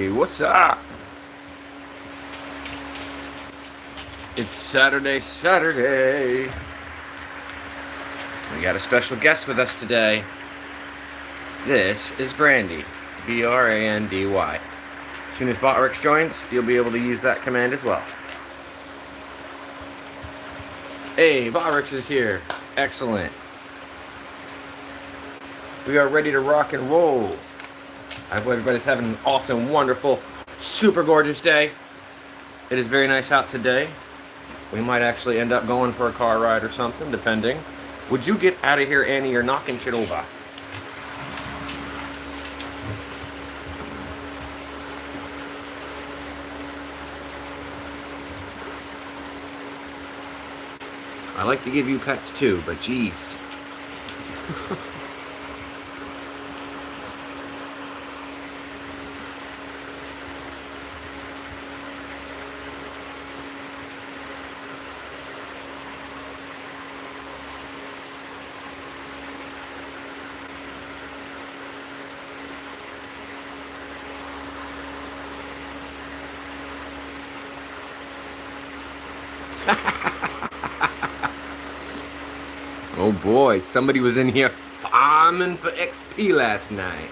Hey, what's up? It's Saturday. We got a special guest with us today. This is Brandy, Brandy. As soon as Botrix joins, you'll be able to use that command as well. Hey, Botrix is here. Excellent. We are ready to rock and roll. I hope everybody's having an awesome, wonderful, super gorgeous day. It is very nice out today. We might actually end up going for a car ride or something, depending. Would you get out of here, Annie? You're knocking shit over. I like to give you pets too, but geez. Oh boy, somebody was in here farming for XP last night.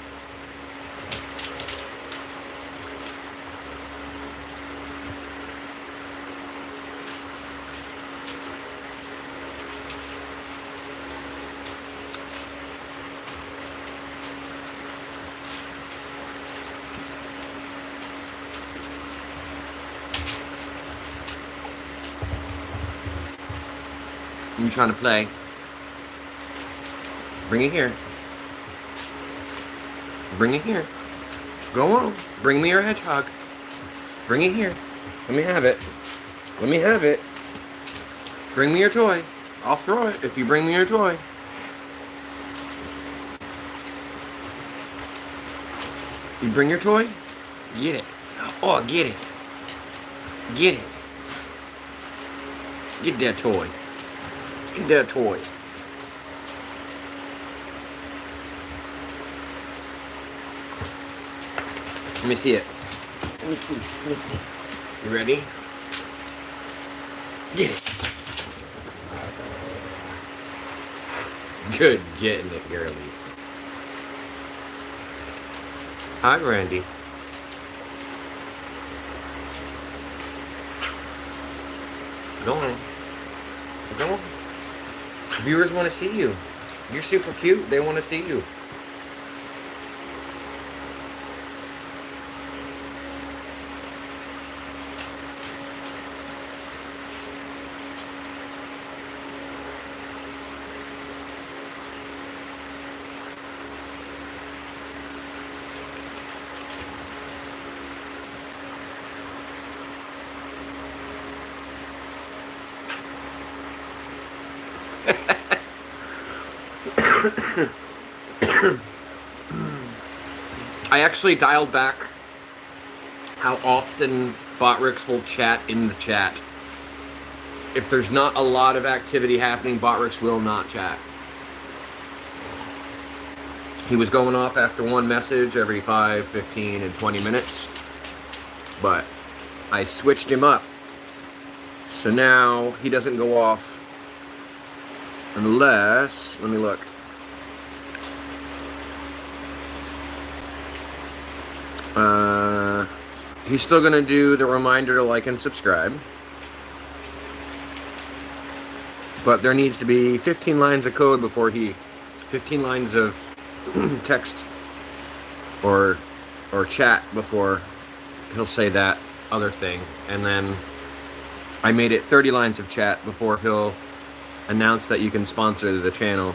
You trying to play? Bring it here. Bring it here. Go on. Bring me your hedgehog. Bring it here. Let me have it. Let me have it. Bring me your toy. I'll throw it if you bring me your toy. You bring your toy? Get it. Oh, get it. Get it. Get that toy. Get that toy. Let me see it. Let me see. Let me see. You ready? Get it. Good getting it, girlie. Hi, Randy. Go on. Go on. Viewers want to see you. You're super cute. They want to see you. I actually dialed back how often Botrix will chat in the chat. If there's not a lot of activity happening, Botrix will not chat. He was going off after one message every 5, 15, and 20 minutes. But I switched him up. So now he doesn't go off unless, let me look. He's still going to do the reminder to like and subscribe. But there needs to be 15 lines of code before 15 lines of text or chat before he'll say that other thing. And then I made it 30 lines of chat before he'll announce that you can sponsor the channel.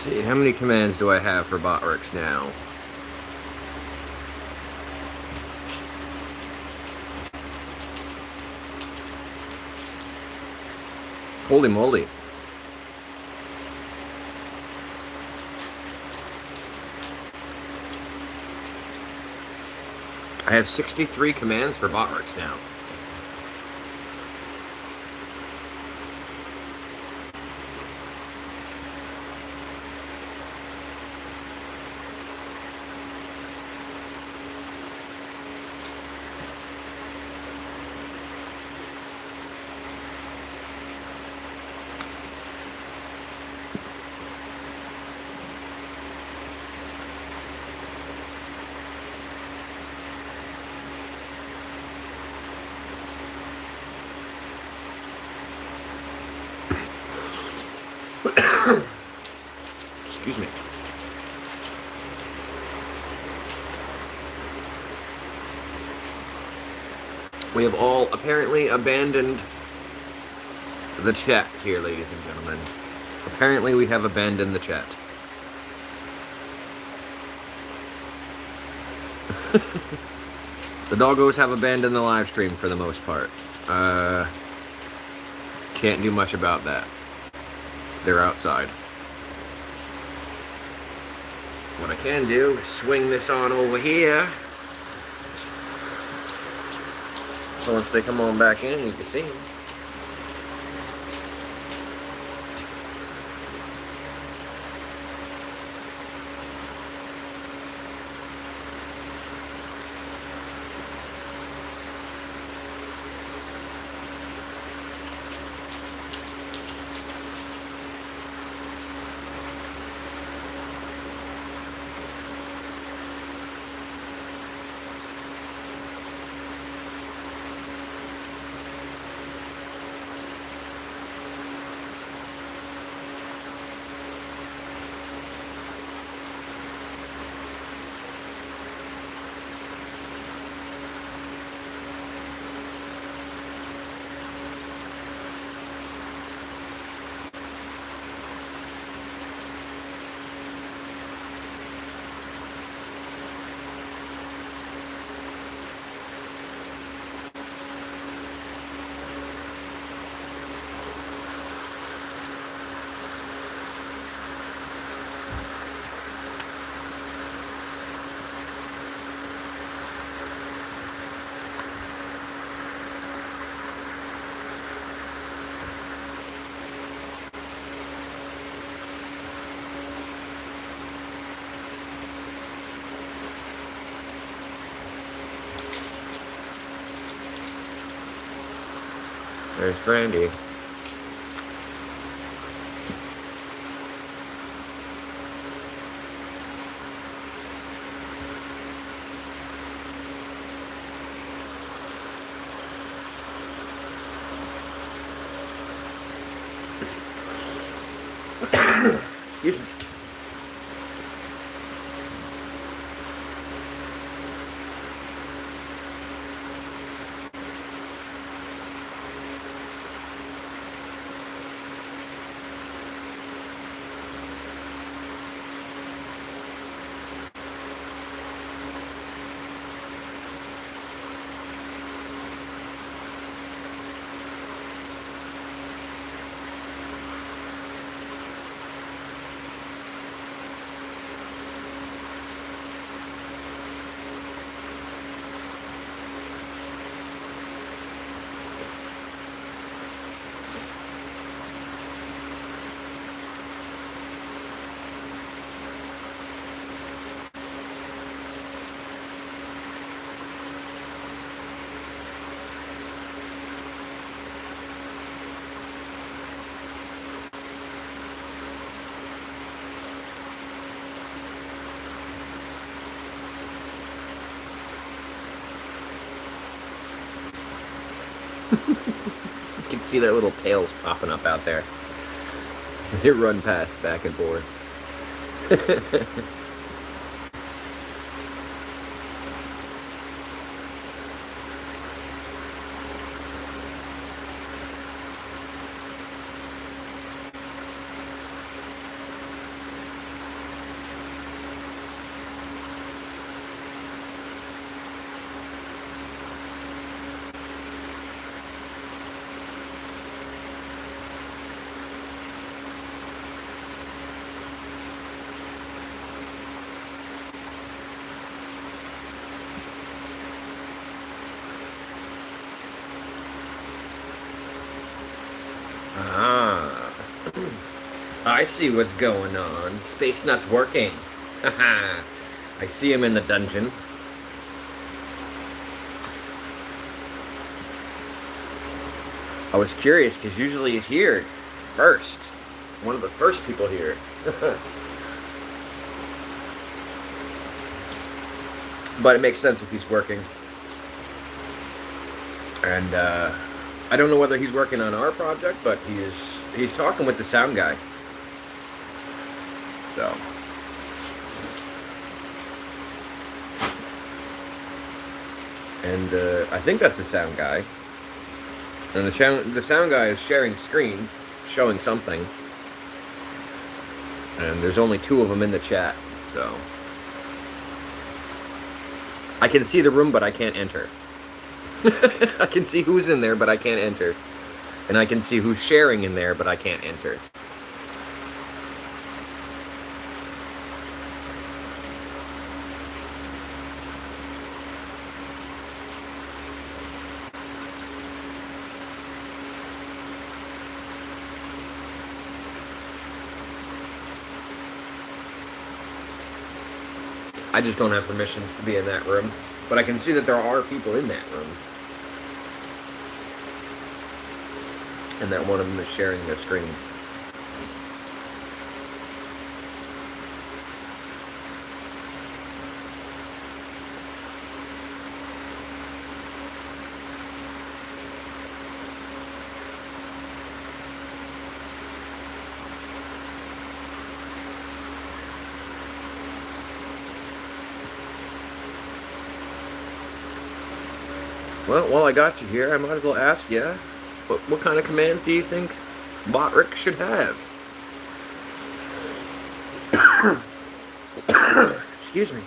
see, how many commands do I have for Botworks now? Holy moly. I have 63 commands for Botworks now. Excuse me. We have all apparently abandoned the chat here, ladies and gentlemen. Apparently we have abandoned the chat. The doggos have abandoned the live stream for the most part. Can't do much about that. They're outside. What I can do is swing this on over here. So once they come on back in, you can see them. There's Brandy. Excuse me. You can see their little tails popping up out there. They run past back and forth. Ah, I see what's going on. Space Nut's working. Haha. I see him in the dungeon. I was curious because usually he's here first. One of the first people here. But it makes sense if he's working. And I don't know whether he's working on our project, but he's talking with the sound guy. So and I think that's the sound guy. And the sound guy is sharing screen, showing something. And there's only 2 of them in the chat, so I can see the room, but I can't enter. I can see who's in there, but I can't enter. And I can see who's sharing in there, but I can't enter. I just don't have permissions to be in that room. But I can see that there are people in that room. And that one of them is sharing their screen. Well, while I got you here, I might as well ask you, what kind of commands do you think Botrick should have? Excuse me.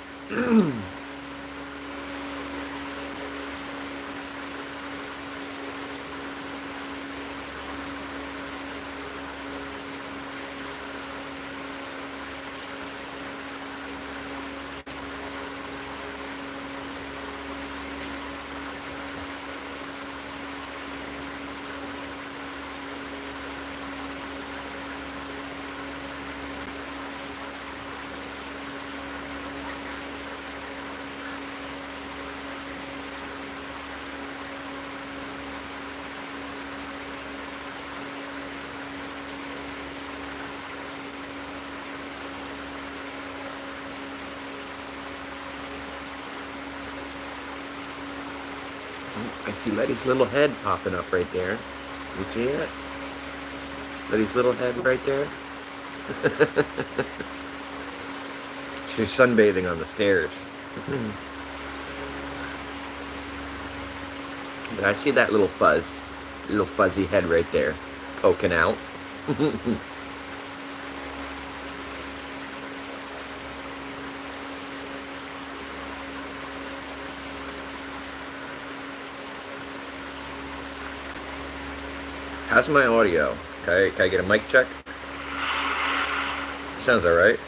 I see Letty's little head popping up right there. You see it? Letty's little head right there. She's sunbathing on the stairs. But I see that little fuzzy head right there, poking out. How's my audio? Can I get a mic check? Sounds alright.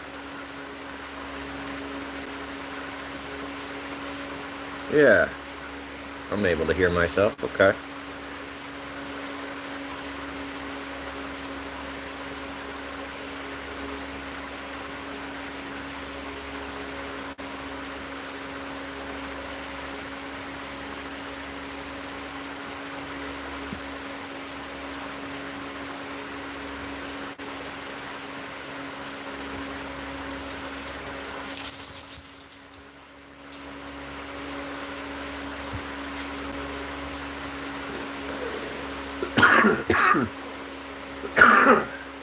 Yeah. I'm able to hear myself. Okay.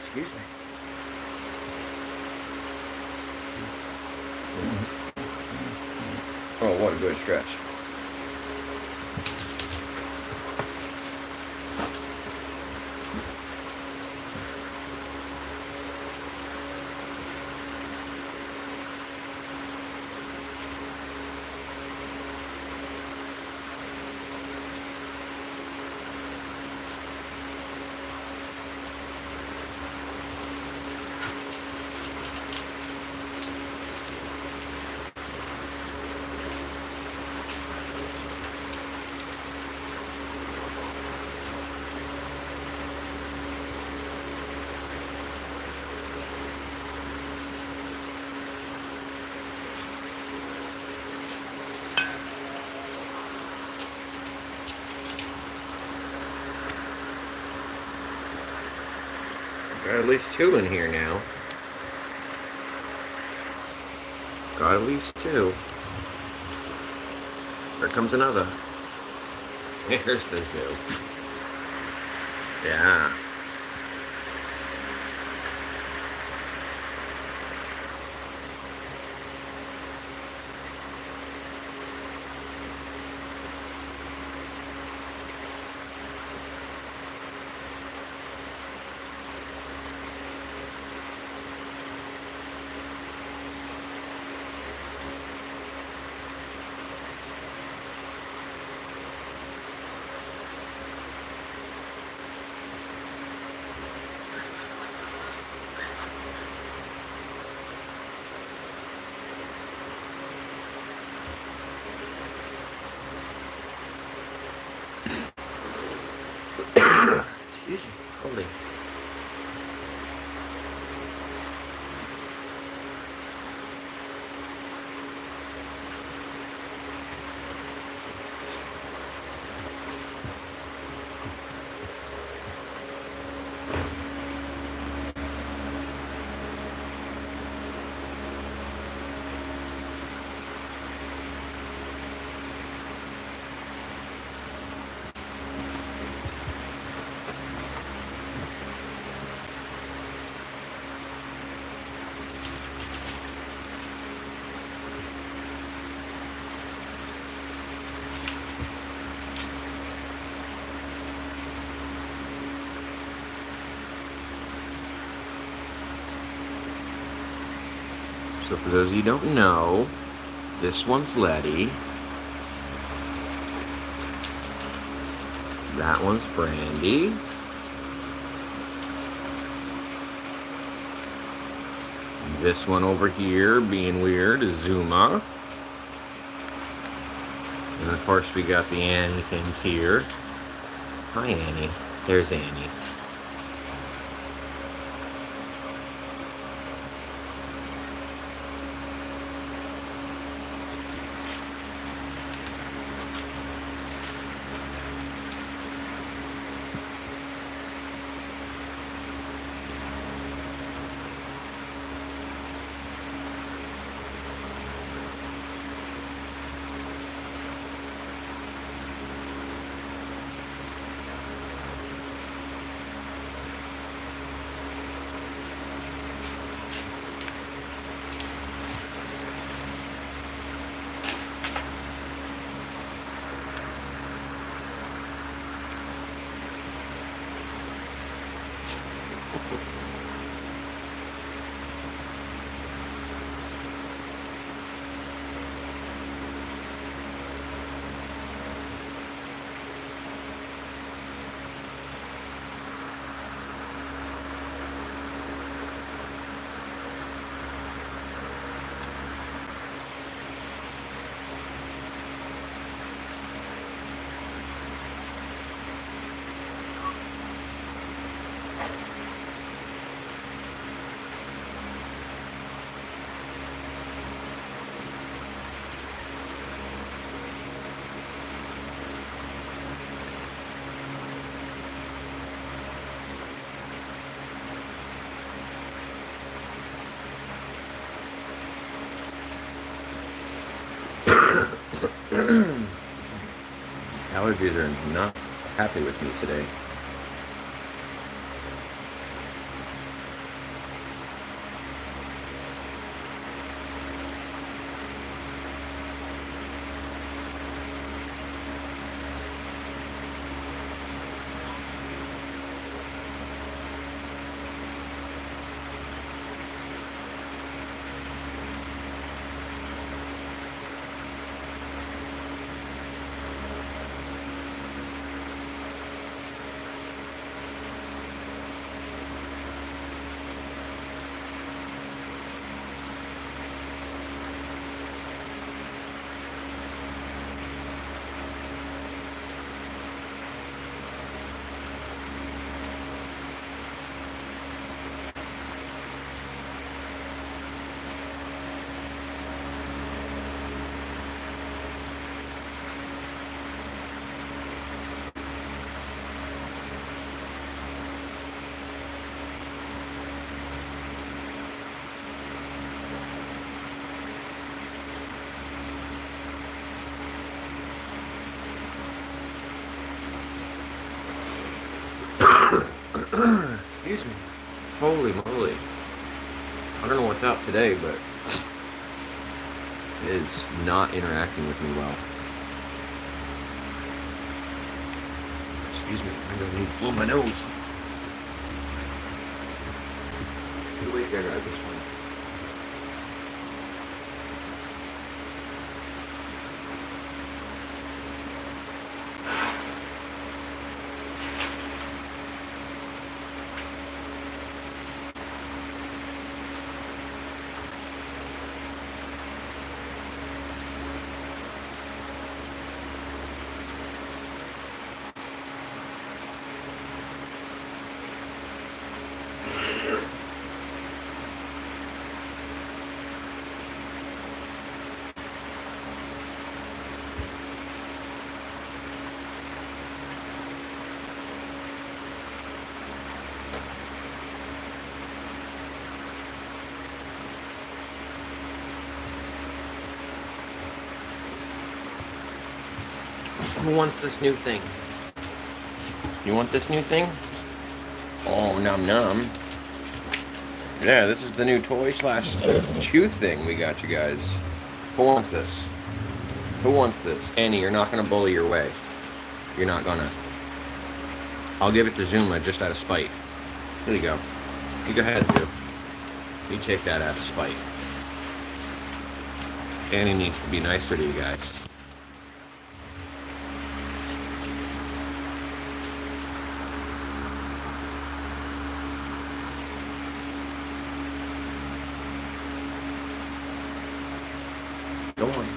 Excuse me. Oh, what a good stretch. Got at least 2 in here now. Got at least 2. There comes another. Here's the zoo. Yeah. Excuse me. Holy. So for those of you who don't know, this one's Letty. That one's Brandy. This one over here, being weird, is Zuma. And of course we got the Annie things here. Hi Annie. There's Annie. Allergies are not happy with me today. Excuse me. Holy moly. I don't know what's out today, but it is not interacting with me well. Excuse me, I'm gonna need to blow my nose. Wait, I got this one. Who wants this new thing? You want this new thing? Oh, num num. Yeah, this is the new toy slash chew thing we got you guys. Who wants this? Who wants this? Annie, you're not gonna bully your way. You're not gonna. I'll give it to Zuma just out of spite. Here you go. You go ahead, Zoo. You take that out of spite. Annie needs to be nicer to you guys. Go on.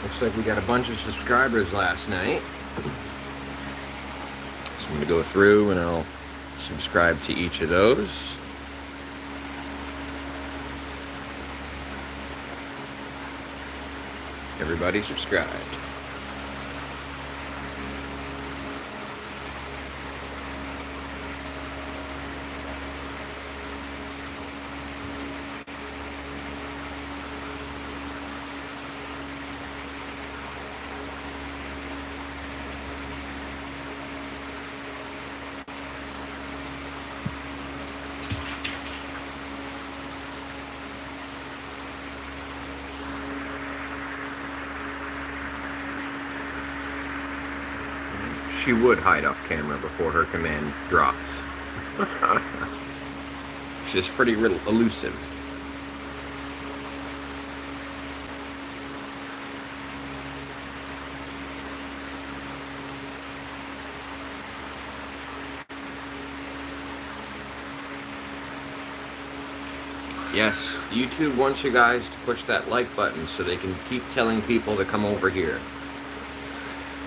Looks like we got a bunch of subscribers last night. So I'm going to go through and I'll subscribe to each of those. Everybody subscribed. She would hide off camera before her command drops. She's pretty elusive. Yes, YouTube wants you guys to push that like button so they can keep telling people to come over here.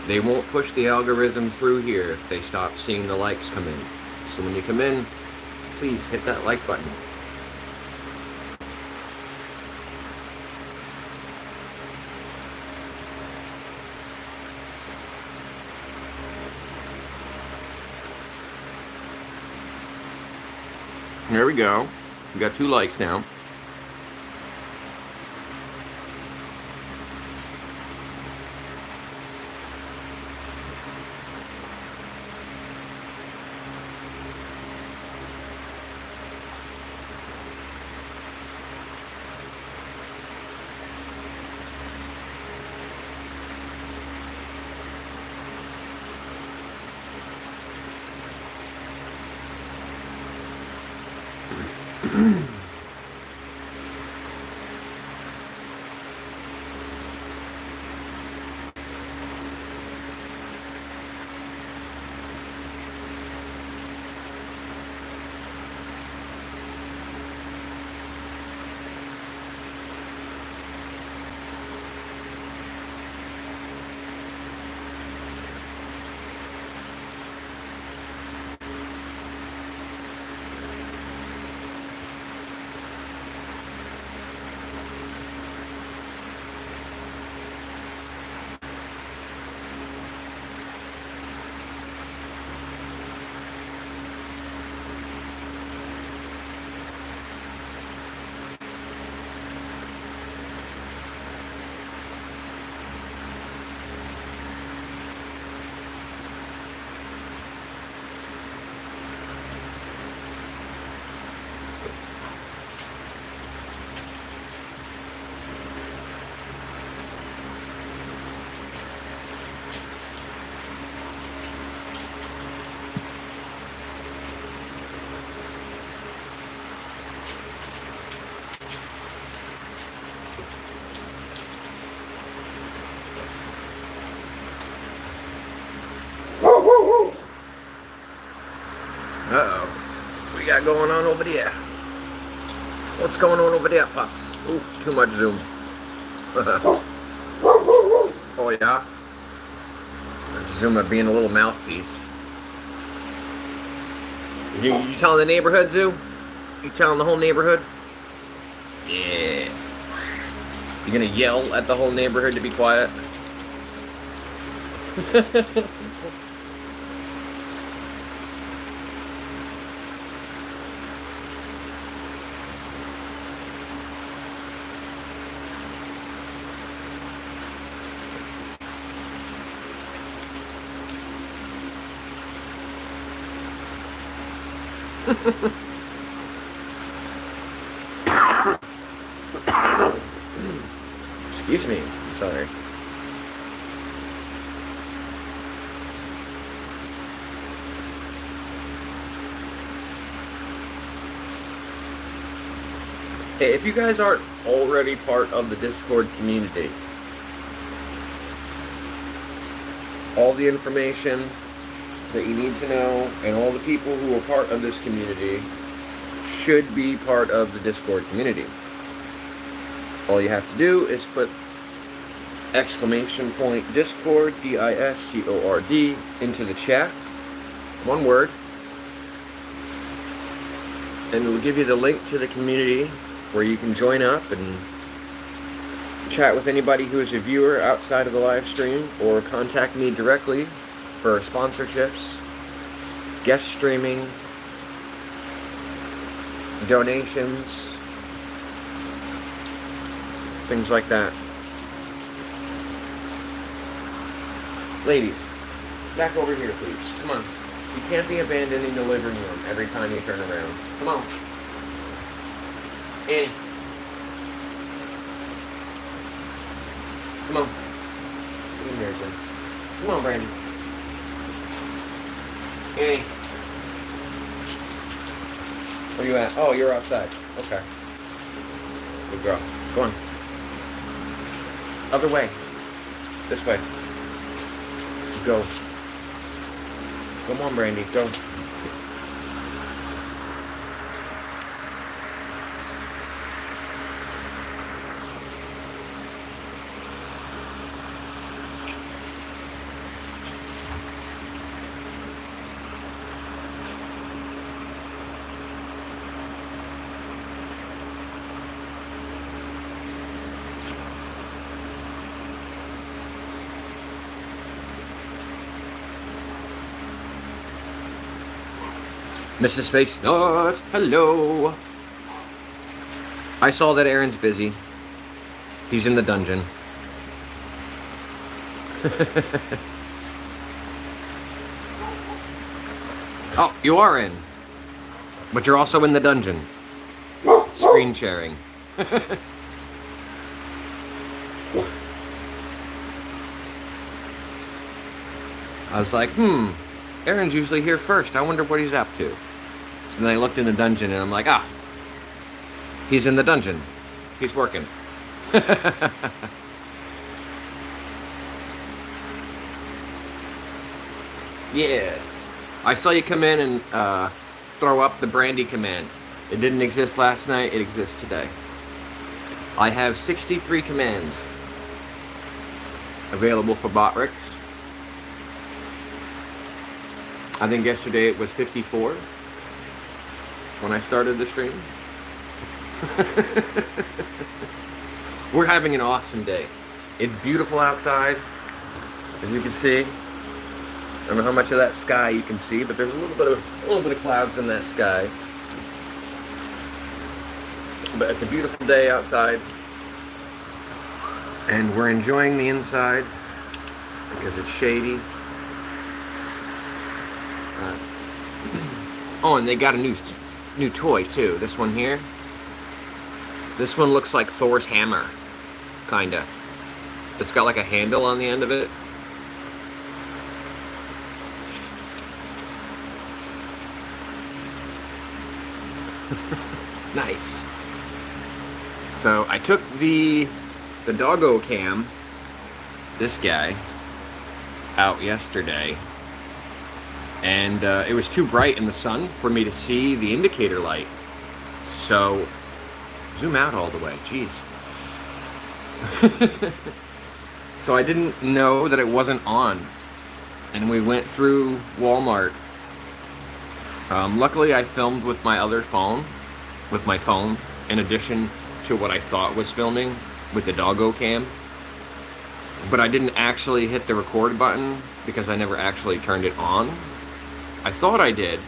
They won't push the algorithm through here if they stop seeing the likes come in. So when you come in, please hit that like button. There we go. We got 2 likes now. Uh-oh. What we got going on over there? What's going on over there, pups? Ooh, too much zoom. Oh, yeah? Zuma being a little mouthpiece. You telling the neighborhood, Zoo? You telling the whole neighborhood? Yeah. You gonna yell at the whole neighborhood to be quiet? Excuse me. Sorry. Hey, if you guys aren't already part of the Discord community, all the information that you need to know and all the people who are part of this community should be part of the Discord community. All you have to do is put !Discord, DISCORD, into the chat. One word. And it will give you the link to the community where you can join up and chat with anybody who is a viewer outside of the live stream, or contact me directly for sponsorships, guest streaming, donations, things like that. Ladies, back over here, please. Come on. You can't be abandoning the living room every time you turn around. Come on. Annie. Come on. Get in there, son. Come on, Brandy. Annie. Where you at? Oh, you're outside. Okay. Good girl. Go on. Other way. This way. Go. Come on, Brandy. Go. Mrs. Space Nut, hello. I saw that Aaron's busy. He's in the dungeon. Oh, you are in. But you're also in the dungeon. Screen sharing. I was like, Aaron's usually here first. I wonder what he's up to. So then I looked in the dungeon and I'm like, he's in the dungeon. He's working. Yes. I saw you come in and throw up the Brandy command. It didn't exist last night. It exists today. I have 63 commands available for Botrix. I think yesterday it was 54 when I started the stream. We're having an awesome day. It's beautiful outside, as you can see. I don't know how much of that sky you can see, but there's a little bit of clouds in that sky. But it's a beautiful day outside, and we're enjoying the inside because it's shady. Oh, and they got a new toy too. This one here. This one looks like Thor's hammer, kinda. It's got like a handle on the end of it. Nice. So I took the doggo cam, this guy, out yesterday. and it was too bright in the sun for me to see the indicator light. So, zoom out all the way, jeez. So I didn't know that it wasn't on, and we went through Walmart. Luckily I filmed with my other phone, with my phone, in addition to what I thought was filming with the doggo cam. But I didn't actually hit the record button because I never actually turned it on. I thought I did,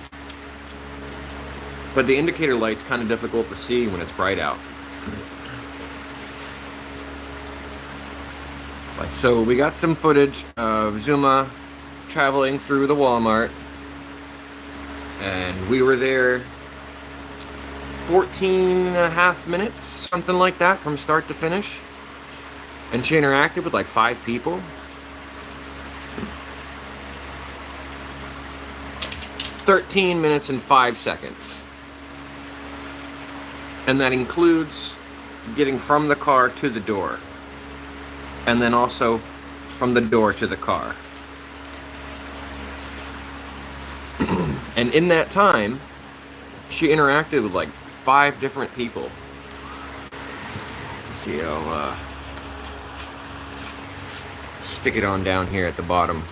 but the indicator light's kind of difficult to see when it's bright out. But so we got some footage of Zuma traveling through the Walmart, and we were there 14 and a half minutes, something like that, from start to finish. And she interacted with like 5 people. "13 minutes and 5 seconds. And that includes getting from the car to the door. And then also from the door to the car. And in that time, she interacted with like 5 different people. Let's see, I'll stick it on down here at the bottom.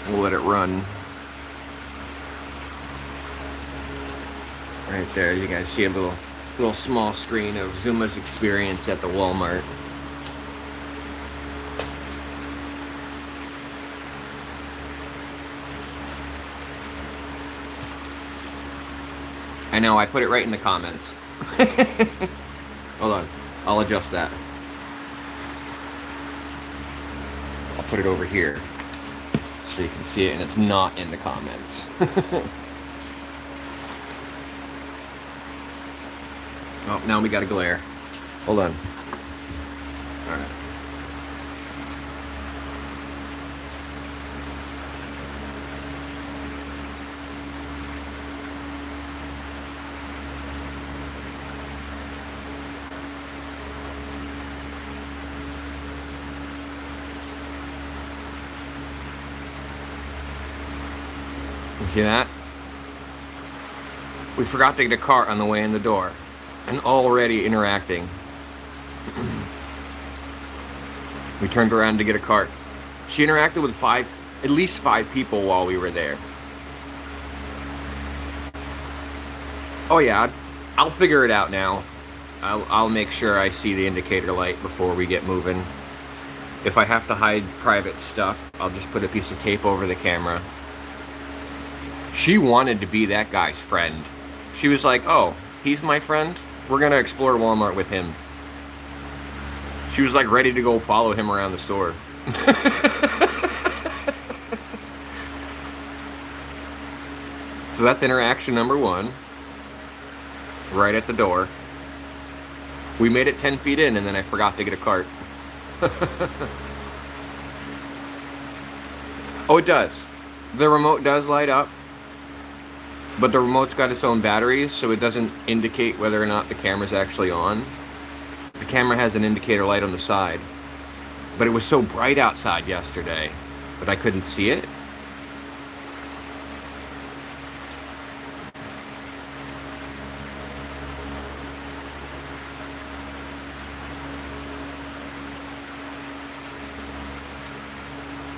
We'll let it run. Right there, you guys see a little small screen of Zuma's experience at the Walmart. I know, I put it right in the comments. Hold on, I'll adjust that. I'll put it over here so you can see it and it's not in the comments. Oh, now we got a glare. Hold on. Alright. You see that? We forgot to get a cart on the way in the door. And already interacting. We turned around to get a cart. She interacted with at least 5 people while we were there. Oh yeah, I'll figure it out now. I'll make sure I see the indicator light before we get moving. If I have to hide private stuff, I'll just put a piece of tape over the camera. She wanted to be that guy's friend. She was like, "Oh, he's my friend? We're gonna explore Walmart with him." She was like ready to go follow him around the store. So that's interaction number 1. Right at the door. We made it 10 feet in and then I forgot to get a cart. Oh, it does. The remote does light up. But the remote's got its own batteries, so it doesn't indicate whether or not the camera's actually on. The camera has an indicator light on the side. But it was so bright outside yesterday that I couldn't see it.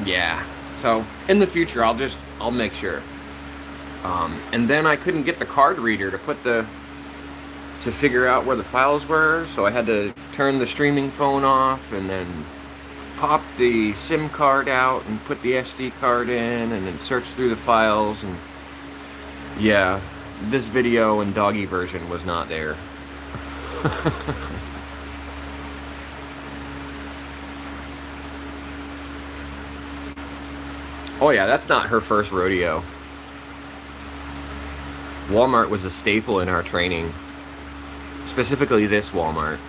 Yeah, so in the future I'll make sure. And then I couldn't get the card reader to figure out where the files were, so I had to turn the streaming phone off and then pop the SIM card out and put the SD card in and then search through the files, and yeah, this video and doggy version was not there. Oh yeah, that's not her first rodeo. Walmart was a staple in our training. Specifically this Walmart.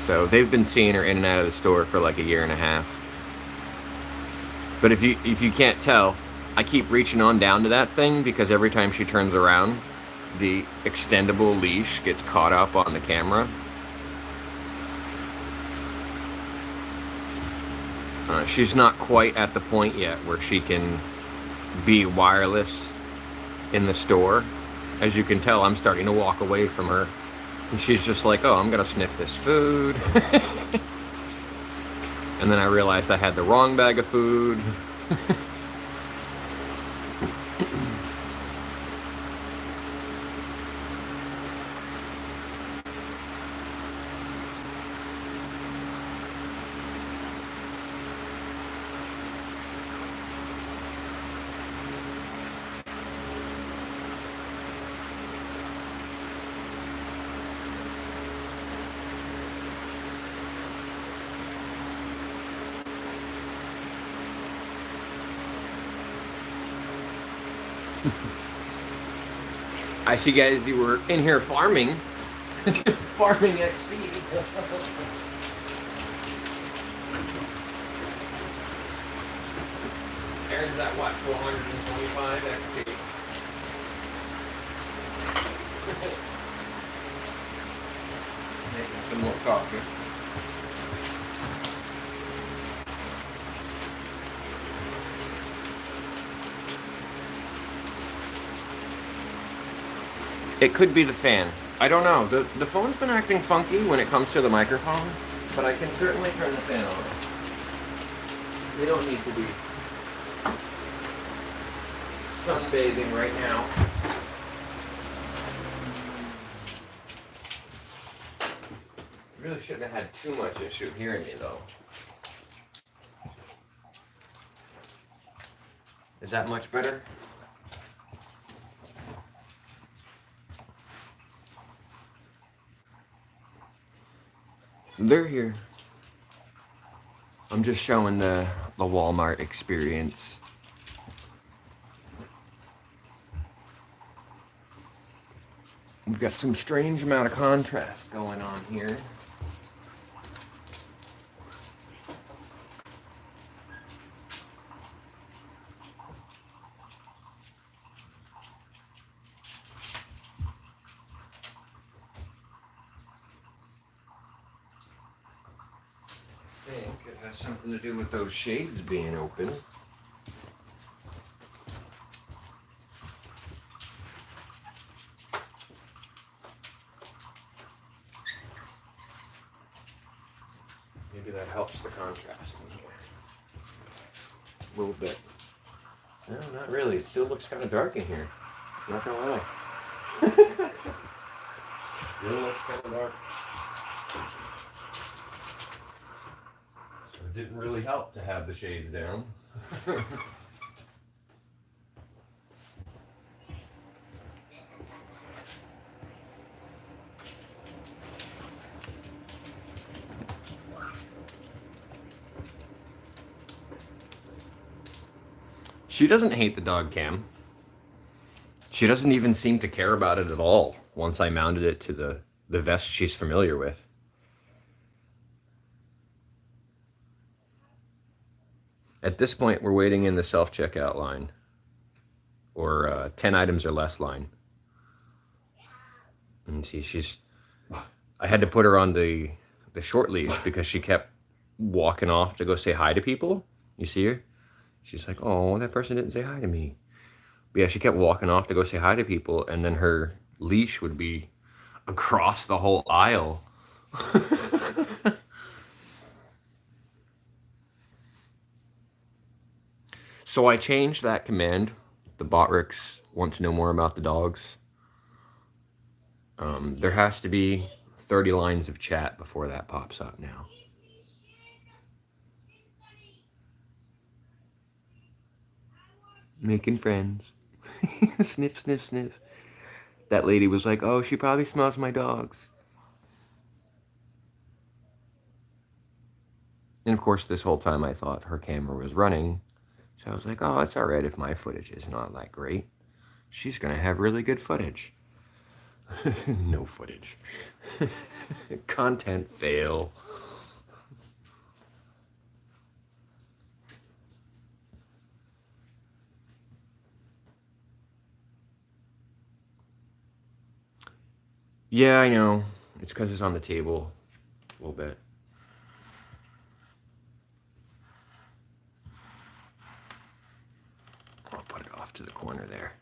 So they've been seeing her in and out of the store for like a year and a half. But if you can't tell, I keep reaching on down to that thing because every time she turns around, the extendable leash gets caught up on the camera. She's not quite at the point yet where she can be wireless in the store. As you can tell, I'm starting to walk away from her. And she's just like, oh, I'm gonna sniff this food. And then I realized I had the wrong bag of food. I see, guys, you were in here farming. Farming XP. Aaron's at what, 425 XP? Making some more coffee. It could be the fan. I don't know. The phone's been acting funky when it comes to the microphone, but I can certainly turn the fan on. We don't need to be sunbathing right now. Really shouldn't have had too much issue hearing me though. Is that much better? They're here. I'm just showing the Walmart experience. We've got some strange amount of contrast going on here. I think it has something to do with those shades being open. Maybe that helps the contrast in here. A little bit. No, not really. It still looks kind of dark in here. Not gonna lie. Still looks kind of dark. So it didn't really help to have the shades down. She doesn't hate the dog cam. She doesn't even seem to care about it at all once I mounted it to the vest she's familiar with. At this point, we're waiting in the self-checkout line, or 10 items or less line. And see, I had to put her on the short leash because she kept walking off to go say hi to people. You see her? She's like, oh, that person didn't say hi to me. But yeah, she kept walking off to go say hi to people, and then her leash would be across the whole aisle. So I changed that command. The Botrix want to know more about the dogs. There has to be 30 lines of chat before that pops up now. Making friends. Sniff, sniff, sniff. That lady was like, oh, she probably smells my dogs. And of course, this whole time I thought her camera was running. So I was like, oh, it's all right if my footage is not that great. She's going to have really good footage. No footage. Content fail. Yeah, I know. It's because it's on the table a little bit. I'll put it off to the corner there.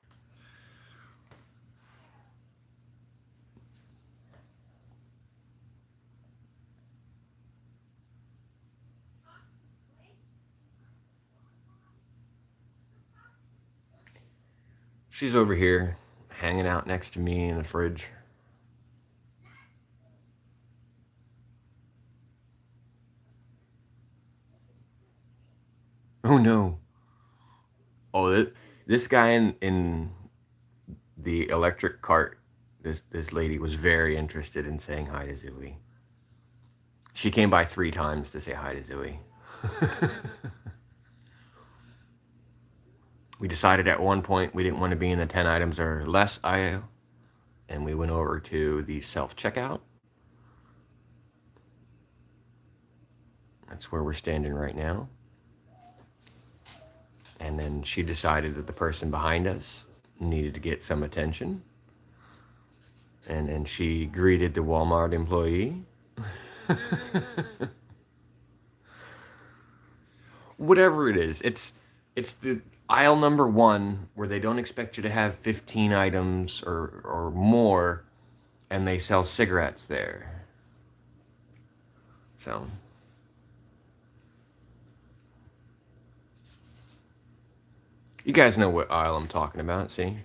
She's over here hanging out next to me in the fridge. Oh no. Oh, this guy in the electric cart, this lady was very interested in saying hi to Zooey. She came by 3 times to say hi to Zooey. We decided at one point we didn't want to be in the 10 items or less aisle, and we went over to the self-checkout. That's where we're standing right now. And then she decided that the person behind us needed to get some attention. And then she greeted the Walmart employee. Whatever it is, it's the aisle number 1 where they don't expect you to have 15 items or more, and they sell cigarettes there. So you guys know what aisle I'm talking about, see?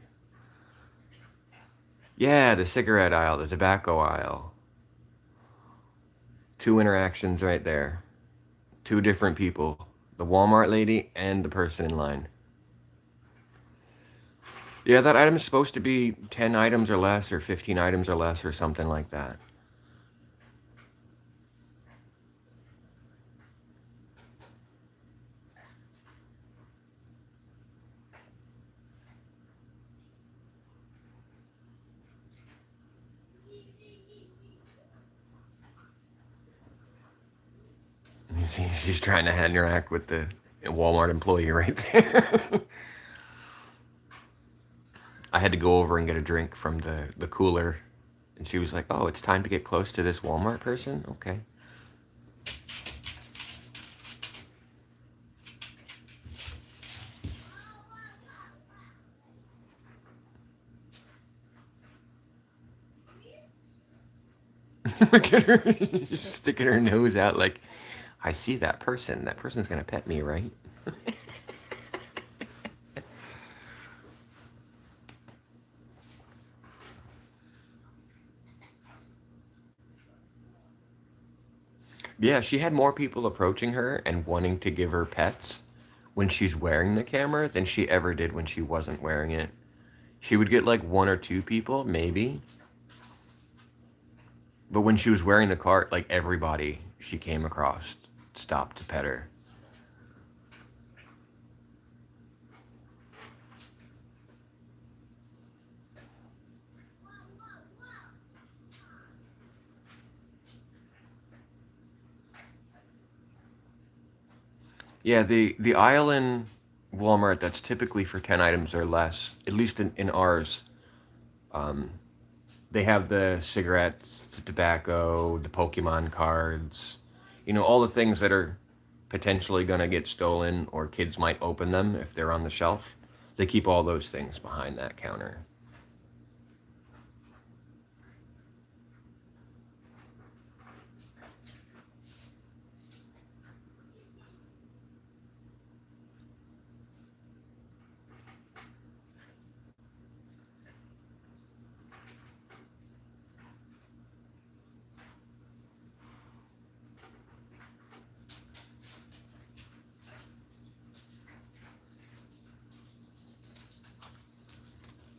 Yeah, the cigarette aisle, the tobacco aisle. 2 interactions right there. 2 different people. The Walmart lady and the person in line. Yeah, that item is supposed to be 10 items or less or 15 items or less or something like that. You see, she's trying to interact with the Walmart employee right there. I had to go over and get a drink from the cooler. And she was like, oh, it's time to get close to this Walmart person? Okay. Look at her. Just sticking her nose out like, I see that person. That person's going to pet me, right? Yeah, she had more people approaching her and wanting to give her pets when she's wearing the camera than she ever did when she wasn't wearing it. She would get like 1 or 2 people, maybe. But when she was wearing the cart, like everybody she came across stopped to pet her. Yeah, the aisle in Walmart that's typically for 10 items or less, at least in ours, they have the cigarettes, the tobacco, the Pokemon cards, all the things that are potentially going to get stolen or kids might open them if they're on the shelf. They keep all those things behind that counter.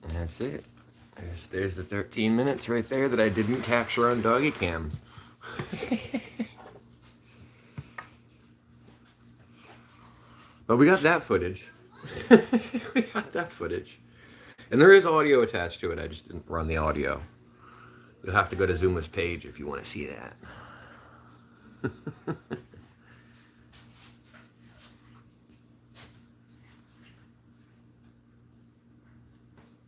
And that's it. There's the 13 minutes right there that I didn't capture on doggy cam. But we got that footage. We got that footage. And there is audio attached to it. I just didn't run the audio. You'll have to go to Zuma's page if you want to see that.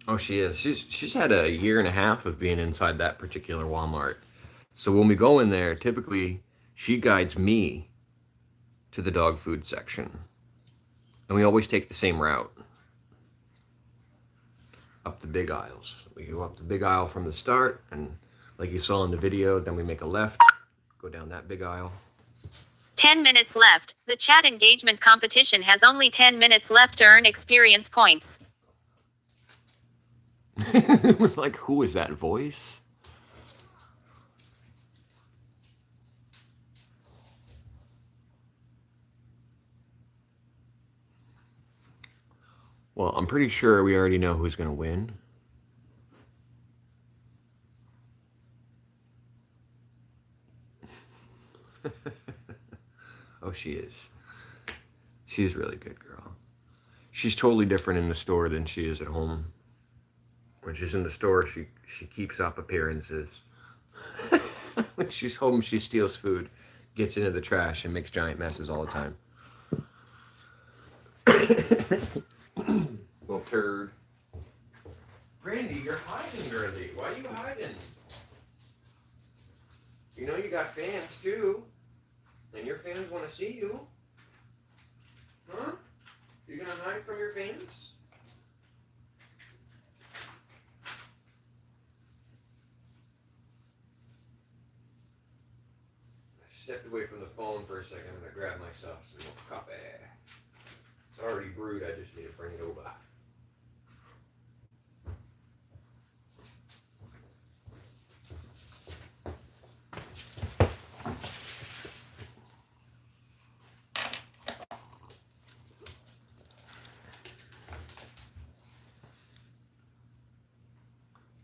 Oh Oh, she is. She's had a year and a half of being inside that particular Walmart. So when we go in there, typically she guides me to the dog food section. And we always take the same route. Up the big aisles. We go up the big aisle from the start, and like you saw in the video, then we make a left, go down that big aisle. 10 minutes left. The chat engagement competition has only 10 minutes left to earn experience points. It was like, who is that voice? Well, I'm pretty sure we already know who's going to win. Oh, she is. She's a really good girl. She's totally different in the store than she is at home. When she's in the store, she keeps up appearances. When she's home, she steals food, gets into the trash, and makes giant messes all the time. Little turd. Brandy, you're hiding, girlie. Why are you hiding? You know you got fans, too. And your fans want to see you. Huh? You gonna hide from your fans? I stepped away from the phone for a second. I'm gonna grab myself some more coffee. It's already brewed. I just need to bring it over.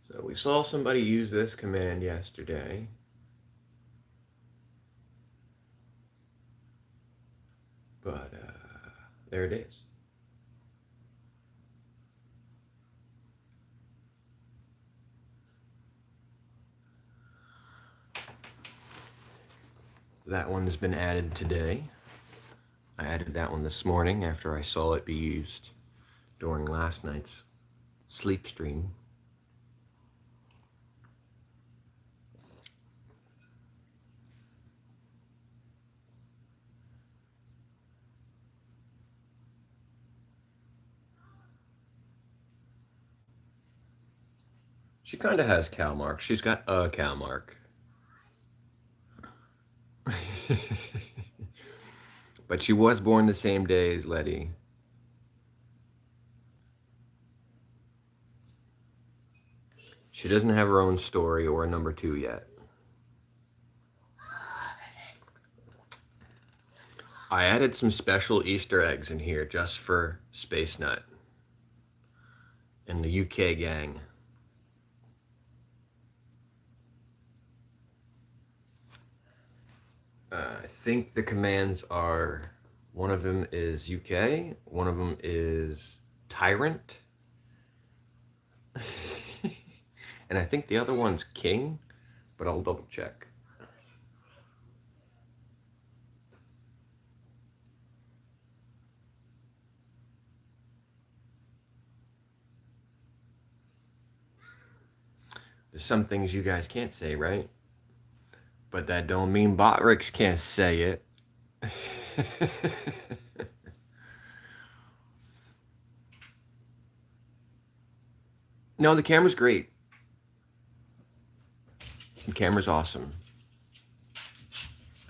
So we saw somebody use this command yesterday. But there it is. That one has been added today. I added that one this morning after I saw it be used during last night's sleep stream. She kind of has cow marks. She's got a cow mark. But she was born the same day as Letty. She doesn't have her own story or a number 2 yet. I added some special Easter eggs in here just for Space Nut and the UK gang. I think the commands are, one of them is UK, one of them is Tyrant, and I think the other one's King, but I'll double check. There's some things you guys can't say, right? But that don't mean Botrix can't say it. No, the camera's great. The camera's awesome.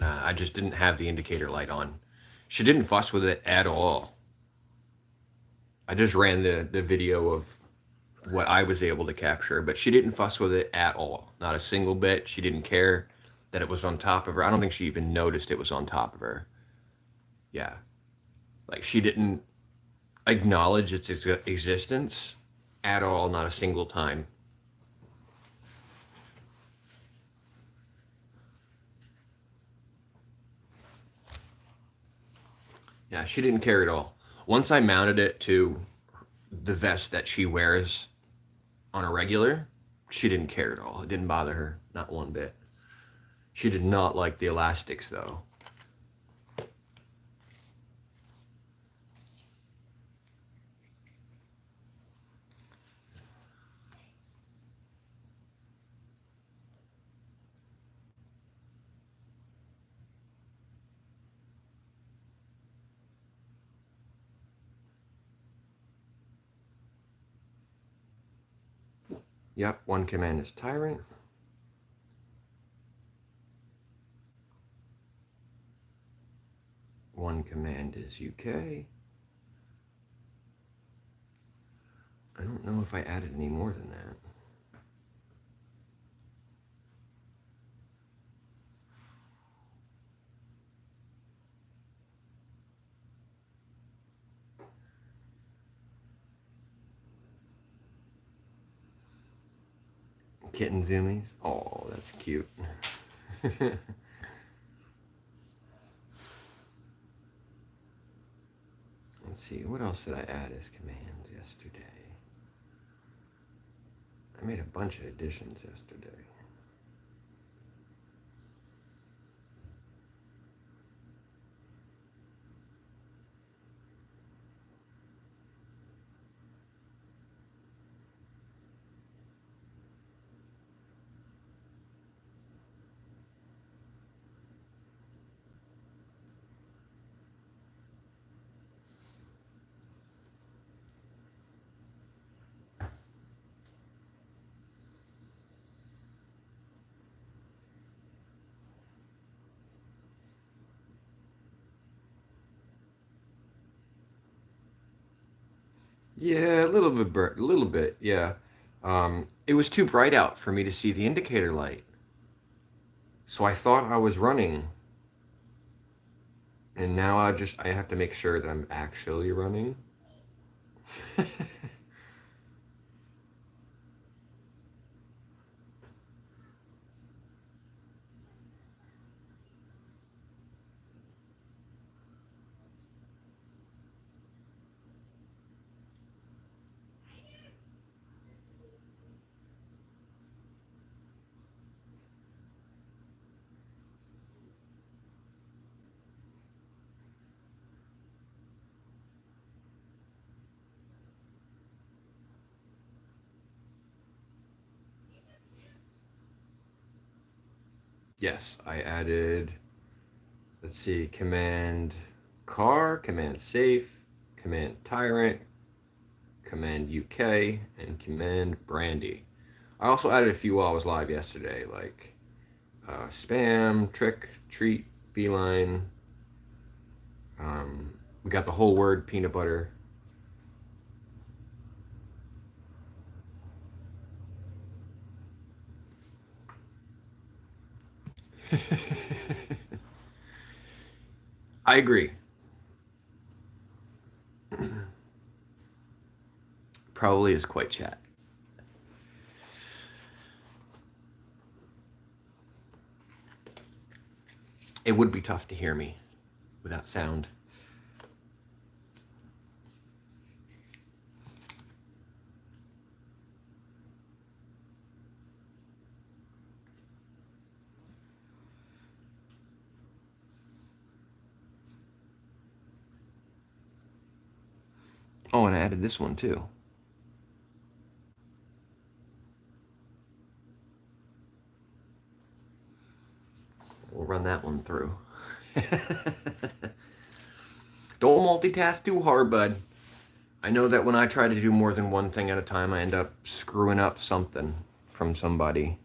I just didn't have the indicator light on. She didn't fuss with it at all. I just ran the video of what I was able to capture, but she didn't fuss with it at all. Not a single bit. She didn't care that it was on top of her. I don't think she even noticed it was on top of her. Yeah. Like, she didn't acknowledge its existence at all, not a single time. Yeah, she didn't care at all. Once I mounted it to the vest that she wears on a regular, she didn't care at all. It didn't bother her, not one bit. She did not like the elastics, though. Yep, one command is tyrant. One command is UK. I don't know if I added any more than that. Kitten zoomies. Oh, that's cute. Let's see, what else did I add as commands yesterday? I made a bunch of additions yesterday. Yeah, a little bit, yeah. It was too bright out for me to see the indicator light. So I thought I was running. And now I have to make sure that I'm actually running. Yes, I added, let's see, command car, command safe, command tyrant, command UK, and command brandy. I also added a few while I was live yesterday, like spam, trick, treat, feline. We got the whole word peanut butter. I agree. Probably is quite chat. It would be tough to hear me without sound. Oh, and I added this one too. We'll run that one through. Don't multitask too hard, bud. I know that when I try to do more than one thing at a time, I end up screwing up something from somebody.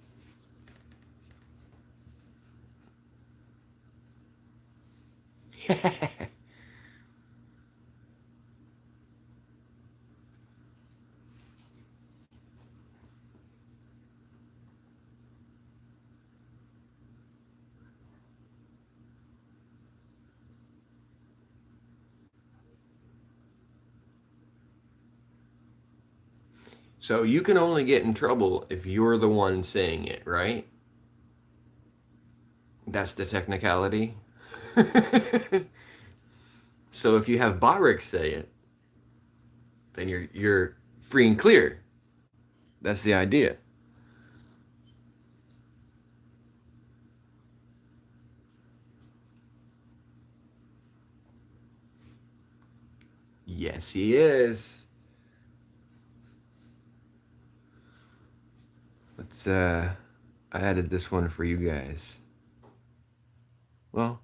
So you can only get in trouble if you're the one saying it, right? That's the technicality. So if you have Barik say it, then you're free and clear. That's the idea. Yes, he is. Let's I added this one for you guys. Well,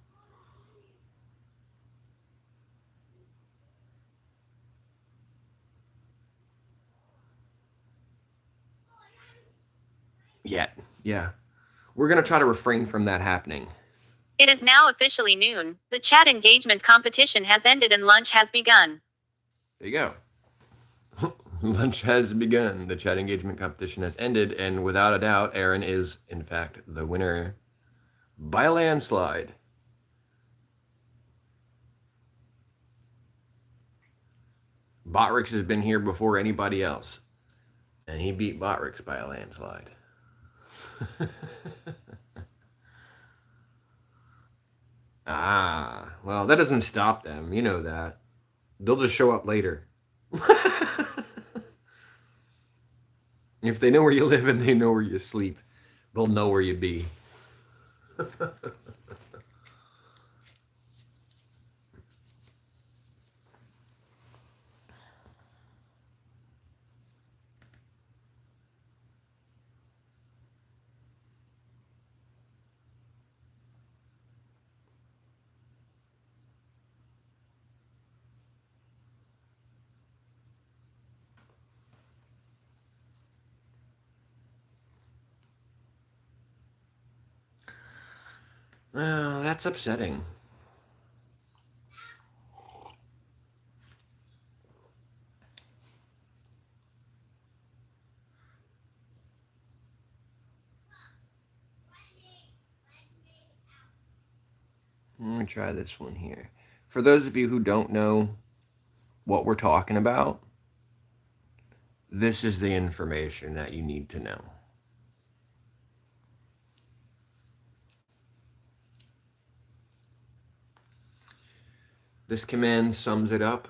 Yet. Yeah. We're going to try to refrain from that happening. It is now officially noon. The chat engagement competition has ended and lunch has begun. There you go. Lunch has begun. The chat engagement competition has ended, and without a doubt, Aaron is, in fact, the winner by a landslide. Botrix has been here before anybody else, and he beat Botrix by a landslide. Well, that doesn't stop them. You know that. They'll just show up later. If they know where you live and they know where you sleep, they'll know where you be. Well, that's upsetting. Let me try this one here. For those of you who don't know what we're talking about, this is the information that you need to know. This command sums it up.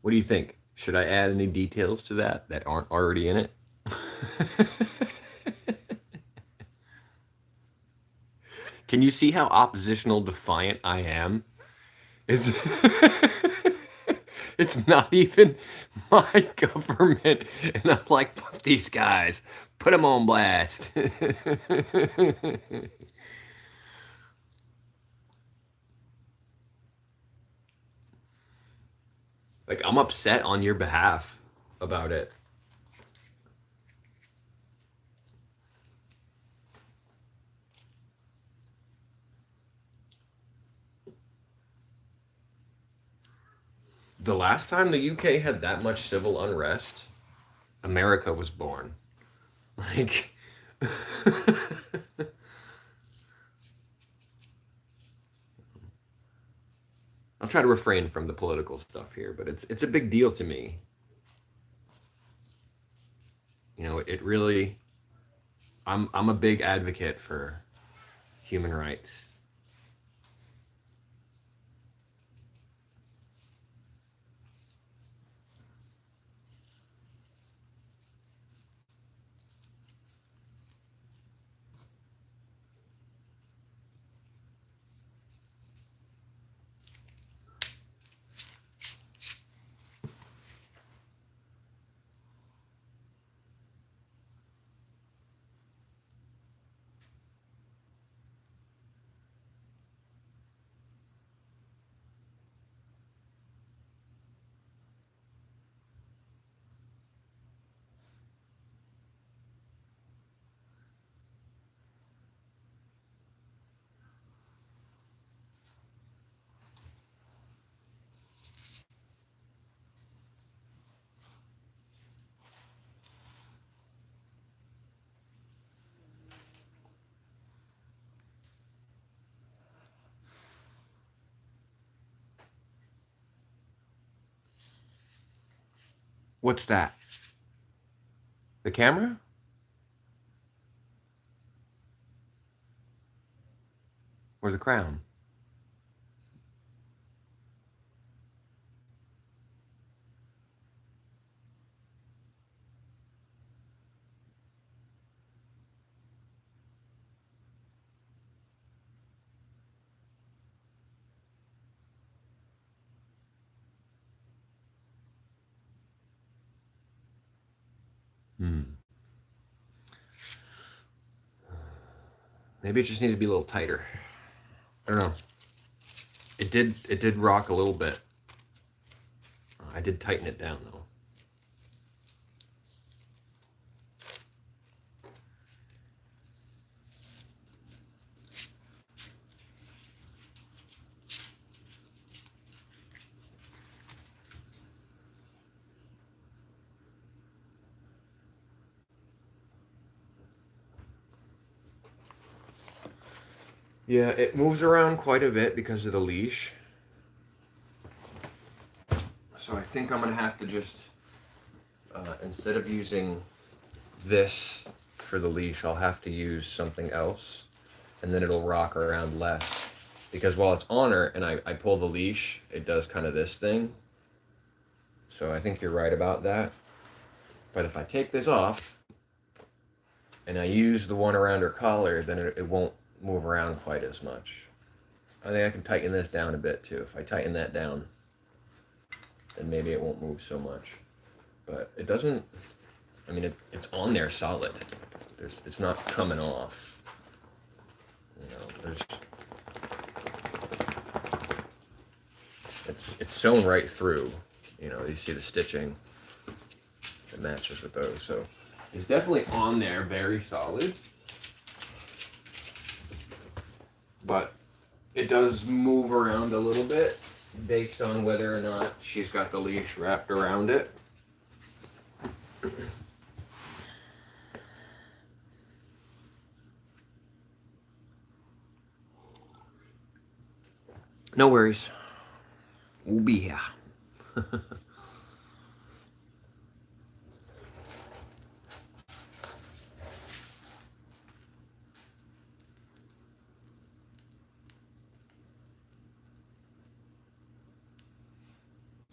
What do you think? Should I add any details to that aren't already in it? Can you see how oppositional defiant I am? It's, it's not even my government. And I'm like, fuck these guys. Put them on blast. Like, I'm upset on your behalf about it. The last time the UK had that much civil unrest, America was born. Like, I'll try to refrain from the political stuff here, but it's a big deal to me. You know, it really. I'm a big advocate for human rights. What's that? The camera? Or the crown? Maybe it just needs to be a little tighter. I don't know. It did rock a little bit. I did tighten it down though. Yeah, it moves around quite a bit because of the leash. So I think I'm gonna have to just, instead of using this for the leash, I'll have to use something else, and then it'll rock around less. Because while it's on her and I pull the leash, it does kind of this thing. So I think you're right about that. But if I take this off and I use the one around her collar, then it won't move around quite as much. I think I can tighten this down a bit too. If I tighten that down, then maybe it won't move so much. But it doesn't, I mean, it's on there solid. It's not coming off. You know, it's sewn right through. You know, you see the stitching that matches with those. So it's definitely on there, very solid. But it does move around a little bit based on whether or not she's got the leash wrapped around it. No worries. We'll be here.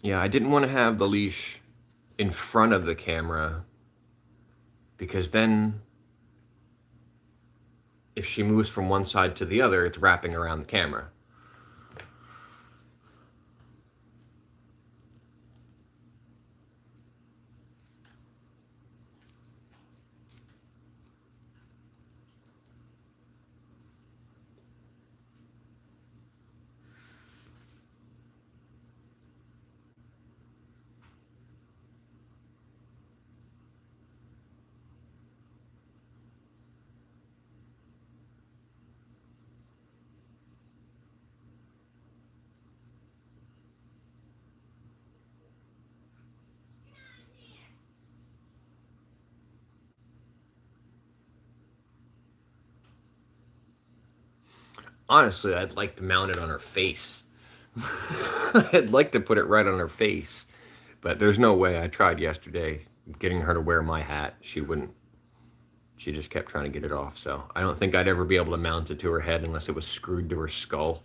Yeah, I didn't want to have the leash in front of the camera because then if she moves from one side to the other, it's wrapping around the camera. Honestly, I'd like to mount it on her face. I'd like to put it right on her face, but there's no way. I tried yesterday getting her to wear my hat. She wouldn't. She just kept trying to get it off. So I don't think I'd ever be able to mount it to her head unless it was screwed to her skull.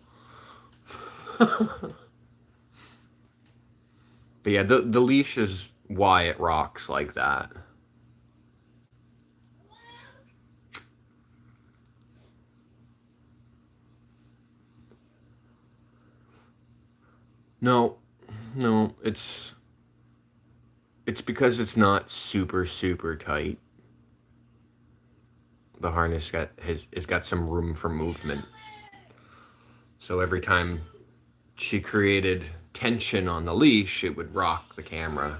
But yeah, the leash is why it rocks like that. No, no, it's because it's not super tight. The harness has got some room for movement. So every time she created tension on the leash, it would rock the camera.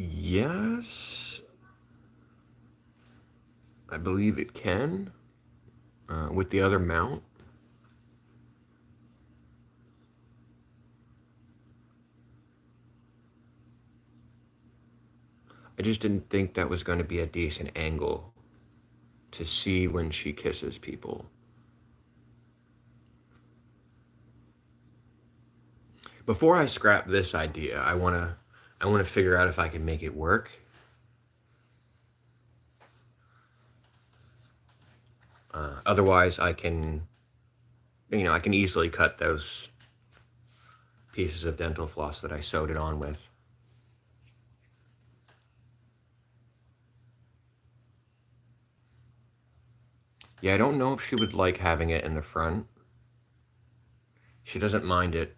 Yes, I believe it can with the other mount. I just didn't think that was going to be a decent angle to see when she kisses people. Before I scrap this idea, I want to figure out if I can make it work. Otherwise, I can easily cut those pieces of dental floss that I sewed it on with. Yeah, I don't know if she would like having it in the front. She doesn't mind it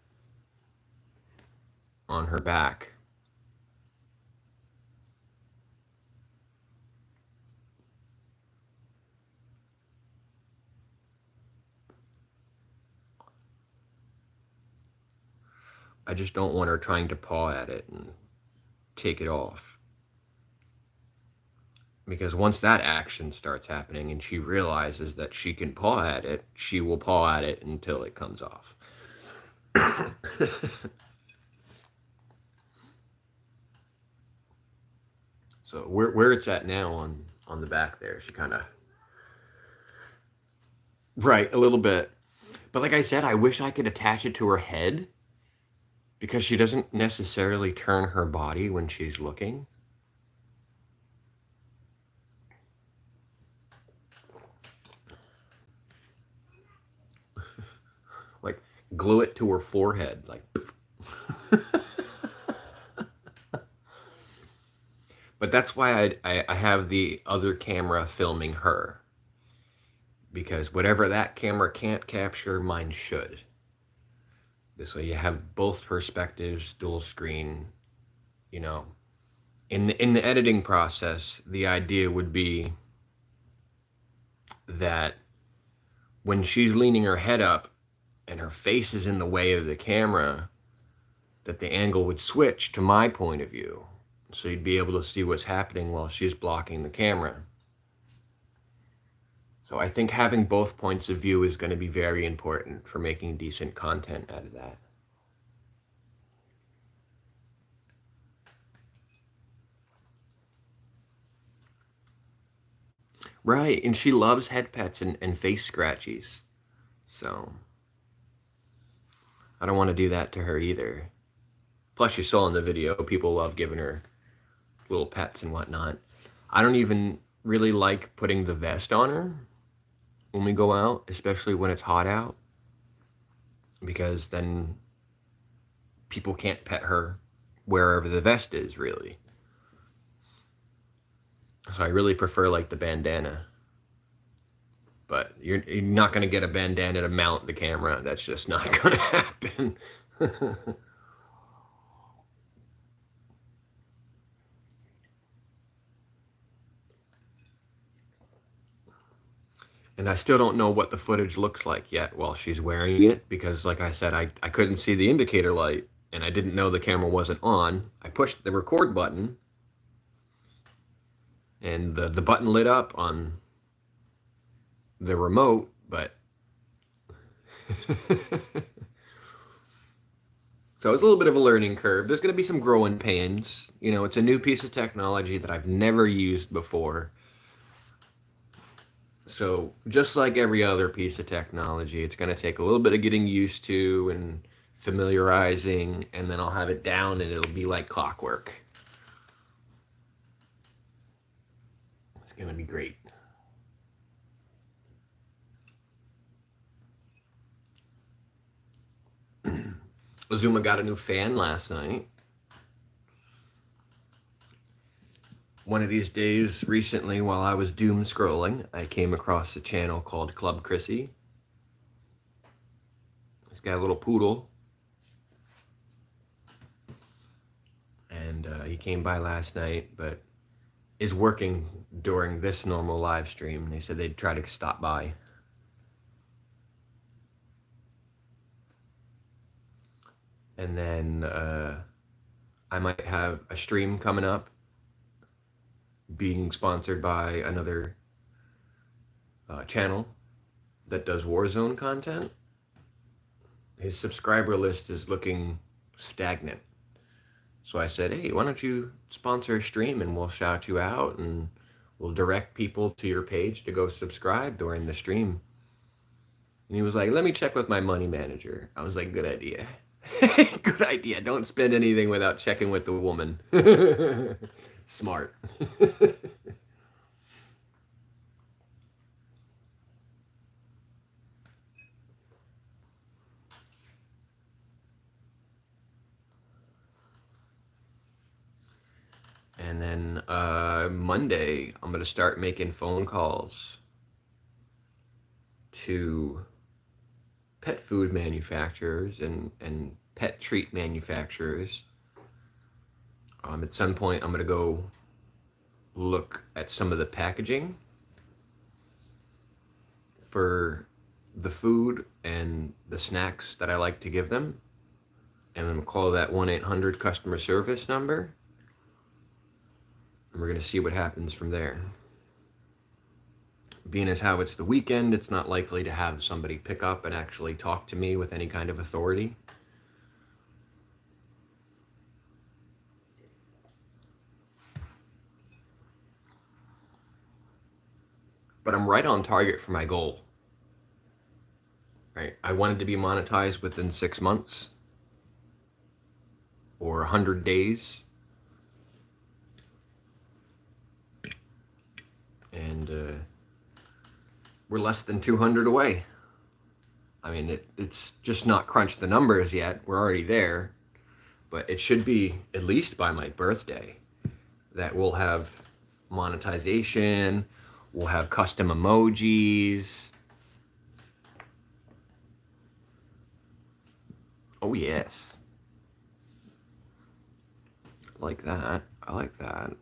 on her back. I just don't want her trying to paw at it and take it off. Because once that action starts happening and she realizes that she can paw at it, she will paw at it until it comes off. So where it's at now on the back there, she kind of right a little bit. But like I said, I wish I could attach it to her head because she doesn't necessarily turn her body when she's looking. Like glue it to her forehead, like. But that's why I have the other camera filming her. Because whatever that camera can't capture, mine should. This way you have both perspectives, dual screen, you know. In the editing process, the idea would be that when she's leaning her head up and her face is in the way of the camera, that the angle would switch to my point of view. So you'd be able to see what's happening while she's blocking the camera. So I think having both points of view is going to be very important for making decent content out of that. Right, and she loves head pets and face scratchies. So I don't want to do that to her either. Plus, you saw in the video, people love giving her little pets and whatnot. I don't even really like putting the vest on her when we go out, especially when it's hot out, because then people can't pet her wherever the vest is, really. So I really prefer like the bandana. But you're not going to get a bandana to mount the camera. That's just not going to happen. And I still don't know what the footage looks like yet while she's wearing it because, like I said, I couldn't see the indicator light and I didn't know the camera wasn't on. I pushed the record button and the button lit up on the remote, but so it's a little bit of a learning curve. There's going to be some growing pains. You know, it's a new piece of technology that I've never used before. So just like every other piece of technology, it's going to take a little bit of getting used to and familiarizing, and then I'll have it down and it'll be like clockwork. It's going to be great. Azuma got a new fan last night. One of these days recently, while I was doom scrolling, I came across a channel called Club Chrissy. He's got a little poodle. And he came by last night, but is working during this normal live stream. They said they'd try to stop by. And then I might have a stream coming up being sponsored by another channel that does Warzone content. His subscriber list is looking stagnant. So I said, hey, why don't you sponsor a stream and we'll shout you out and we'll direct people to your page to go subscribe during the stream. And he was like, let me check with my money manager. I was like, good idea. Good idea. Don't spend anything without checking with the woman. Smart. And then Monday, I'm going to start making phone calls to pet food manufacturers and pet treat manufacturers. At some point, I'm going to go look at some of the packaging for the food and the snacks that I like to give them, and then call that 1-800 customer service number, and we're going to see what happens from there. Being as how it's the weekend, it's not likely to have somebody pick up and actually talk to me with any kind of authority. But I'm right on target for my goal. Right? I wanted to be monetized within 6 months or 100 days. And we're less than 200 away. I mean, it's just not crunched the numbers yet. We're already there. But it should be at least by my birthday that we'll have monetization, we'll have custom emojis. Oh, yes. I like that. I like that.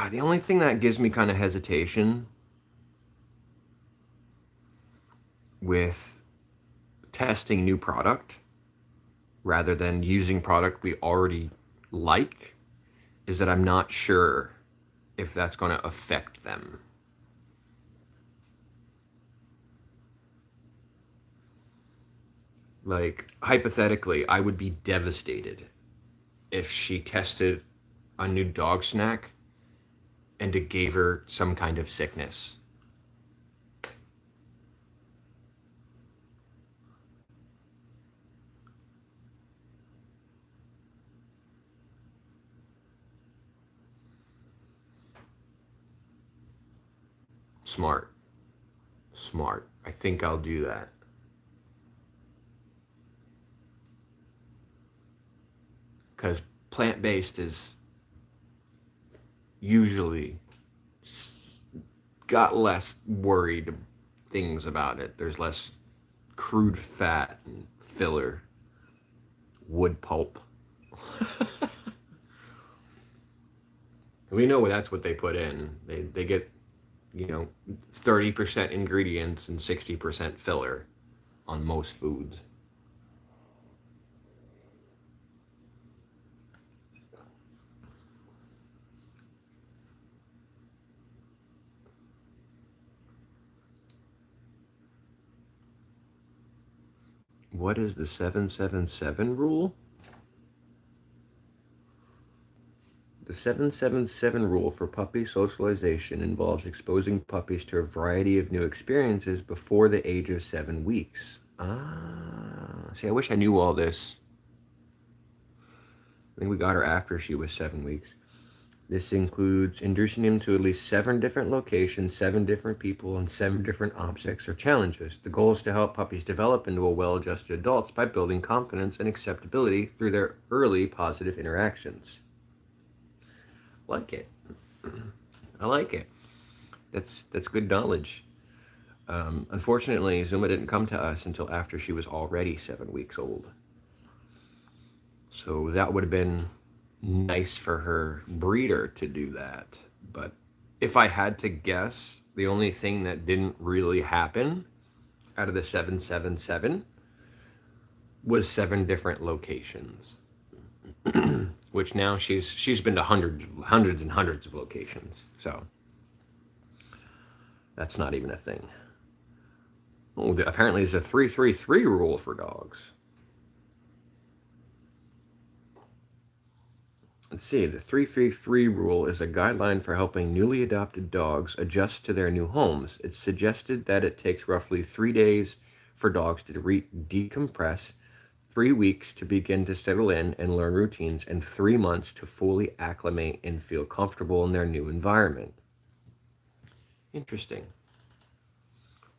The only thing that gives me kind of hesitation with testing new product rather than using product we already like is that I'm not sure if that's going to affect them. Like, hypothetically, I would be devastated if she tested a new dog snack and it gave her some kind of sickness. Smart. Smart. I think I'll do that. Because plant-based is usually got less worried things about it. There's less crude fat and filler, wood pulp. We know that's what they put in. They get, 30% ingredients and 60% filler on most foods. What is the 777 rule? The 777 rule for puppy socialization involves exposing puppies to a variety of new experiences before the age of 7 weeks. See, I wish I knew all this. I think we got her after she was 7 weeks. This includes introducing him to at least 7 different locations, 7 different people, and 7 different objects or challenges. The goal is to help puppies develop into well-adjusted adults by building confidence and acceptability through their early positive interactions. Like it. I like it. That's good knowledge. Unfortunately, Zuma didn't come to us until after she was already 7 weeks old. So that would have been nice for her breeder to do that. But if I had to guess, the only thing that didn't really happen out of the 777 was 7 different locations. Which now she's been to hundreds and hundreds of locations. So that's not even a thing. Oh, apparently there's a 333 rule for dogs. Let's see, the 333 rule is a guideline for helping newly adopted dogs adjust to their new homes. It's suggested that it takes roughly 3 days for dogs to decompress, 3 weeks to begin to settle in and learn routines, and 3 months to fully acclimate and feel comfortable in their new environment. Interesting.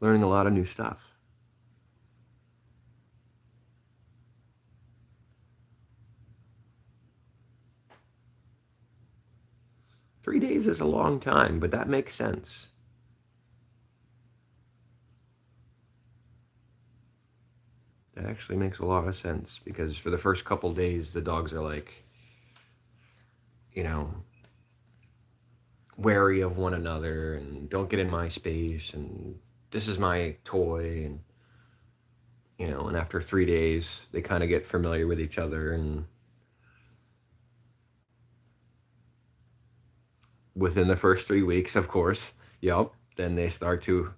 learning a lot of new stuff. Three days is a long time, but that makes sense. That actually makes a lot of sense, because for the first couple days, the dogs are like, you know, wary of one another and don't get in my space and this is my toy, and and after 3 days they kind of get familiar with each other, and within the first 3 weeks, of course, yep, then they start to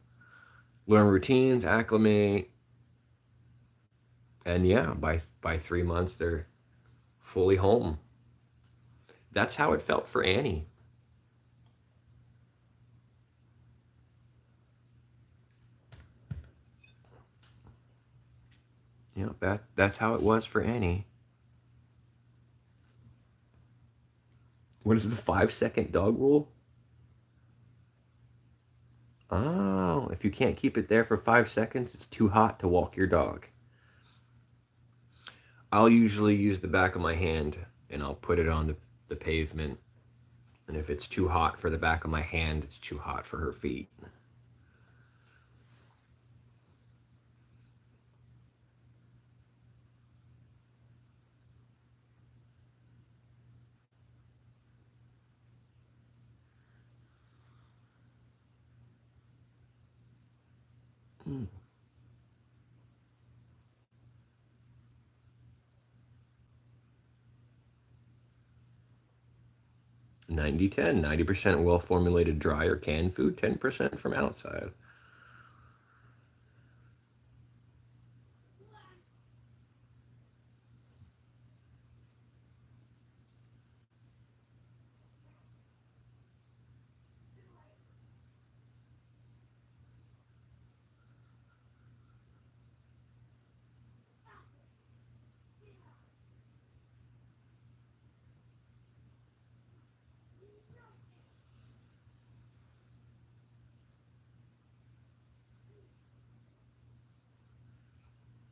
learn routines, acclimate, and yeah, by 3 months they're fully home. That's how it felt for Annie. That's how it was for Annie. What is the 5-second dog rule? Oh, if you can't keep it there for 5 seconds, it's too hot to walk your dog. I'll usually use the back of my hand and I'll put it on the pavement. And if it's too hot for the back of my hand, it's too hot for her feet. Mm. 90-10, 90% well-formulated dry or canned food, 10% from outside.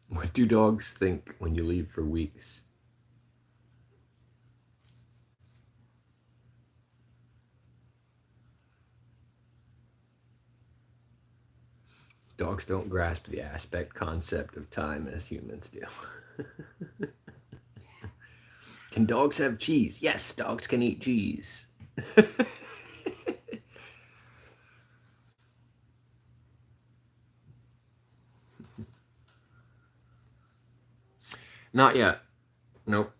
What do dogs think when you leave for weeks? Dogs don't grasp the aspect concept of time as humans do. Can dogs have cheese? Yes, dogs can eat cheese. Not yet. Nope.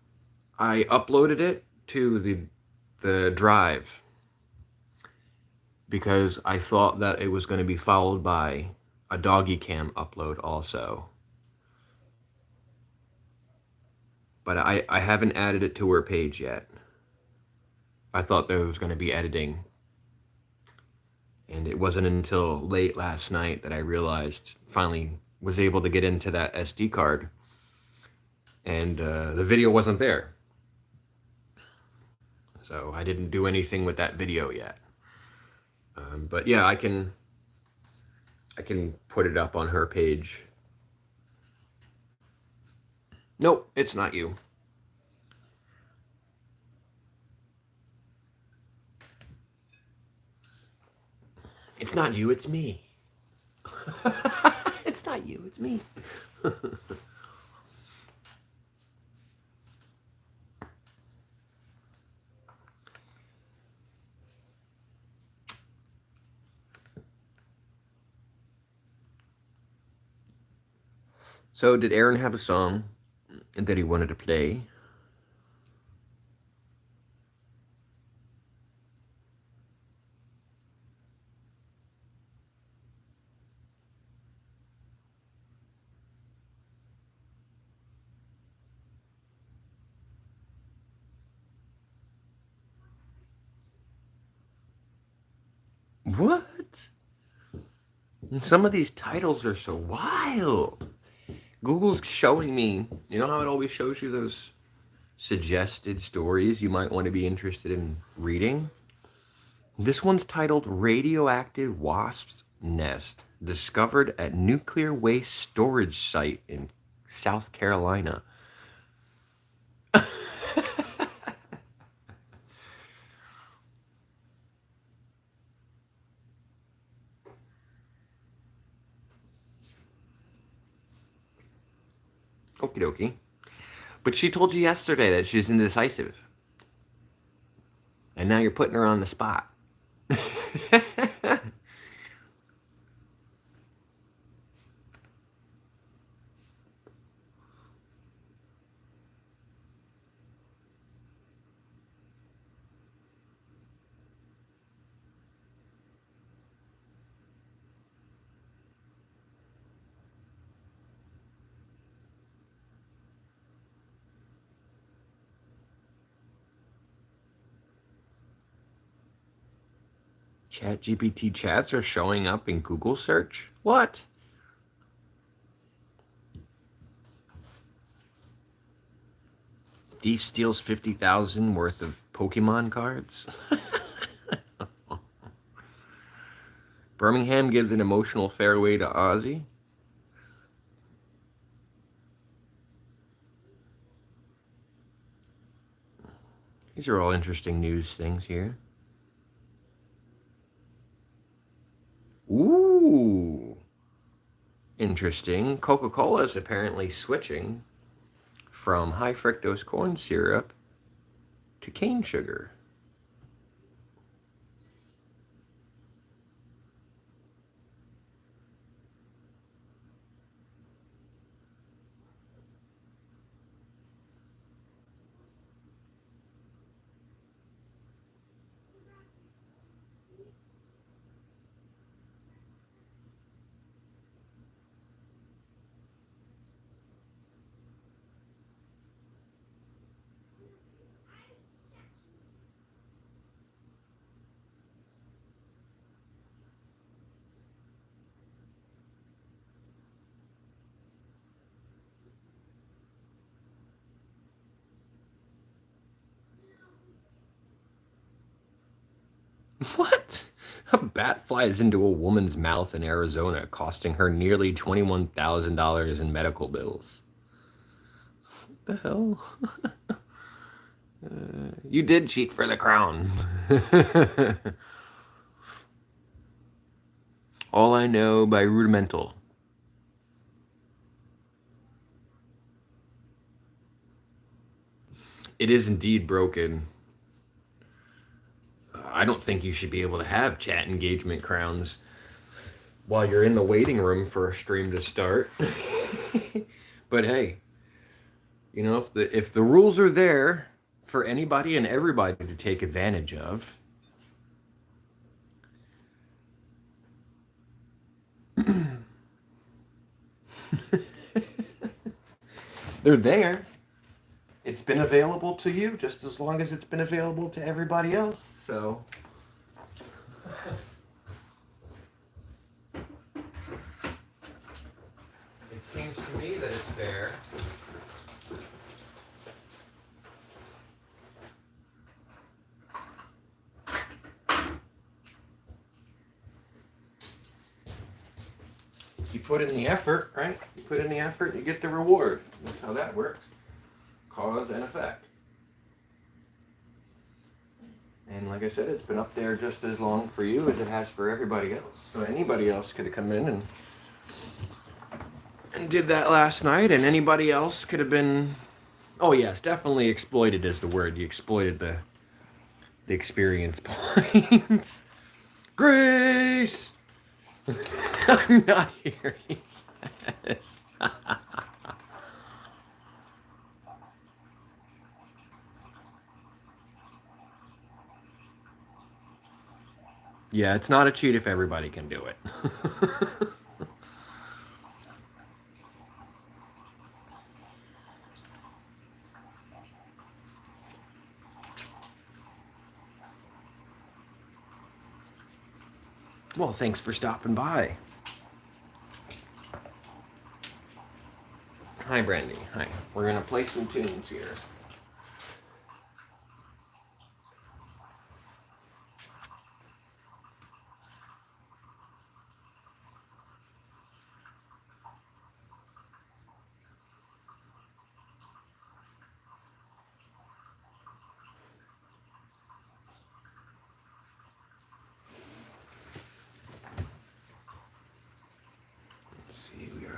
I uploaded it to the drive because I thought that it was going to be followed by a doggy cam upload also. But I haven't added it to her page yet. I thought there was going to be editing. And it wasn't until late last night that I realized, finally was able to get into that SD card. And the video wasn't there. So I didn't do anything with that video yet. But yeah, I can put it up on her page. Nope, it's not you. It's not you, it's me. It's not you, it's me. So did Aaron have a song that he wanted to play? What? Some of these titles are so wild. Google's showing me, you know how it always shows you those suggested stories you might want to be interested in reading? This one's titled Radioactive Wasps nest discovered at nuclear waste storage site in South Carolina. Okie dokie. But she told you yesterday that she's indecisive. And now you're putting her on the spot. ChatGPT chats are showing up in Google search? What? Thief steals 50,000 worth of Pokemon cards? Birmingham gives an emotional farewell to Ozzy? These are all interesting news things here. Ooh. Interesting. Coca-Cola is apparently switching from high fructose corn syrup to cane sugar. What? A bat flies into a woman's mouth in Arizona, costing her nearly $21,000 in medical bills. What the hell? You did cheat for the crown. All I know by Rudimental. It is indeed broken. I don't think you should be able to have chat engagement crowns while you're in the waiting room for a stream to start. But hey, you know, if the rules are there for anybody and everybody to take advantage of, they're there. It's been available to you just as long as it's been available to everybody else. So it seems to me that it's fair. You put in the effort, right? You put in the effort, you get the reward. That's how that works. Cause and effect. And like I said, it's been up there just as long for you as it has for everybody else. So anybody else could have come in and did that last night, and anybody else could have been. Oh yes, definitely exploited is the word. You exploited the experience points. Grace. I'm not here. He says. Yeah, it's not a cheat if everybody can do it. Well, thanks for stopping by. Hi, Brandy. Hi. We're going to play some tunes here.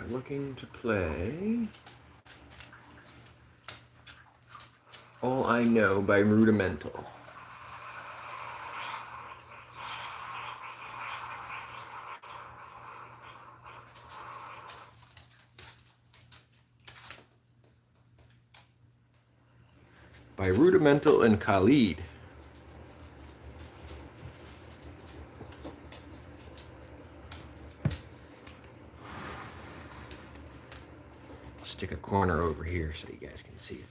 looking to play All I Know by Rudimental. By Rudimental and Khalid. I'll stick a corner over here so you guys can see it.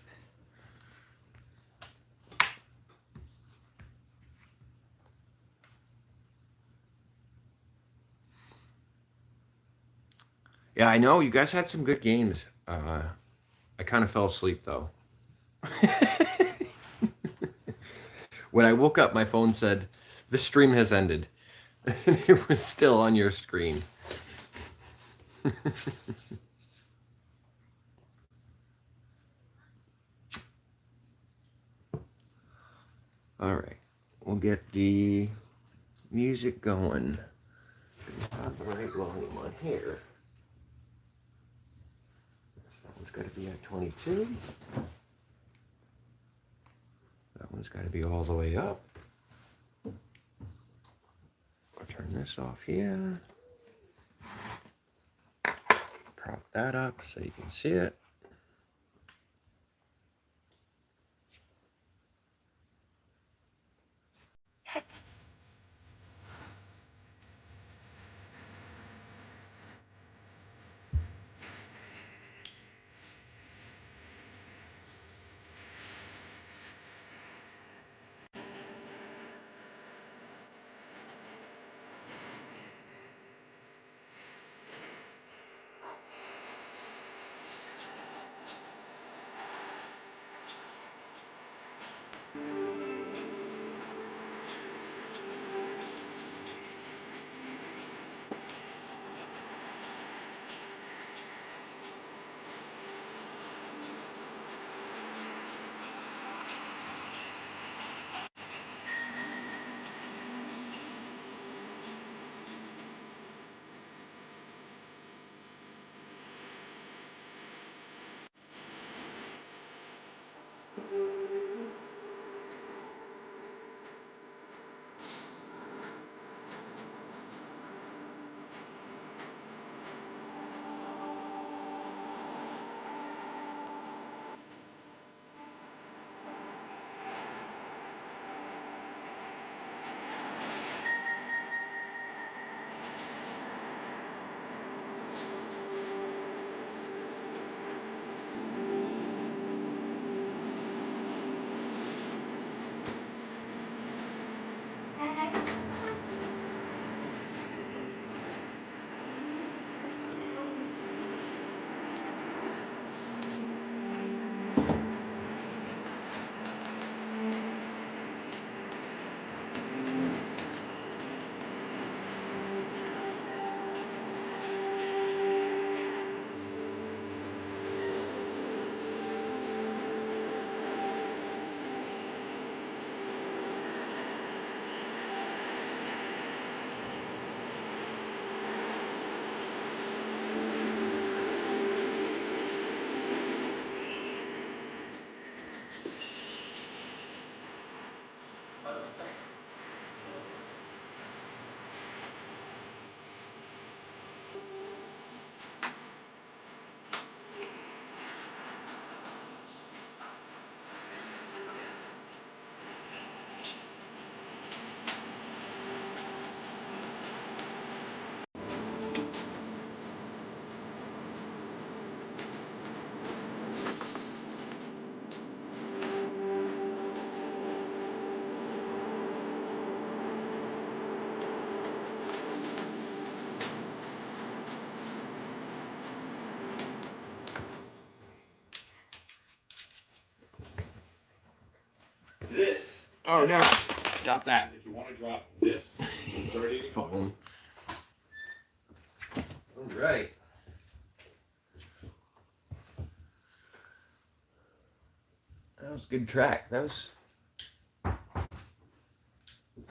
Yeah, I know you guys had some good games. I kind of fell asleep though. When I woke up, my phone said, "The stream has ended." And it was still on your screen. All right, we'll get the music going. Have the right volume on here. That one's got to be at 22. That one's got to be all the way up. I'll turn this off here. Prop that up so you can see it. This. Oh no! Stop that. If you want to drop this, Phone. All right. That was a good track. That was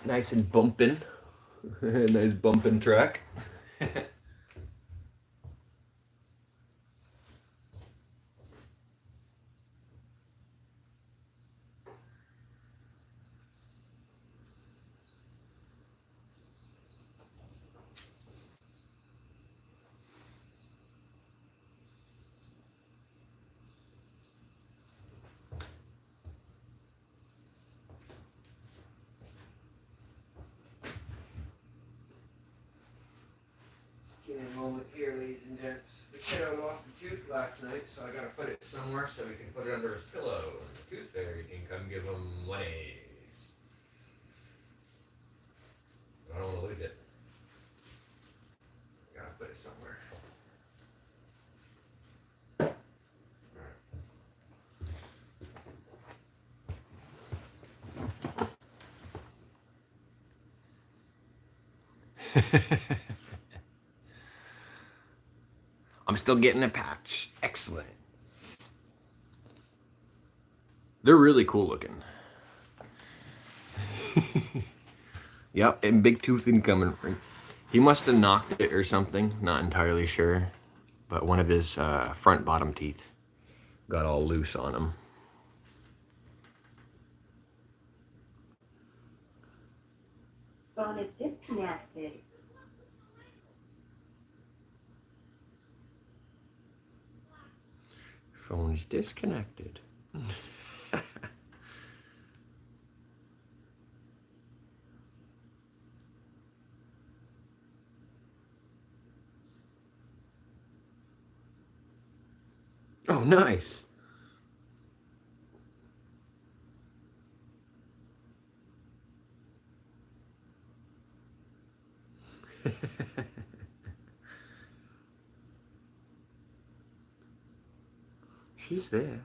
nice and bumping. Nice bumping track. night, so I gotta put it somewhere so we can put it under his pillow. And the tooth fairy can come give him 1A's. I don't want to lose it. Gotta put it somewhere. I'm still getting a patch. Excellent. They're really cool looking. Yep, and big tooth incoming. He must have knocked it or something. Not entirely sure. But one of his front bottom teeth got all loose on him. Phone is disconnected. Phone is disconnected. Oh, nice. She's there.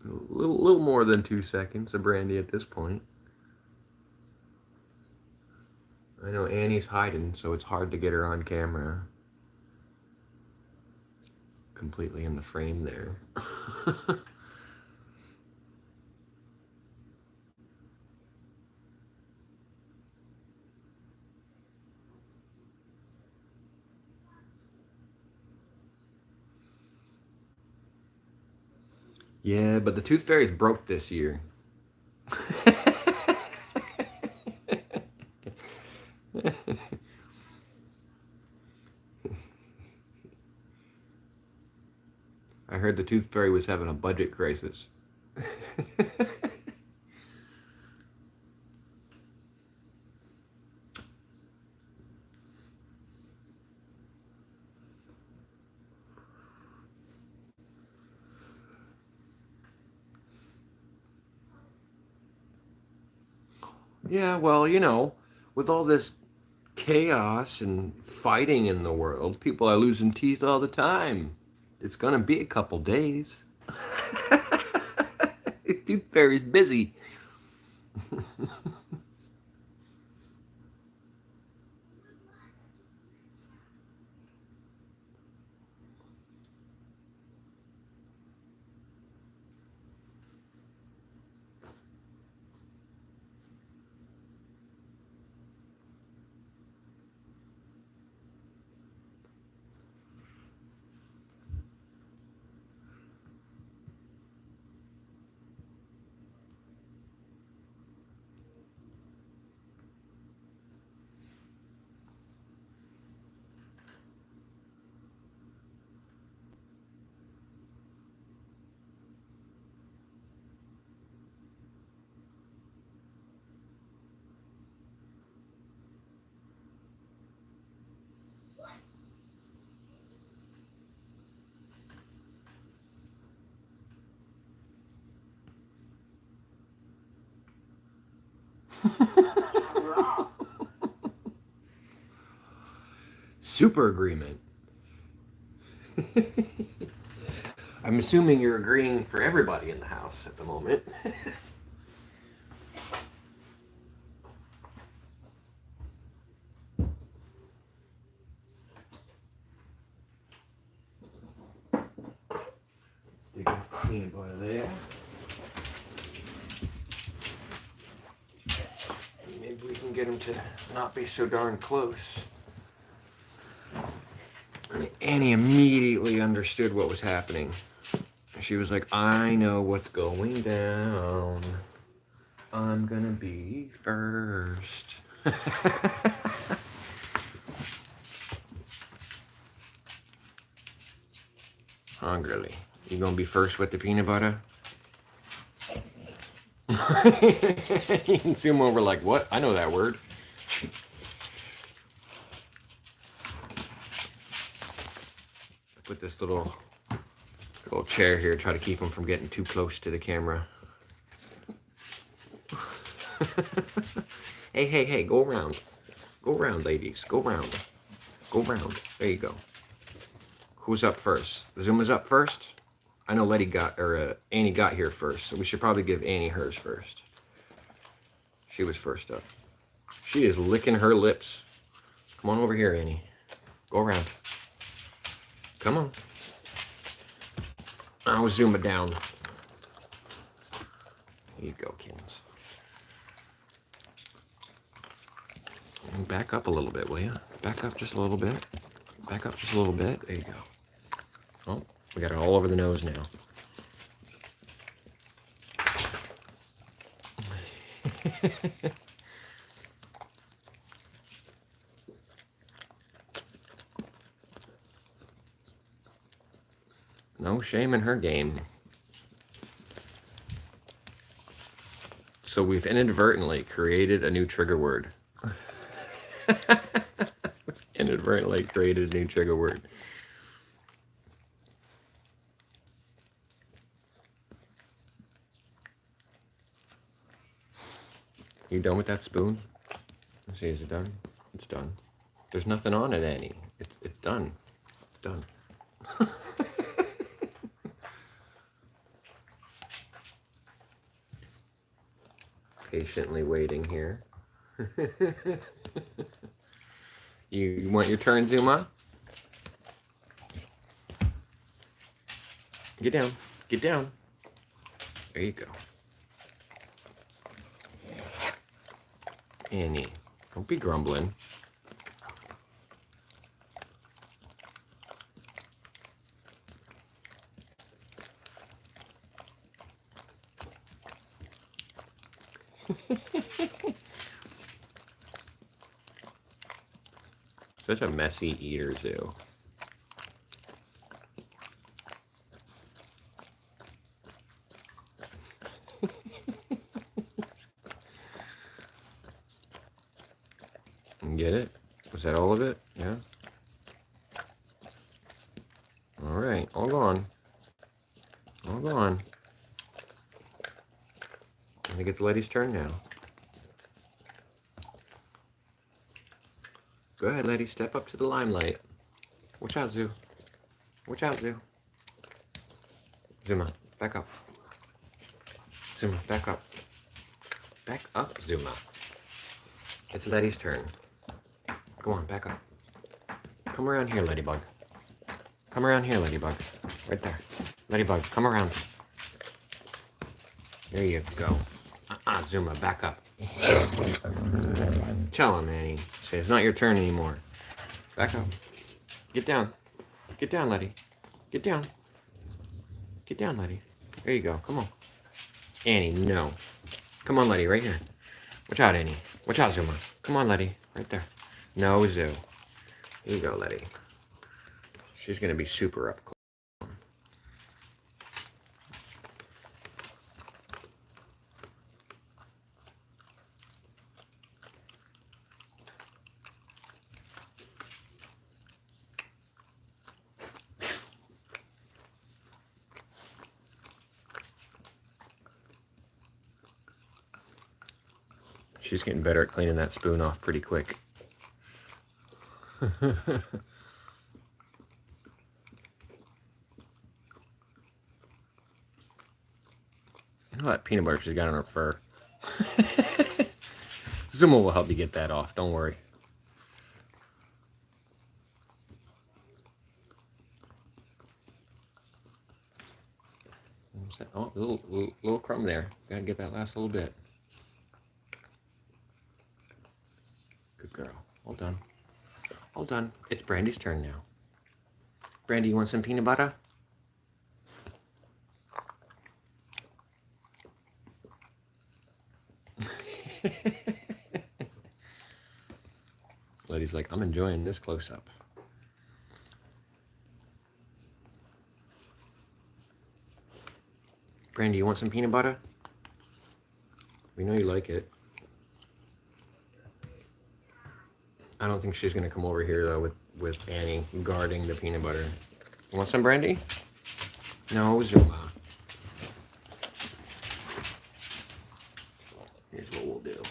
A little more than 2 seconds of Brandy at this point. I know Annie's hiding, so it's hard to get her on camera. Completely in the frame there. Yeah, but the Tooth Fairy's broke this year. I heard the Tooth Fairy was having a budget crisis. Yeah, well, you know, with all this chaos and fighting in the world, people are losing teeth all the time. It's gonna be a couple days. Tooth Fairy's busy. Super agreement. I'm assuming you're agreeing for everybody in the house at the moment. You can peanut butter there. Maybe we can get him to not be so darn close. Annie immediately understood what was happening. She was like, I know what's going down. I'm gonna be first. Hungrily. You gonna be first with the peanut butter? You can zoom over like, what? I know that word. put this little chair here, try to keep him from getting too close to the camera. Hey, go around. Go around, ladies. Go around. Go around. There you go. Who's up first? Zuma's up first? I know Annie got here first, so we should probably give Annie hers first. She was first up. She is licking her lips. Come on over here, Annie. Go around. Come on. I'll zoom it down. Here you go, kittens. And back up a little bit, will you? Back up just a little bit. Back up just a little bit. There you go. Oh, we got it all over the nose now. No shame in her game. So we've inadvertently created a new trigger word. Inadvertently created a new trigger word. You done with that spoon? Let's see, is it done? It's done. There's nothing on it, Annie. It's done. It's done. Patiently waiting here. You want your turn, Zuma? Get down. Get down. There you go. Annie, don't be grumbling. Such a messy eater zoo. Get it? Was that all of it? Yeah? Alright, all gone. All gone. I think it's Letty's turn now. Go ahead, Letty, step up to the limelight. Watch out, Zoo. Watch out, Zoo. Zuma, back up. Zuma, back up. Back up, Zuma. It's Letty's turn. Come on, back up. Come around here, Ladybug. Come around here, Ladybug. Right there. Ladybug, come around. There you go. Zuma, back up. Tell him, Annie. Say, it's not your turn anymore. Back up. Get down. Get down, Letty. Get down. Get down, Letty. There you go. Come on. Annie, no. Come on, Letty, right here. Watch out, Annie. Watch out, Zuma. Come on, Letty. Right there. No, Zoo. Here you go, Letty. She's going to be super up close. She's getting better at cleaning that spoon off pretty quick. You know that peanut butter she's got on her fur. Zuma will help you get that off, don't worry. Oh, little crumb there. Gotta get that last little bit. Good girl. All done. All done. It's Brandy's turn now. Brandy, you want some peanut butter? Lady's like, I'm enjoying this close-up. Brandy, you want some peanut butter? We know you like it. I don't think she's gonna come over here though with Annie guarding the peanut butter. You want some brandy? No, Zuma. Here's what we'll do.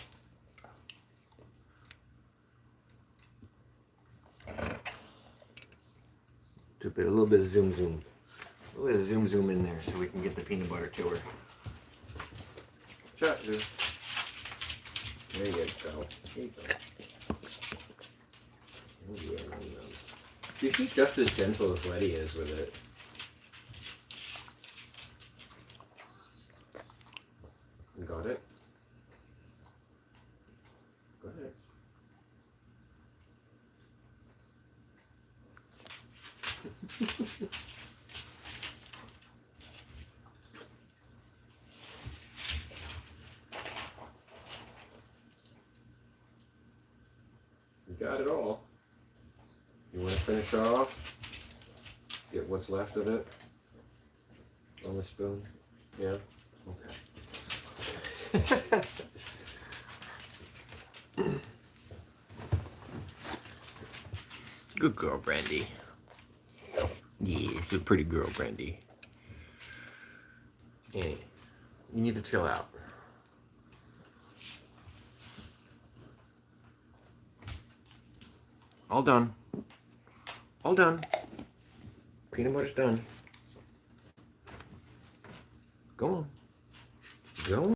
To put a little bit of zoom. A little bit of zoom in there so we can get the peanut butter to her. Shut, Zoom. There you go. There you go. Oh, yeah, she's just as gentle as Letty is with it. You got it? Go ahead. You got it all. You want to finish off? Get what's left of it on the spoon? Yeah? Okay. Good girl, Brandy. Yeah, it's a pretty girl, Brandy. Hey, you need to chill out. All done. All done. Peanut butter's done. Go on. Go.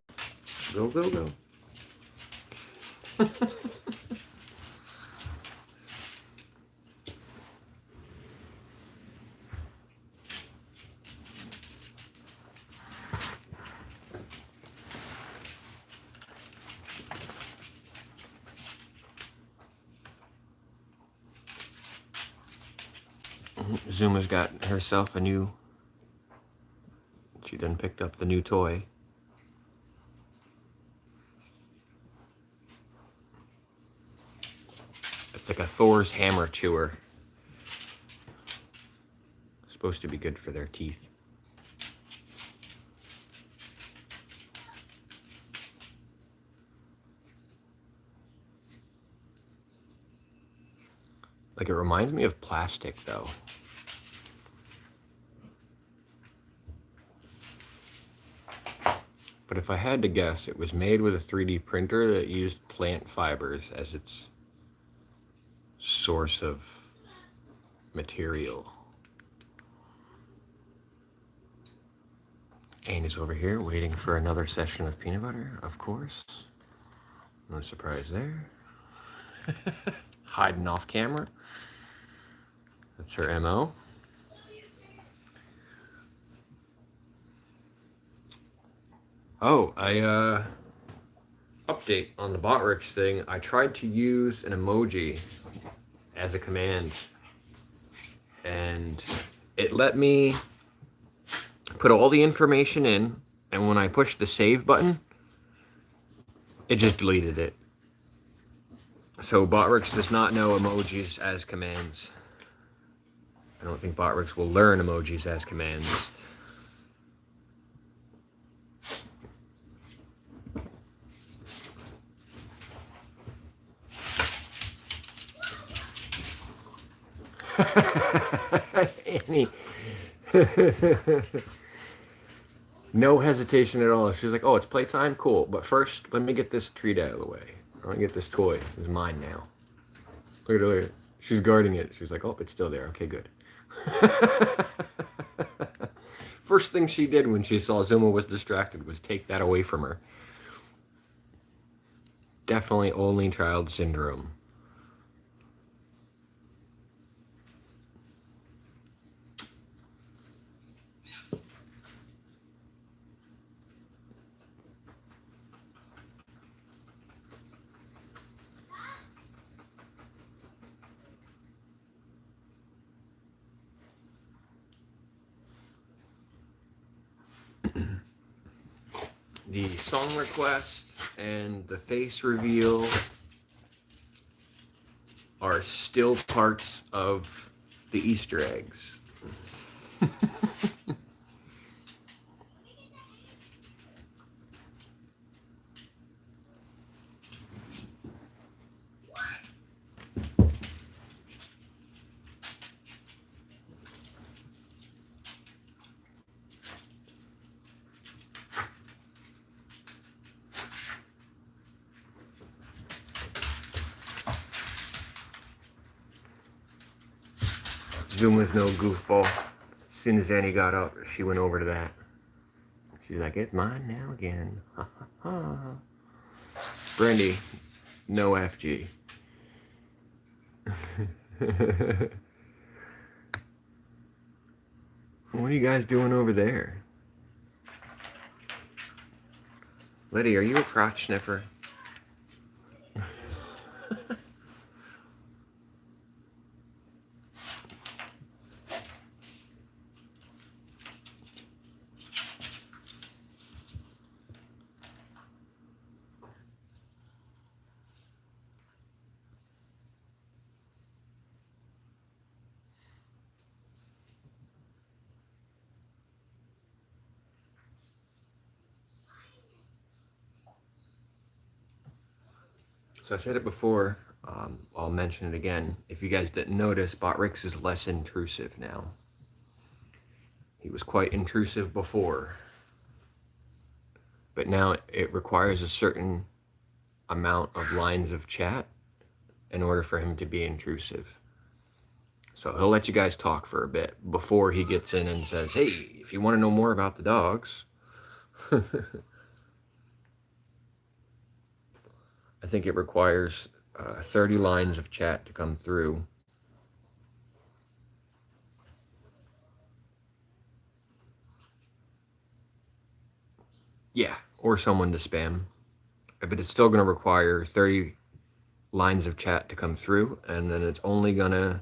Go. Zuma's got herself a new... She done picked up the new toy. It's like a Thor's hammer chewer. Supposed to be good for their teeth. Like, it reminds me of plastic, though. But if I had to guess, it was made with a 3D printer that used plant fibers as its source of material. Anne is over here waiting for another session of peanut butter, of course. No surprise there. Hiding off camera. That's her MO. Oh, update on the Botrix thing. I tried to use an emoji as a command, and it let me put all the information in, and when I pushed the save button, it just deleted it. So Botrix does not know emojis as commands. I don't think Botrix will learn emojis as commands. Annie. No hesitation at all. She's like, oh, it's playtime? Cool. But first, let me get this treat out of the way. I want to get this toy. It's mine now. Look at her. Look at her. She's guarding it. She's like, oh, it's still there. Okay, good. First thing she did when she saw Zuma was distracted was take that away from her. Definitely only child syndrome. The song request and the face reveal are still parts of the Easter eggs. Zoom was no goofball. As soon as Annie got up, she went over to that. She's like, it's mine now again. Ha ha ha. Brandy, no FG. What are you guys doing over there? Liddy, are you a crotch sniffer? So I said it before, I'll mention it again. If you guys didn't notice, Botrix is less intrusive now. He was quite intrusive before, but now it requires a certain amount of lines of chat in order for him to be intrusive. So he'll let you guys talk for a bit before he gets in and says, hey, if you want to know more about the dogs. I think it requires 30 lines of chat to come through. Yeah, or someone to spam. But it's still going to require 30 lines of chat to come through, and then it's only going to...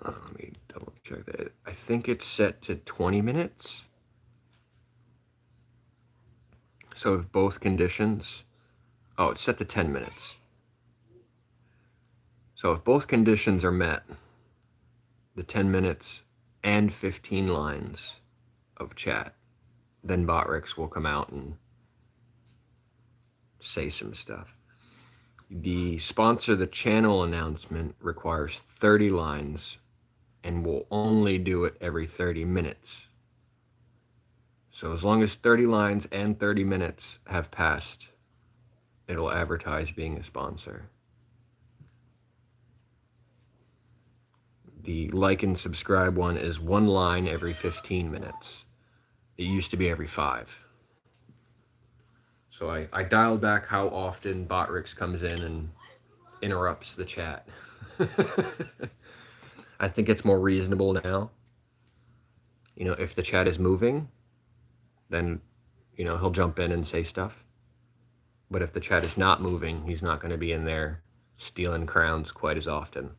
let me double check that. I think it's set to 20 minutes. So if both conditions... Oh, it's set to 10 minutes. So if both conditions are met, the 10 minutes and 15 lines of chat, then Botrix will come out and say some stuff. The sponsor the channel announcement requires 30 lines and will only do it every 30 minutes. So as long as 30 lines and 30 minutes have passed, it'll advertise being a sponsor. The like and subscribe one is one line every 15 minutes. It used to be every 5. So I dialed back how often Botrix comes in and interrupts the chat. I think it's more reasonable now. You know, if the chat is moving, then, you know, he'll jump in and say stuff. But if the chat is not moving, he's not going to be in there stealing crowns quite as often.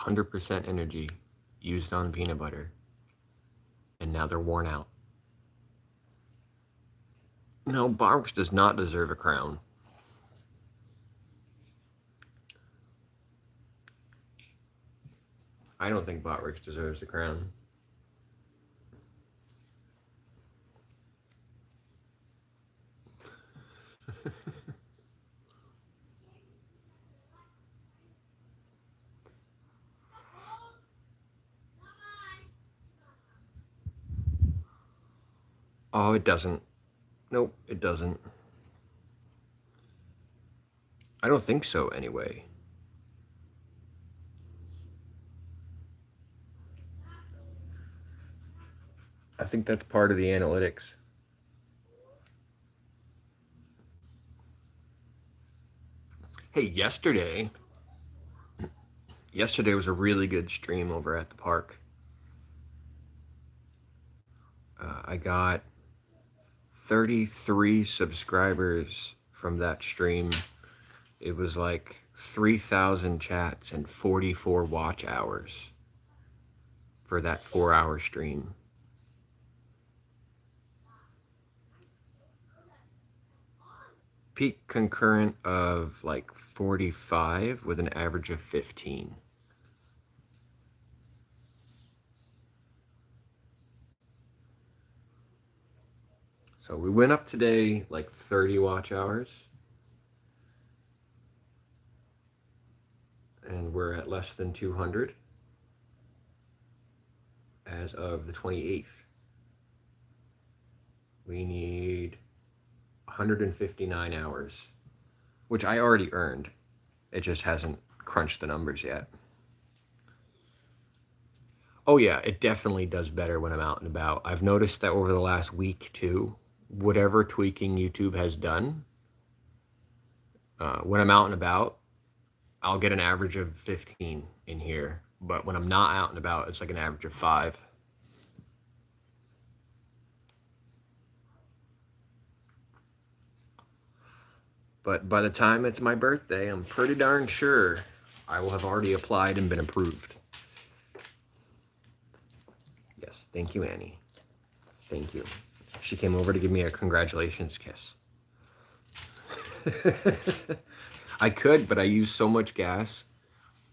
%, energy used on peanut butter, and now they're worn out. No, Botrix does not deserve a crown. I don't think Botrix deserves a crown. Oh, it doesn't. Nope, it doesn't. I don't think so, anyway. I think that's part of the analytics. Hey, yesterday was a really good stream over at the park. I got 33 subscribers from that stream. It was like 3,000 chats and 44 watch hours for that 4-hour stream. peak concurrent of like 45 with an average of 15. So we went up today like 30 watch hours. And we're at less than 200 as of the 28th. We need 159 hours, which I already earned. It just hasn't crunched the numbers yet. Oh yeah, it definitely does better when I'm out and about. I've noticed that over the last week too, whatever tweaking YouTube has done, when I'm out and about, I'll get an average of 15 in here. But when I'm not out and about, it's like an average of 5. But by the time it's my birthday, I'm pretty darn sure I will have already applied and been approved. Yes, thank you, Annie. Thank you. She came over to give me a congratulations kiss. I could, but I use so much gas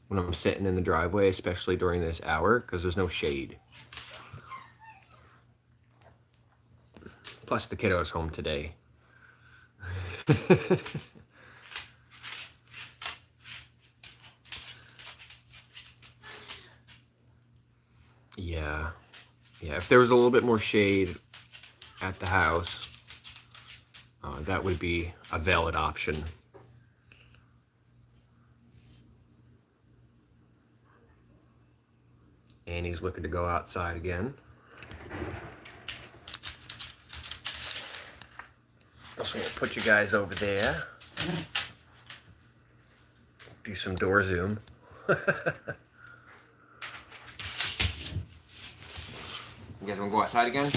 when I'm sitting in the driveway, especially during this hour, because there's no shade. Plus, the kiddo's home today. Yeah. Yeah, if there was a little bit more shade at the house, that would be a valid option. Annie's looking to go outside again. So we'll put you guys over there. Do some door zoom. You guys want to go outside again?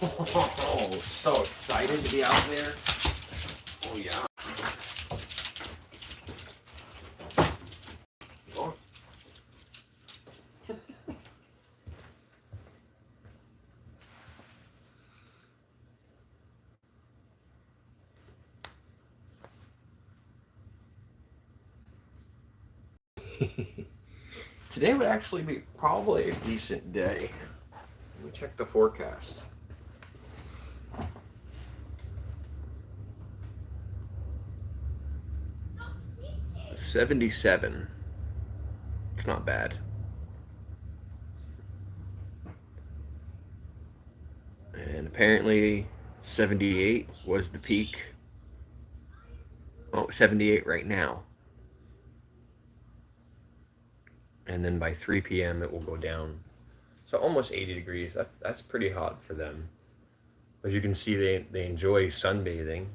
Oh, so excited to be out there. Oh, yeah. Oh. Today would actually be probably a decent day. Let me check the forecast. A 77. It's not bad. And apparently 78 was the peak. Oh, 78 right now. And then by 3 p.m. it will go down. So almost 80 degrees. That's pretty hot for them. As you can see, they enjoy sunbathing.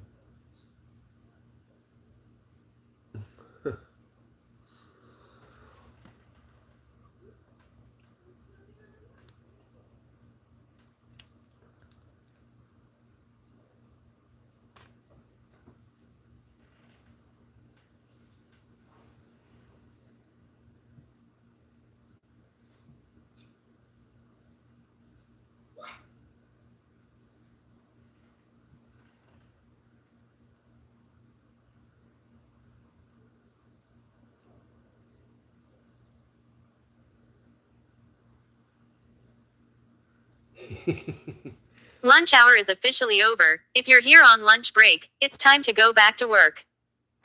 Lunch hour is officially over. If you're here on lunch break, it's time to go back to work.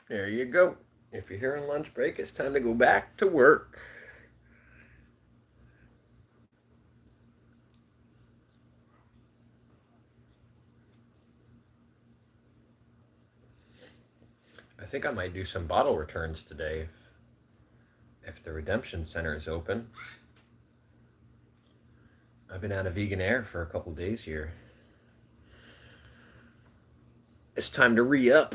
There you go. If you're here on lunch break, it's time to go back to work. I think I might do some bottle returns today if the Redemption Center is open. I've been out of vegan air for a couple days here. It's time to re-up.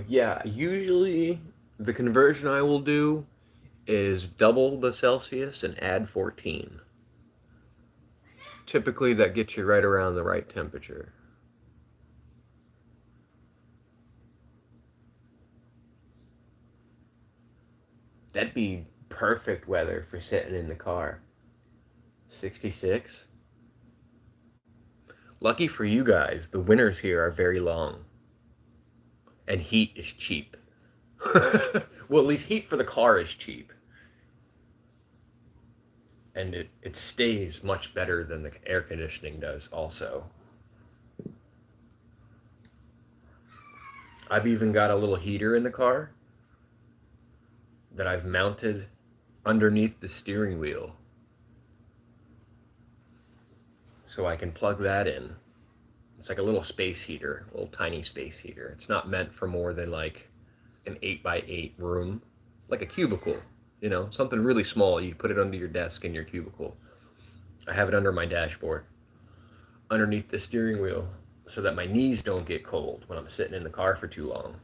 Yeah, usually the conversion I will do is double the Celsius and add 14. Typically that gets you right around the right temperature. That'd be perfect weather for sitting in the car. 66. Lucky for you guys, the winters here are very long. And heat is cheap. Well, at least heat for the car is cheap. And it stays much better than the air conditioning does also. I've even got a little heater in the car that I've mounted underneath the steering wheel. So I can plug that in. It's like a little space heater, a little tiny space heater. It's not meant for more than like an 8x8 room, like a cubicle, you know, something really small. You put it under your desk in your cubicle. I have it under my dashboard, underneath the steering wheel, so that my knees don't get cold when I'm sitting in the car for too long.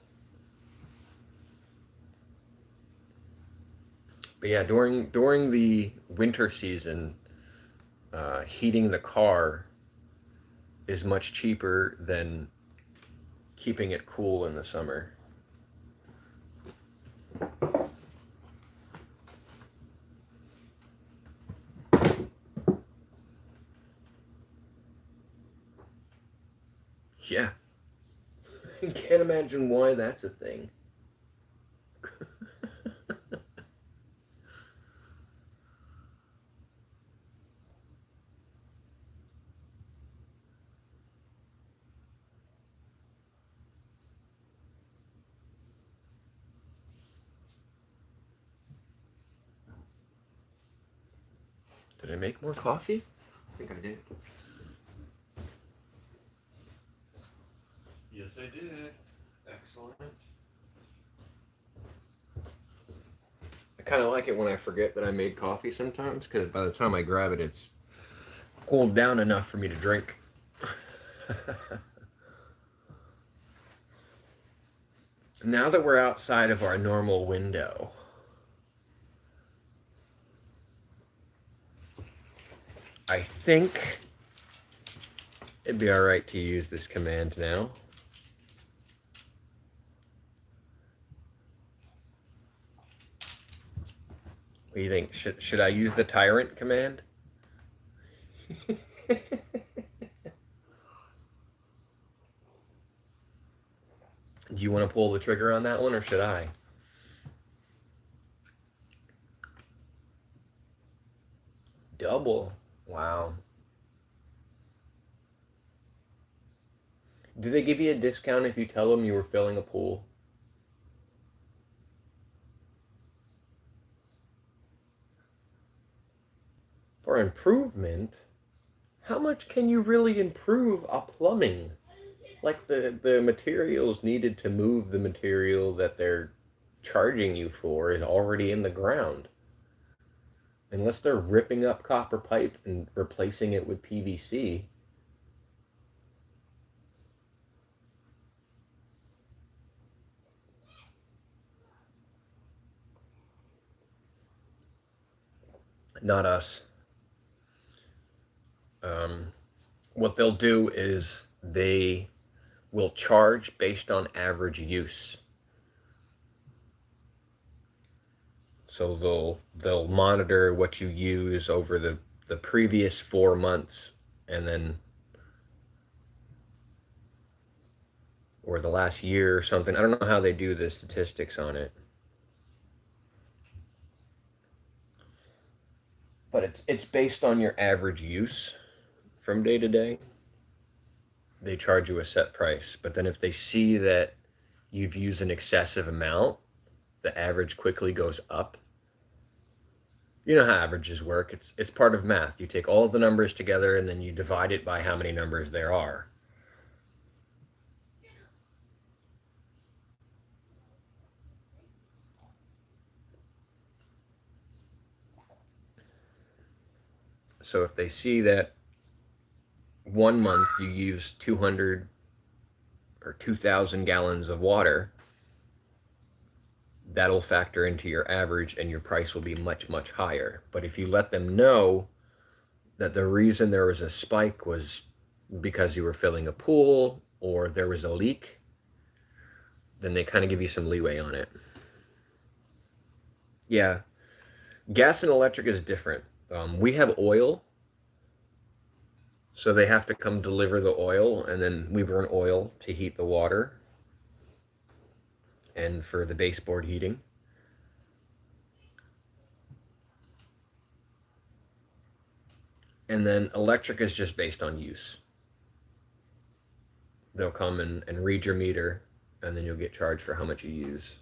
But yeah, during the winter season, heating the car is much cheaper than keeping it cool in the summer. Yeah. Can't imagine why that's a thing. Did I make more coffee? I think I did. Yes, I did. Excellent. I kind of like it when I forget that I made coffee sometimes, because by the time I grab it, it's cooled down enough for me to drink. Now that we're outside of our normal window, I think it'd be all right to use this command now. What do you think? Should I use the tyrant command? Do you want to pull the trigger on that one, or should I? Double. Wow. Do they give you a discount if you tell them you were filling a pool? For improvement? How much can you really improve a plumbing? Like the materials needed to move the material that they're charging you for is already in the ground. Unless they're ripping up copper pipe and replacing it with PVC. Not us. What they'll do is they will charge based on average use. So they'll monitor what you use over the previous 4 months, and then, or the last year or something. I don't know how they do the statistics on it. But it's based on your average use from day to day. They charge you a set price. But then if they see that you've used an excessive amount, the average quickly goes up. You know how averages work. It's part of math. You take all of the numbers together and then you divide it by how many numbers there are. So if they see that 1 month you use 200 or 2,000 gallons of water, that'll factor into your average and your price will be much, much higher. But if you let them know that the reason there was a spike was because you were filling a pool or there was a leak, then they kind of give you some leeway on it. Yeah, gas and electric is different. We have oil, So they have to come deliver the oil, and then we burn oil to heat the water and for the baseboard heating. And then electric is just based on use. They'll come and read your meter, and then you'll get charged for how much you use.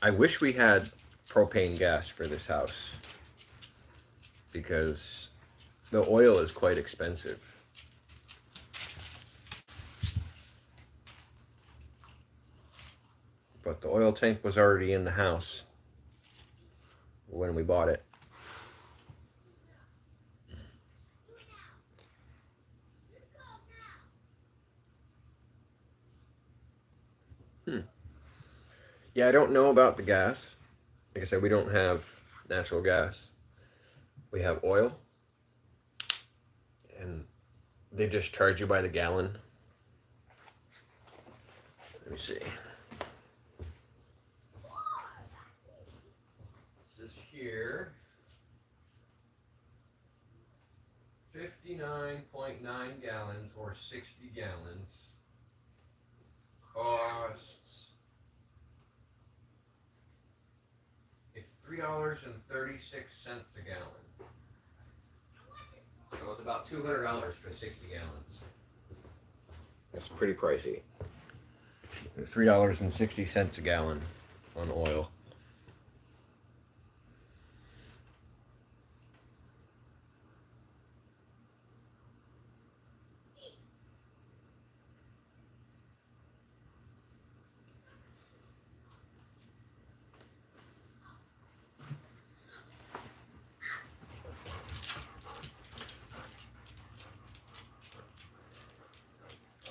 I wish we had propane gas for this house because the oil is quite expensive. But the oil tank was already in the house when we bought it. Yeah, I don't know about the gas. Like I said, we don't have natural gas. We have oil. And they just charge you by the gallon. Let me see. This is here. 59.9 gallons or 60 gallons costs, it's $3.36 a gallon. So it's about $200 for 60 gallons. That's pretty pricey. $3.60 a gallon on oil.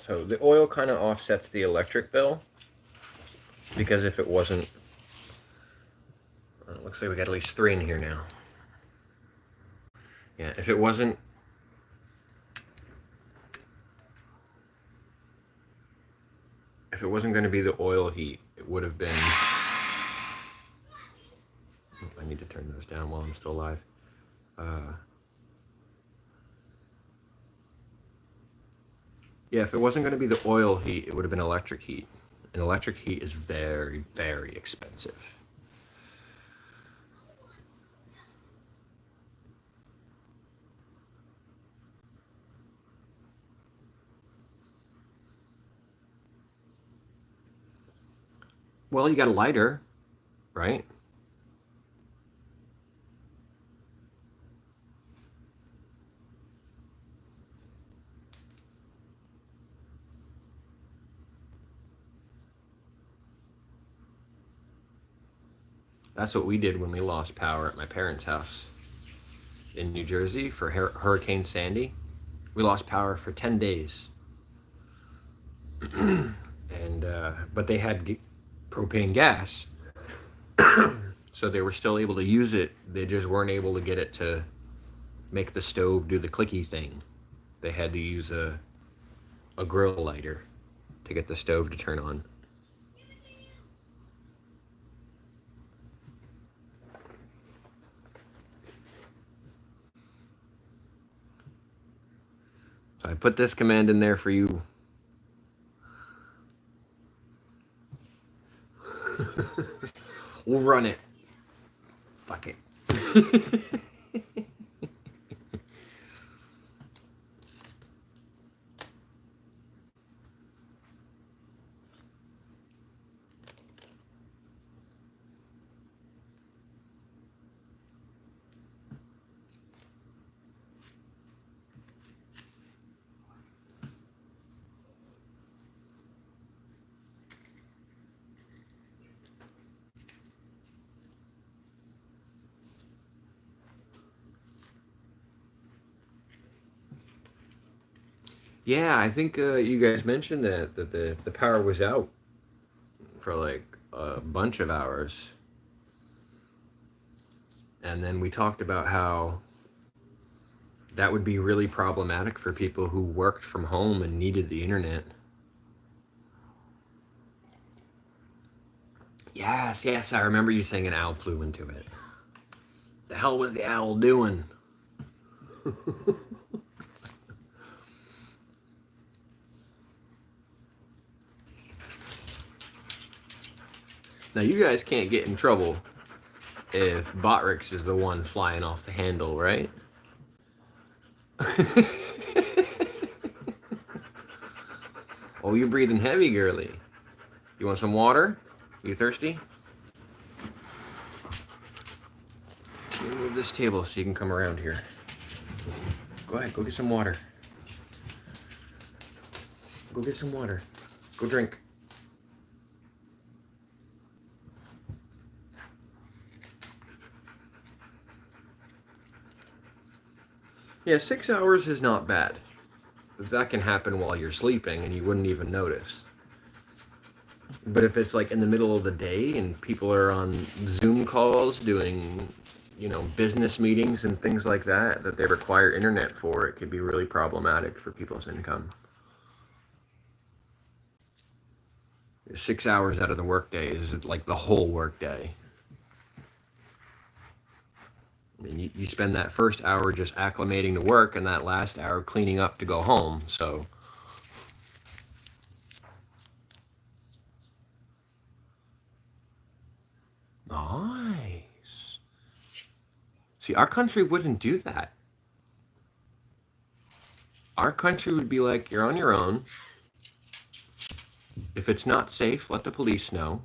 So the oil kind of offsets the electric bill, because if it wasn't, it looks like we got at least 3 in here now. Yeah, if it wasn't going to be the oil heat, it would have been. I need to turn those down while I'm still alive. Yeah, if it wasn't going to be the oil heat, it would have been electric heat. And electric heat is very, very expensive. Well, you got a lighter, right? That's what we did when we lost power at my parents' house in New Jersey for Hurricane Sandy. We lost power for 10 days. And but they had propane gas. So they were still able to use it. They just weren't able to get it to make the stove do the clicky thing. They had to use a grill lighter to get the stove to turn on. So I put this command in there for you. We'll run it. Fuck it. Yeah, I think you guys mentioned that the power was out for like a bunch of hours, and then we talked about how that would be really problematic for people who worked from home and needed the internet. Yes, yes, I remember you saying an owl flew into it. The hell was the owl doing? Now you guys can't get in trouble if Botrix is the one flying off the handle, right? Oh, you're breathing heavy, girly. You want some water? You thirsty? Let me move this table so you can come around here. Go ahead, go get some water. Go get some water. Go drink. Yeah, 6 hours is not bad. That can happen while you're sleeping and you wouldn't even notice. But if it's like in the middle of the day and people are on Zoom calls doing, business meetings and things like that, that they require internet for, it could be really problematic for people's income. 6 hours out of the workday is like the whole workday. I mean, you spend that first hour just acclimating to work and that last hour cleaning up to go home. So, nice. See, our country wouldn't do that. Our country would be like, you're on your own. If it's not safe, let the police know.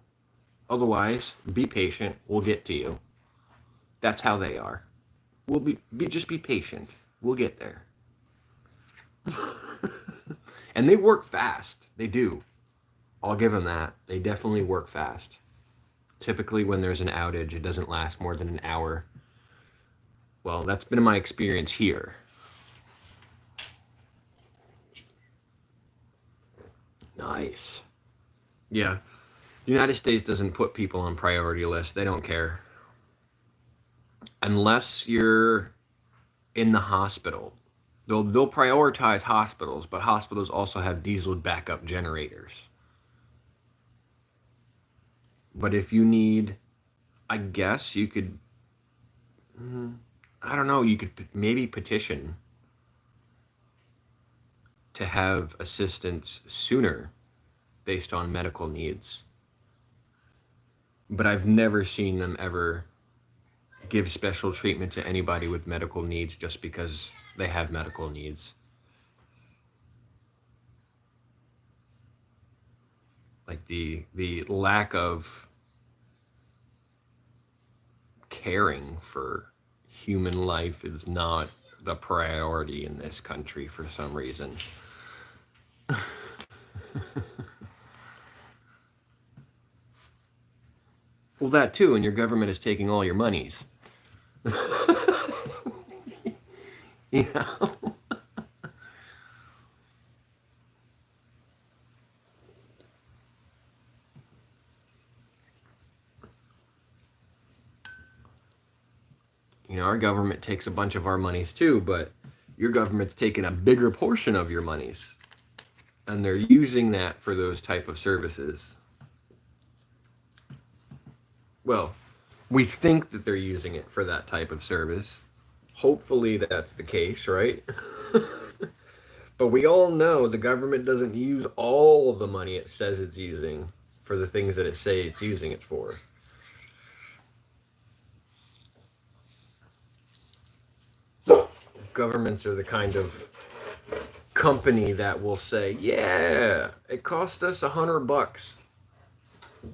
Otherwise, be patient. We'll get to you. That's how they are. We'll just be patient. We'll get there. And they work fast. They do. I'll give them that. They definitely work fast. Typically, when there's an outage, it doesn't last more than an hour. Well, that's been my experience here. Nice. Yeah. The United States doesn't put people on priority lists. They don't care. Unless you're in the hospital. They'll prioritize hospitals, but hospitals also have diesel backup generators. But if you need, I guess you could, I don't know, you could maybe petition to have assistance sooner based on medical needs. But I've never seen them ever give special treatment to anybody with medical needs just because they have medical needs. Like the lack of caring for human life is not the priority in this country for some reason. Well, that too, and your government is taking all your monies. You know? Our government takes a bunch of our monies too, but your government's taking a bigger portion of your monies. And they're using that for those type of services. Well, we think that they're using it for that type of service. Hopefully that's the case, right? But we all know the government doesn't use all of the money it says it's using for the things that it say it's using it for. Governments are the kind of company that will say, yeah, it cost us $100,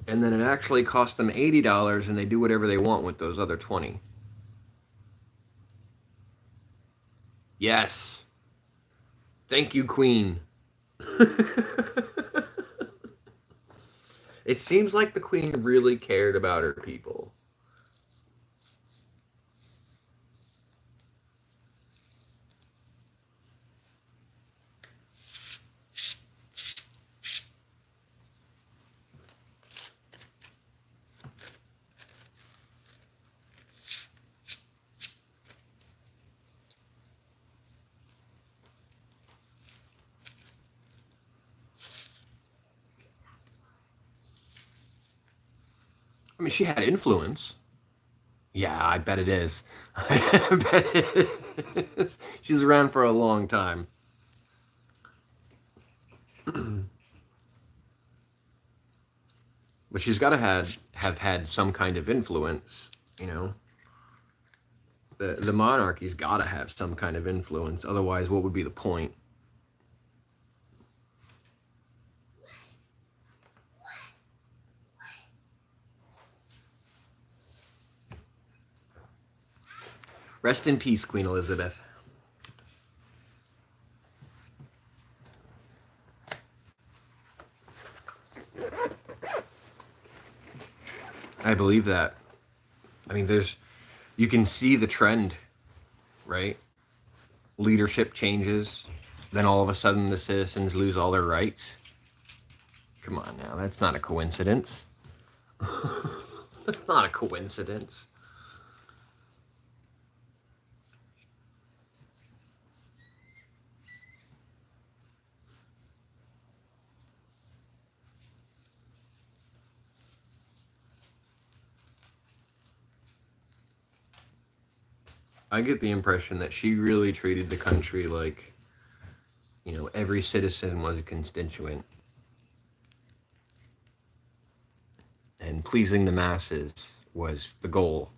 and then it actually cost them $80, and they do whatever they want with those other 20. Yes. Thank you, Queen. It seems like the Queen really cared about her people. I mean, she had influence. Yeah, I bet it is. I bet it is. She's around for a long time. But she's got to have had some kind of influence, you know. The monarchy's got to have some kind of influence. Otherwise, what would be the point? Rest in peace, Queen Elizabeth. I believe that. I mean, you can see the trend, right? Leadership changes, then all of a sudden the citizens lose all their rights. Come on now, that's not a coincidence. That's not a coincidence. I get the impression that she really treated the country like, you know, every citizen was a constituent. And pleasing the masses was the goal.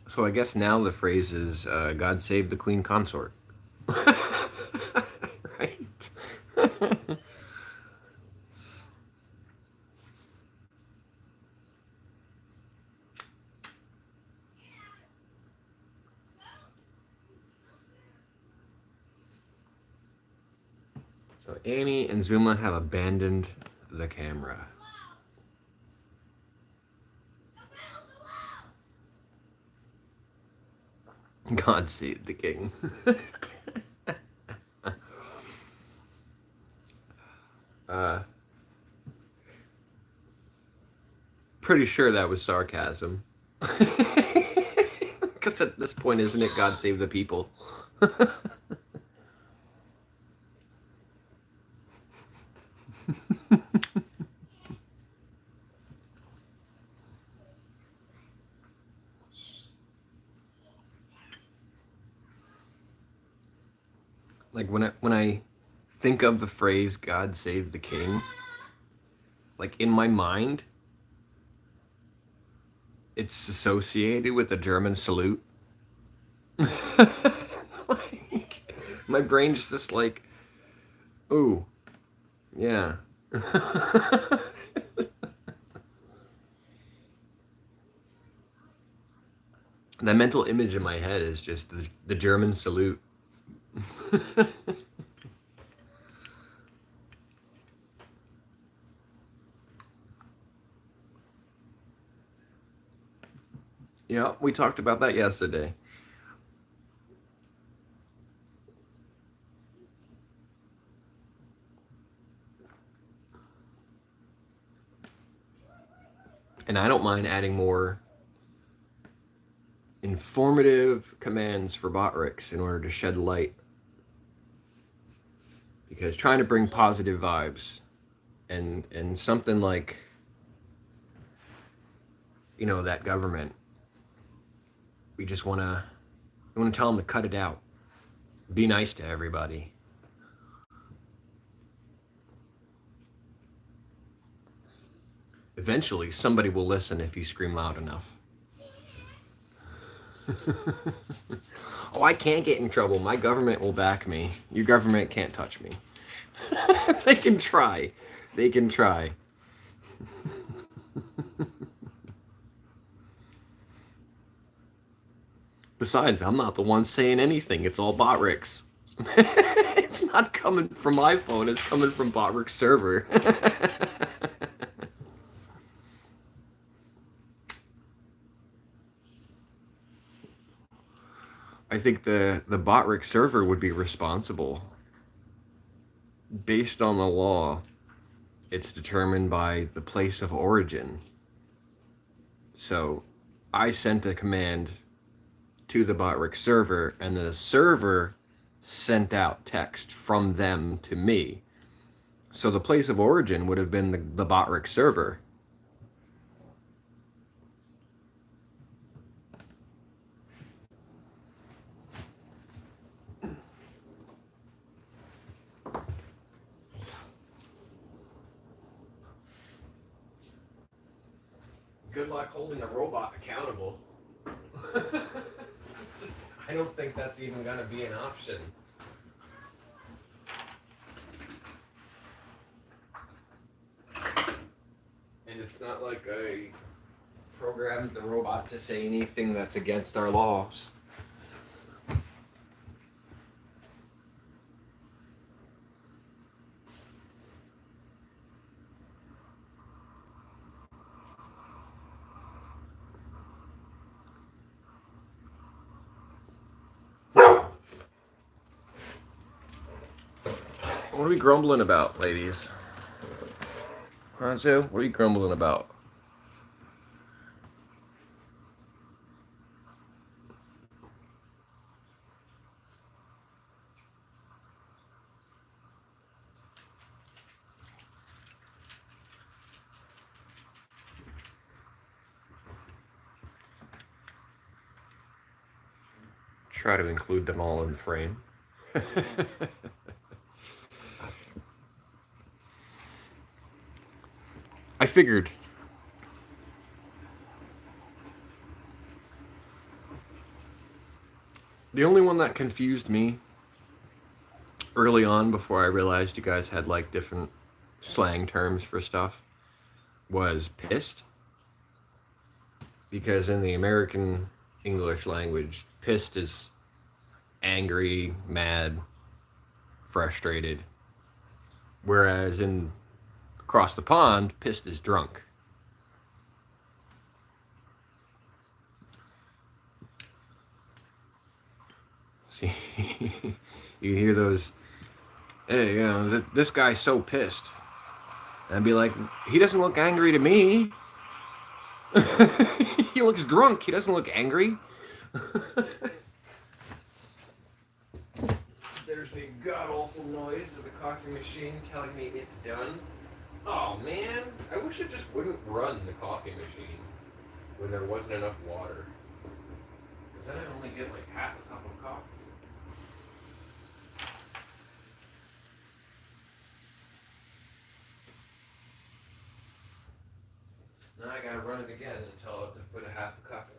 So I guess now the phrase is, God save the Queen Consort. Right? So Annie and Zuma have abandoned the camera. God save the king. Pretty sure that was sarcasm. Because at this point, isn't it God save the people? Like when I think of the phrase God save the king, like in my mind, it's associated with the German salute. Like, my brain's just like, ooh, yeah. That mental image in my head is just the German salute. Yeah, we talked about that yesterday. And I don't mind adding more informative commands for Botrix in order to shed light. Because trying to bring positive vibes and something like, you know, that government, we just want to tell them to cut it out. Be nice to everybody. Eventually, somebody will listen if you scream loud enough. Oh, I can't get in trouble. My government will back me. Your government can't touch me. They can try. They can try. Besides, I'm not the one saying anything. It's all Botrix. It's not coming from my phone. It's coming from Botrix server. I think the Botrix server would be responsible, based on the law, it's determined by the place of origin. So I sent a command to the Botrick server, and the server sent out text from them to me. So the place of origin would have been the Botrick server. Good luck holding a robot accountable. I don't think that's even going to be an option. And it's not like I programmed the robot to say anything that's against our laws. What are we grumbling about, ladies? Hanzo, what are you grumbling about? Try to include them all in the frame. I figured. The only one that confused me early on, before I realized you guys had like different slang terms for stuff, was pissed. Because in the American English language, pissed is angry, mad, frustrated. Whereas across the pond, pissed is drunk. See, you hear those, hey, this guy's so pissed. And I'd be like, he doesn't look angry to me. He looks drunk. He doesn't look angry. There's the god-awful noise of the coffee machine telling me it's done. Oh, man. I wish it just wouldn't run the coffee machine when there wasn't enough water. Because then I'd only get like half a cup of coffee. Now I gotta run it again and tell it to put a half a cup in.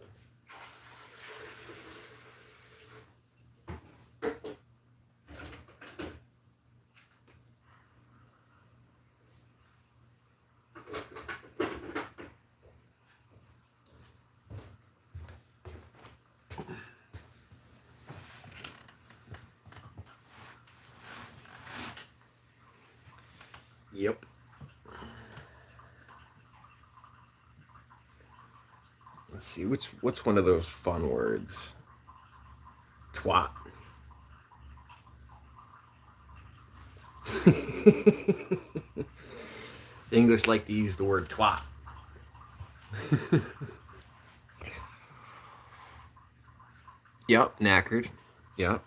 Yep. Let's see, what's one of those fun words? Twat. English like to use the word twat. Yep, knackered. Yep.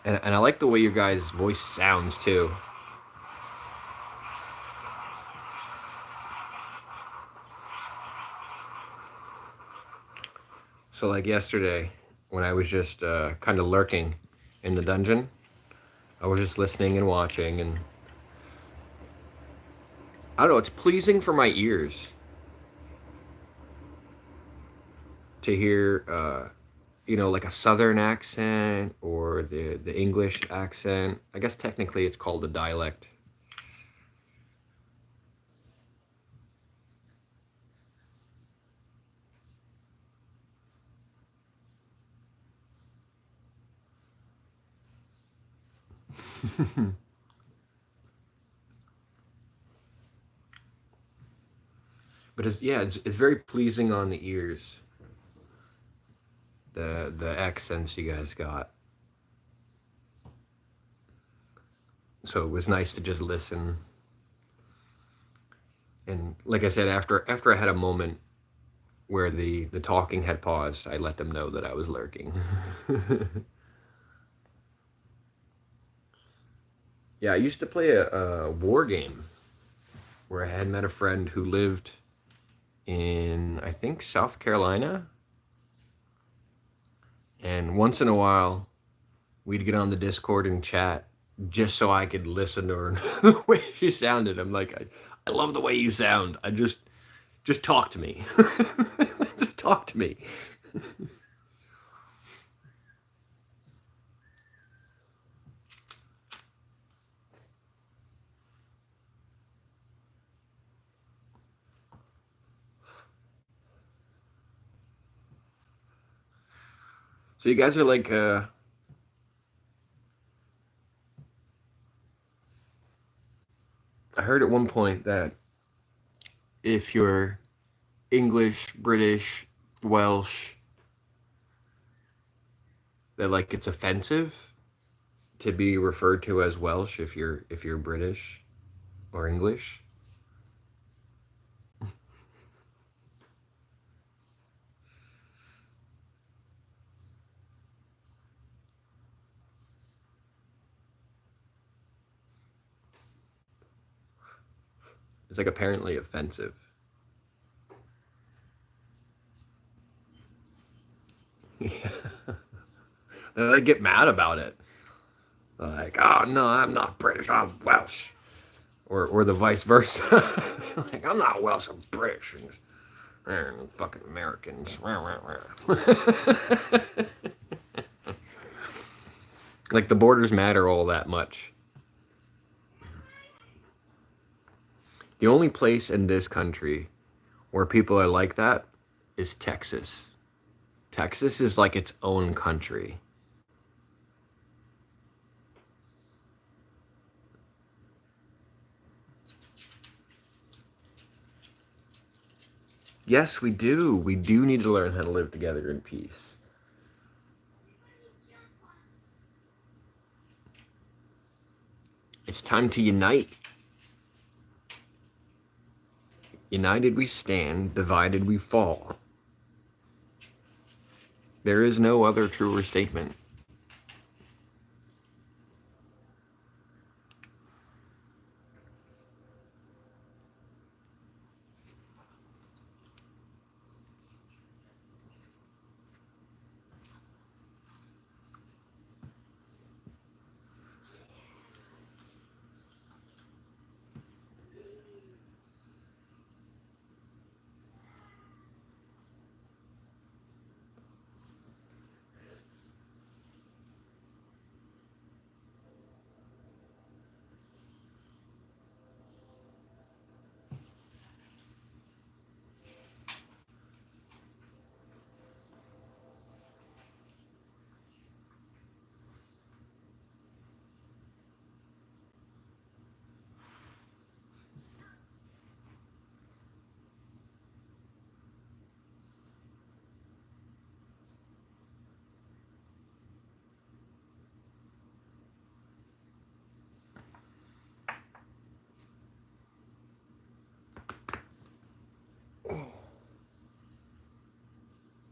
And I like the way your guys' voice sounds too. So like yesterday, when I was just kind of lurking in the dungeon, I was just listening and watching, and I don't know, it's pleasing for my ears to hear, like a southern accent or the English accent. I guess technically it's called a dialect. But it's very pleasing on the ears. The accents you guys got. So it was nice to just listen. And like I said, after I had a moment where the talking had paused, I let them know that I was lurking. Yeah, I used to play a war game where I had met a friend who lived in, I think, South Carolina. And once in a while, we'd get on the Discord and chat just so I could listen to her the way she sounded. I'm like, I love the way you sound. Just talk to me. Just talk to me. So you guys are like, I heard at one point that if you're English, British, Welsh, that like it's offensive to be referred to as Welsh if you're British or English. It's like apparently offensive. Yeah. They get mad about it. Like, oh no, I'm not British, I'm Welsh. Or the vice versa. Like, I'm not Welsh, I'm British. And fucking Americans. Like the borders matter all that much. The only place in this country where people are like that is Texas. Texas is like its own country. Yes, we do. We do need to learn how to live together in peace. It's time to unite. United we stand, divided we fall. There is no other truer statement.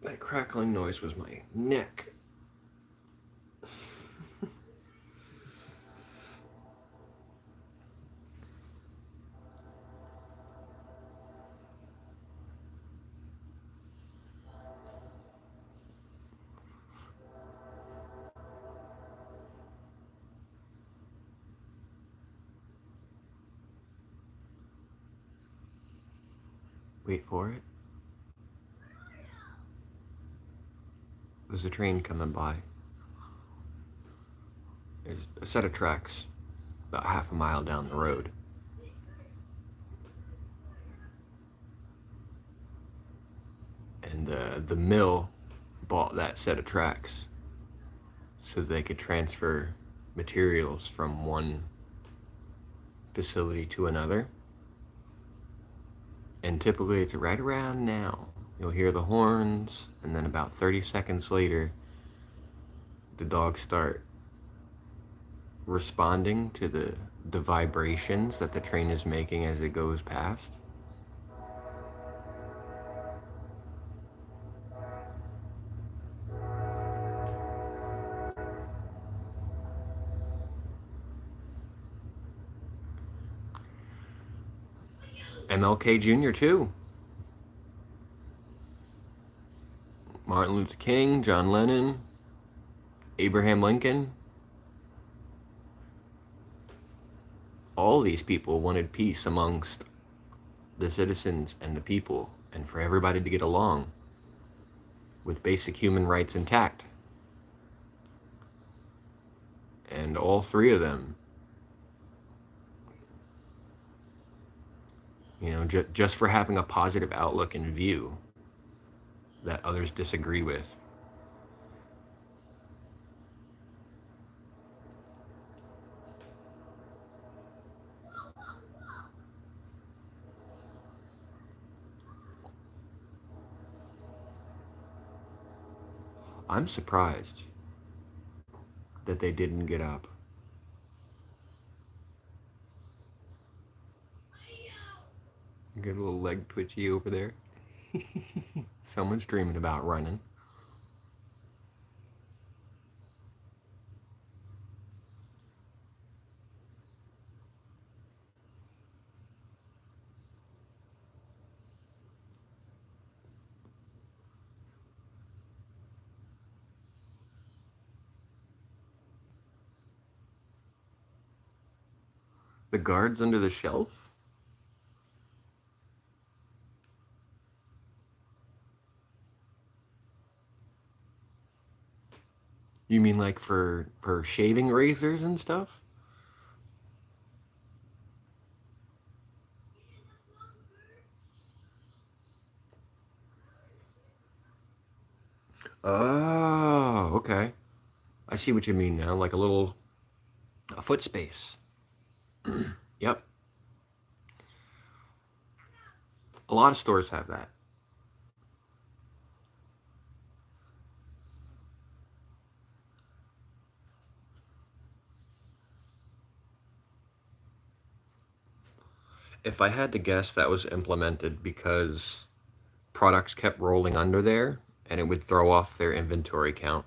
That crackling noise was my neck. Wait for it. There's a train coming by. There's a set of tracks about half a mile down the road. And the mill bought that set of tracks so they could transfer materials from one facility to another. And typically it's right around now. You'll hear the horns, and then about 30 seconds later, the dogs start responding to the vibrations that the train is making as it goes past. MLK Jr. too. Martin Luther King, John Lennon, Abraham Lincoln. All these people wanted peace amongst the citizens and the people, and for everybody to get along with basic human rights intact. And all three of them, you know, just for having a positive outlook and view that others disagree with. I'm surprised that they didn't get up. Get a little leg twitchy over there. Someone's dreaming about running. The guards under the shelf? You mean like for shaving razors and stuff? Oh, okay. I see what you mean now, like a foot space. Yep. A lot of stores have that. If I had to guess, that was implemented because products kept rolling under there and it would throw off their inventory count.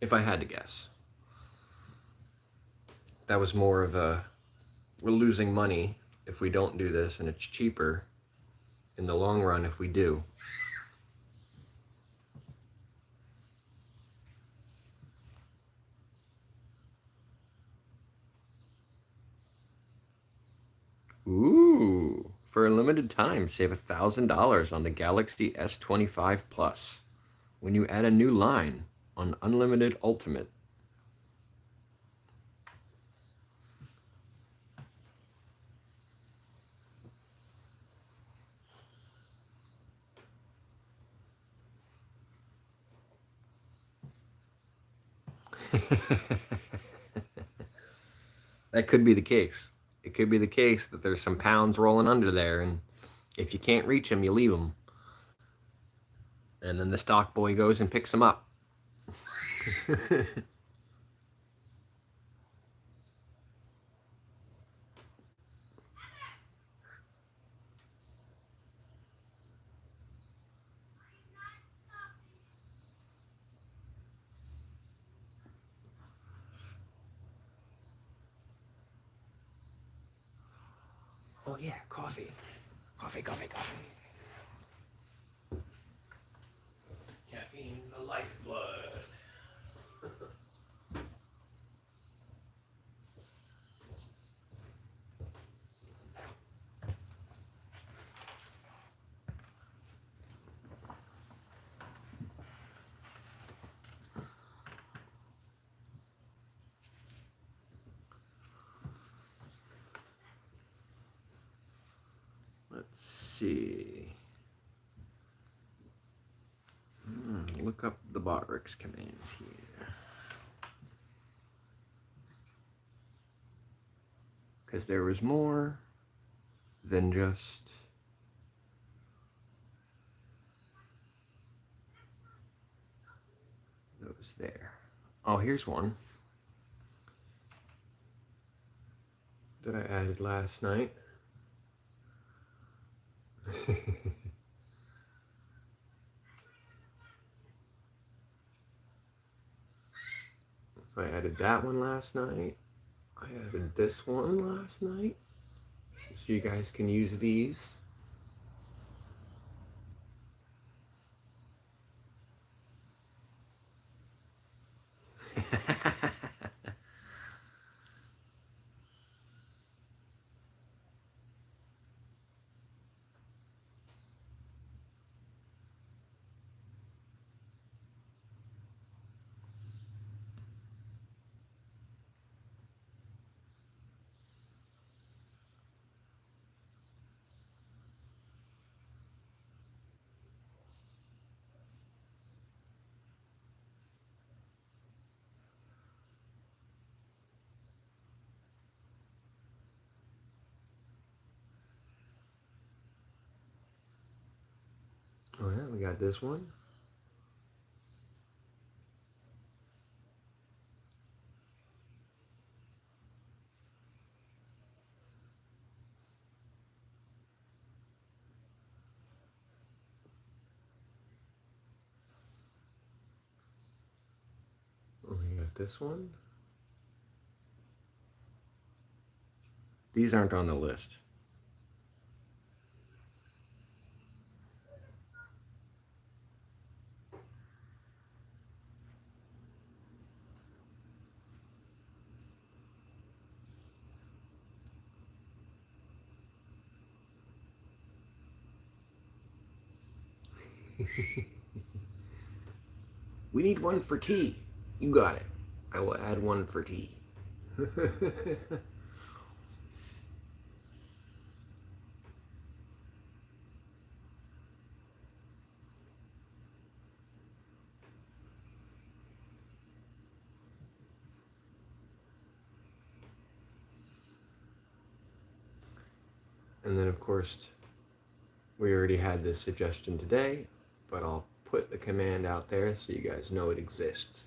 If I had to guess. That was more of a, we're losing money if we don't do this, and it's cheaper in the long run if we do. Ooh, for a limited time, save $1,000 on the Galaxy S25 Plus when you add a new line on Unlimited Ultimate. That could be the case. It could be the case that there's some pounds rolling under there, and if you can't reach them, you leave them. And then the stock boy goes and picks them up. Oh yeah, coffee. Coffee. Caffeine, the lifeblood. Let's see. look up the Botrix commands here. Because there was more than just those there. Oh, here's one that I added last night. I added that one last night. I added this one last night. So you guys can use these. Oh yeah, we got this one. Oh, we got this one. These aren't on the list. We need one for tea. You got it. I will add one for tea. And then, of course, we already had this suggestion today, but I'll put the command out there so you guys know it exists.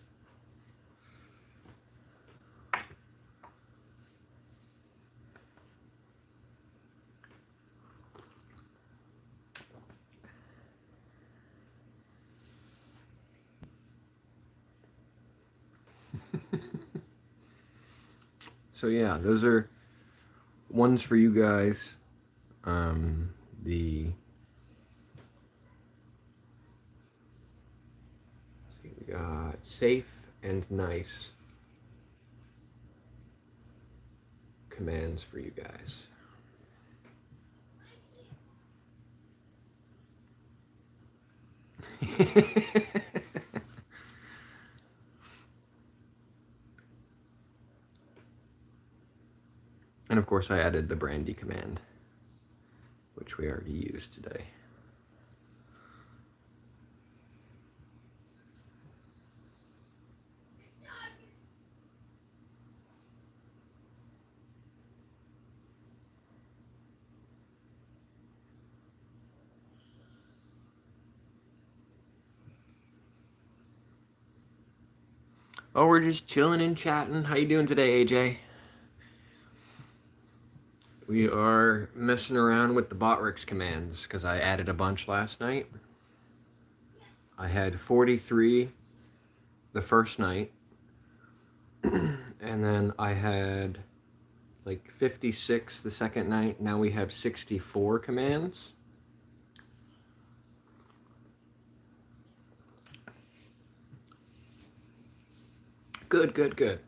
So yeah, those are ones for you guys. We got safe and nice commands for you guys. And of course I added the brandy command, which we already used today. Oh, we're just chilling and chatting. How you doing today, AJ? We are messing around with the Botrix commands because I added a bunch last night. I had 43 the first night, and then I had like 56 the second night. Now we have 64 commands. Good, good, good.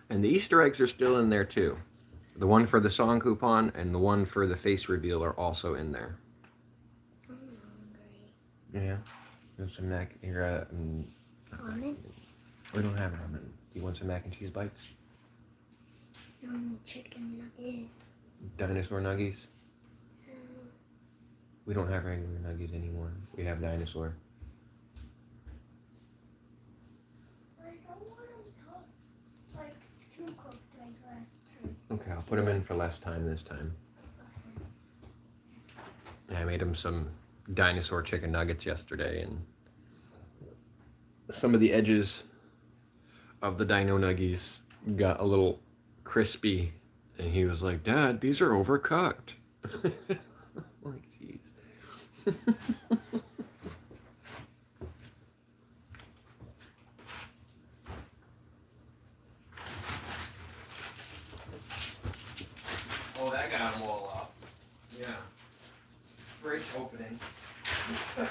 And the Easter eggs are still in there too. The one for the song coupon and the one for the face reveal are also in there. I'm hungry. Yeah. You want some mac? Here, Almond? we don't have ramen. You want some mac and cheese bites? No, chicken nuggets. Dinosaur nuggies? No. We don't have regular nuggies anymore. We have dinosaur. I don't want them cooked, like too cooked like last time. Okay, I'll put them in for less time this time. I made him some dinosaur chicken nuggets yesterday, and some of the edges of the dino nuggies got a little crispy, and he was like, "Dad, these are overcooked." Like, jeez. Oh, that got them all up. Yeah. Fridge opening. All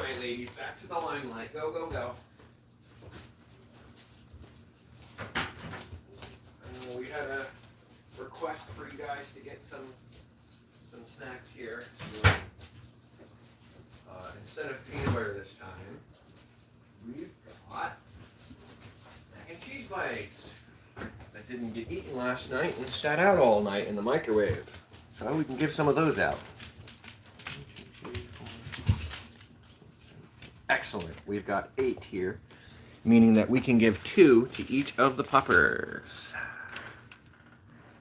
right, ladies, back to the limelight. Go, go, go. We had a request for you guys to get some snacks here. So, instead of peanut butter this time, we've got mac and cheese bites that didn't get eaten last night and sat out all night in the microwave. So we can give some of those out. Excellent. We've got 8 here, meaning that we can give 2 to each of the puppers.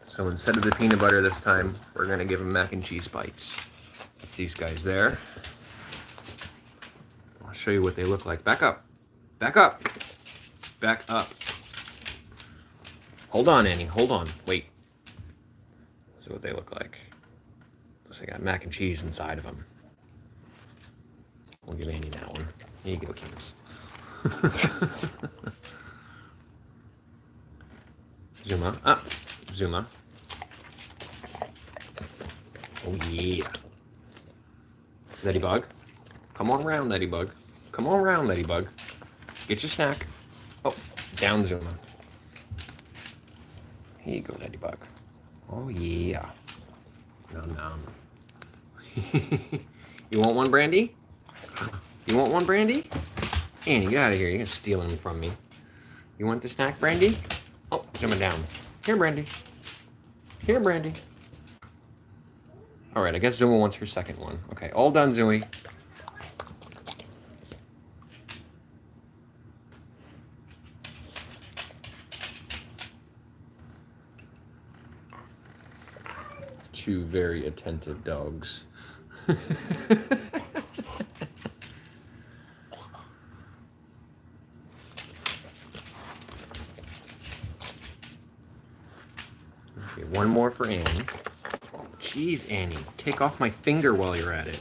So instead of the peanut butter this time, we're going to give them mac and cheese bites. That's these guys there. I'll show you what they look like. Back up. Back up. Back up. Hold on, Annie. Hold on. Wait. This is what they look like. So they got mac and cheese inside of them. We'll give Annie that one. Here you go, kids. Zuma. Up. Zuma. Oh yeah. Ladybug. Come on around, Ladybug. Come on around, Ladybug. Get your snack. Oh, down, Zuma. Here you go, Ladybug. Oh yeah. Nom nom. You want one, Brandy? You want one, Brandy? Annie, get out of here. You're stealing them from me. You want the snack, Brandy? Oh, Zuma down. Here, Brandy. Here, Brandy. All right, I guess Zuma wants her second one. Okay, all done, Zooey. Two very attentive dogs. Okay, one more for Annie. Oh, jeez, Annie. Take off my finger while you're at it.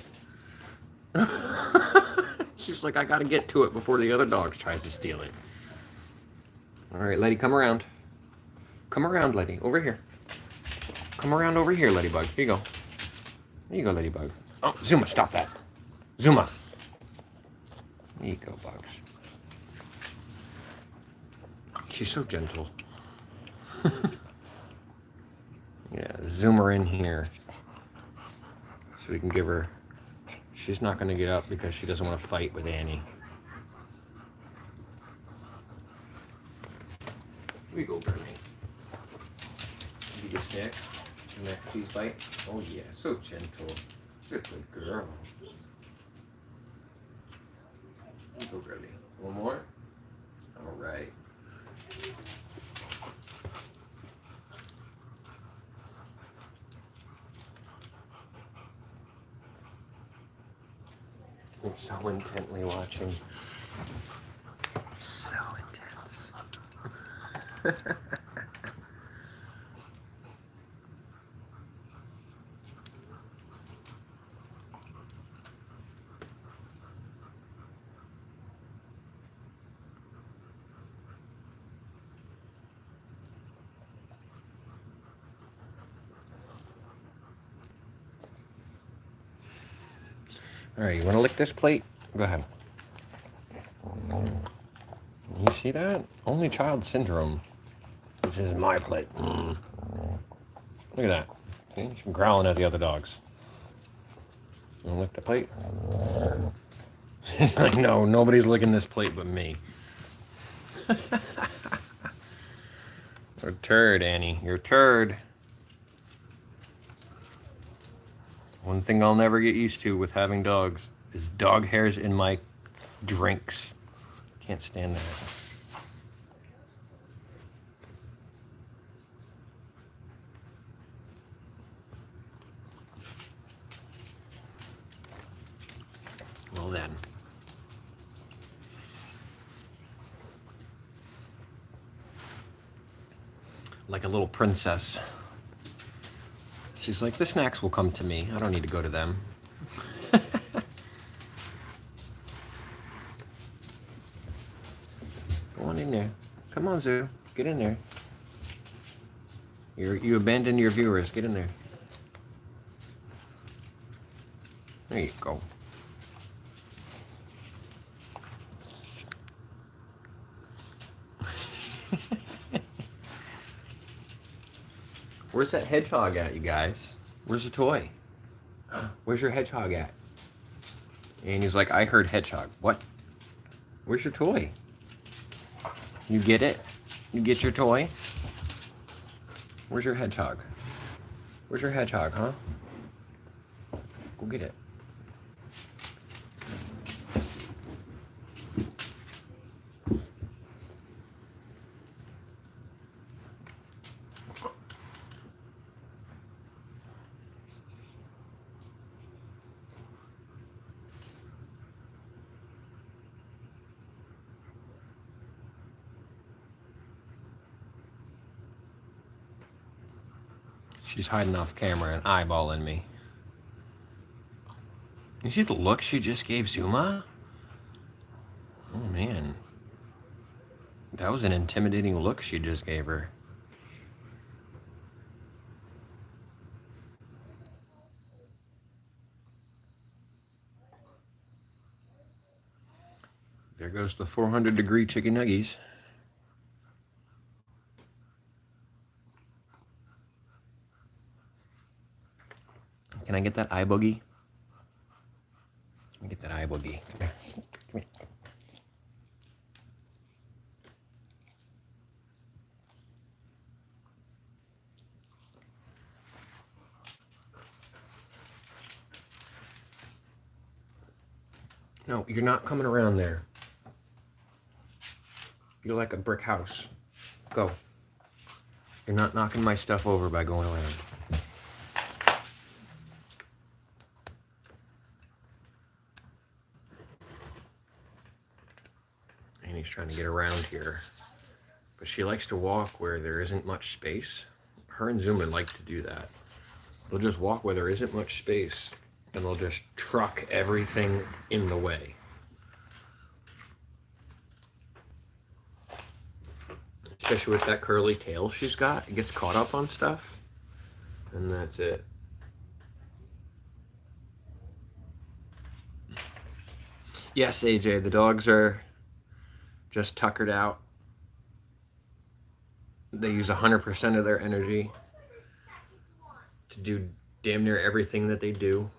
She's like, I gotta get to it before the other dog tries to steal it. All right, Letty, come around. Come around, Letty. Over here. Come around over here, Ladybug. Here you go. There you go, Ladybug. Oh, Zuma, stop that. Zuma. There you go, Bugs. She's so gentle. Yeah, zoom her in here so we can give her. She's not going to get up because she doesn't want to fight with Annie. Here we go, Bernie. You get snack? Mac and cheese bite? Oh yeah, so gentle. You're a good girl. Here you go, Bernie. One more? All right. You're so intently watching. So intense. All right, you want to lick this plate? Go ahead. You see that? Only child syndrome. This is my plate. Look at that. See? She's growling at the other dogs. You want to lick the plate? She's like, no, nobody's licking this plate but me. You're a turd, Annie. You're a turd. One thing I'll never get used to with having dogs is dog hairs in my drinks. Can't stand that. Well then. Like a little princess. She's like, the snacks will come to me. I don't need to go to them. Go on in there. Come on, Zoo. Get in there. You abandoned your viewers. Get in there. There you go. Where's that hedgehog at, you guys? Where's the toy? Where's your hedgehog at? And he's like, I heard hedgehog. What? Where's your toy? You get it? You get your toy? Where's your hedgehog? Where's your hedgehog, huh? Go get it. She's hiding off camera and eyeballing me. You see the look she just gave Zuma? Oh man. That was an intimidating look she just gave her. There goes the 400-degree chicken nuggies. Can I get that eye boogie? Let me get that eye boogie. Come here. Come here. No, you're not coming around there. You're like a brick house. Go. You're not knocking my stuff over by going around. Annie's trying to get around here. But she likes to walk where there isn't much space. Her and Zuma like to do that. They'll just walk where there isn't much space, and they'll just truck everything in the way. Especially with that curly tail she's got. It gets caught up on stuff, and that's it. Yes, AJ, the dogs are just tuckered out. They use 100% of their energy to do damn near everything that they do.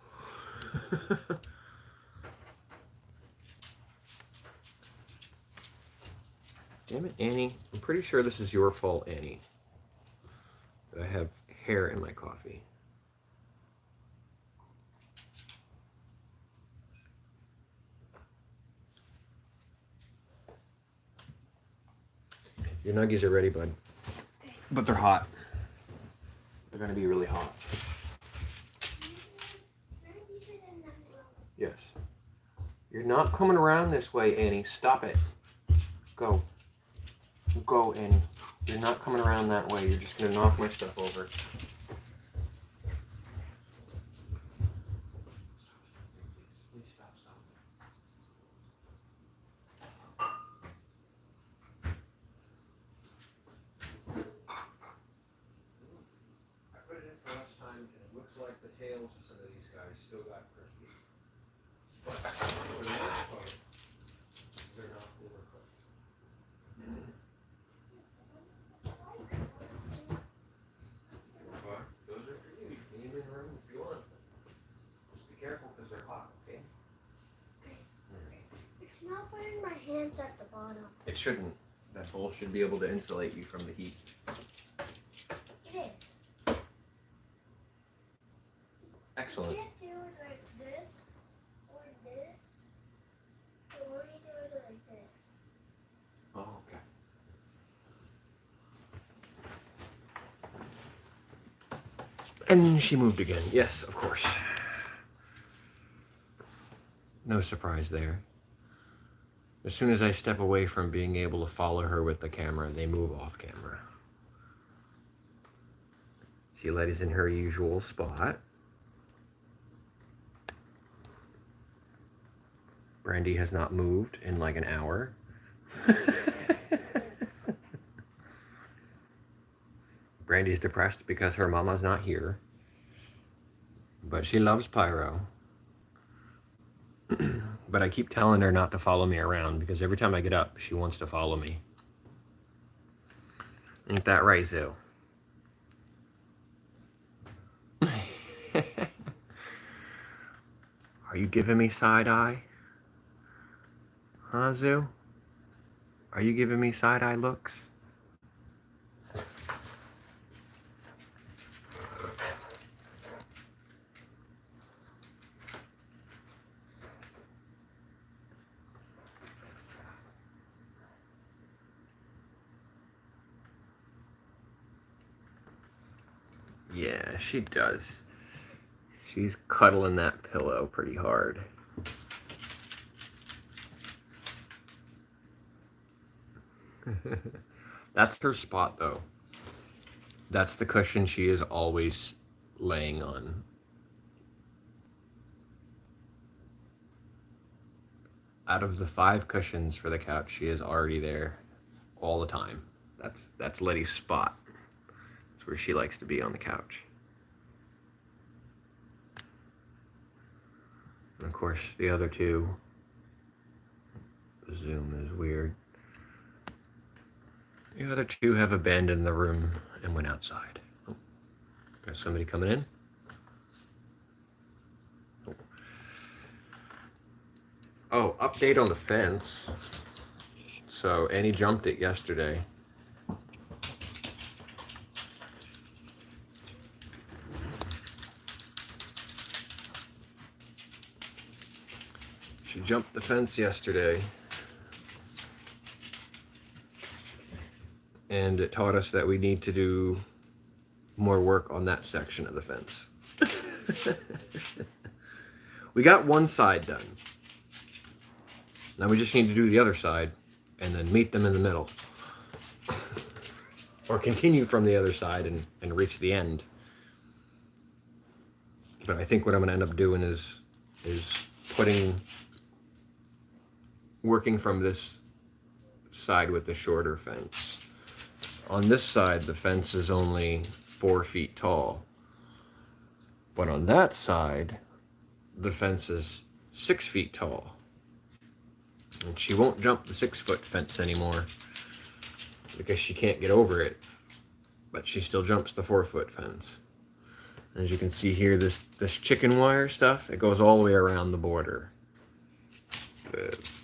Damn it, Annie. I'm pretty sure this is your fault, Annie. That I have hair in my coffee. Your nuggies are ready, bud. But they're hot. They're gonna be really hot. Yes. You're not coming around this way, Annie. Stop it. Go. Go, Annie. You're not coming around that way. You're just gonna knock my stuff over. Please stop. I put it in for last time, and it looks like the tails of some of these guys still got crispy. Those are for you. You can leave them in the room if you want. Just be careful because they're hot, okay? It's not putting my hands at the bottom. It shouldn't. That bowl should be able to insulate you from the heat. It is. Excellent. You can't do it like this or this. So only do it like this. Oh, okay. And she moved again. Yes, of course. No surprise there. As soon as I step away from being able to follow her with the camera, they move off camera. See, Letty's in her usual spot. Brandy has not moved in like an hour. Brandy's depressed because her mama's not here. But she loves Pyro. But I keep telling her not to follow me around because every time I get up, she wants to follow me. Ain't that right, Zoo? Are you giving me side eye? Huh, Zoo? Are you giving me side eye looks? Yeah, she does. She's cuddling that pillow pretty hard. That's her spot, though. That's the cushion she is always laying on. Out of the 5 cushions for the couch, she is already there all the time. That's Letty's spot. It's where she likes to be on the couch. And of course, the other 2. The zoom is weird. The other 2 have abandoned the room and went outside. Oh, got somebody coming in. Oh, update on the fence. So Annie jumped it yesterday. She jumped the fence yesterday. And it taught us that we need to do more work on that section of the fence. We got one side done. Now we just need to do the other side and then meet them in the middle. Or continue from the other side and reach the end. But I think what I'm going to end up doing is working from this side with the shorter fence. On this side, the fence is only 4 feet tall. But on that side, the fence is 6 feet tall. And she won't jump the 6-foot fence anymore because she can't get over it. But she still jumps the 4-foot fence. As you can see here, this chicken wire stuff, it goes all the way around the border.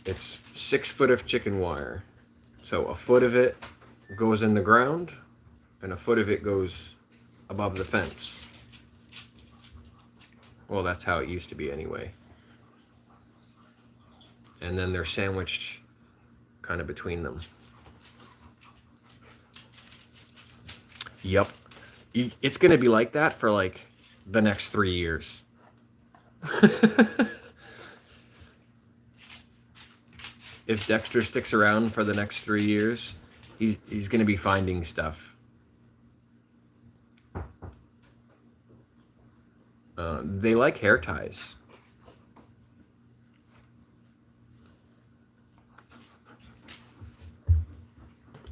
It's 6 foot of chicken wire. So a foot of it goes in the ground and a foot of it goes above the fence. Well, that's how it used to be anyway. And then they're sandwiched kind of between them. Yep. It's going to be like that for like the next 3 years. If Dexter sticks around for the next 3 years, he's going to be finding stuff. They like hair ties.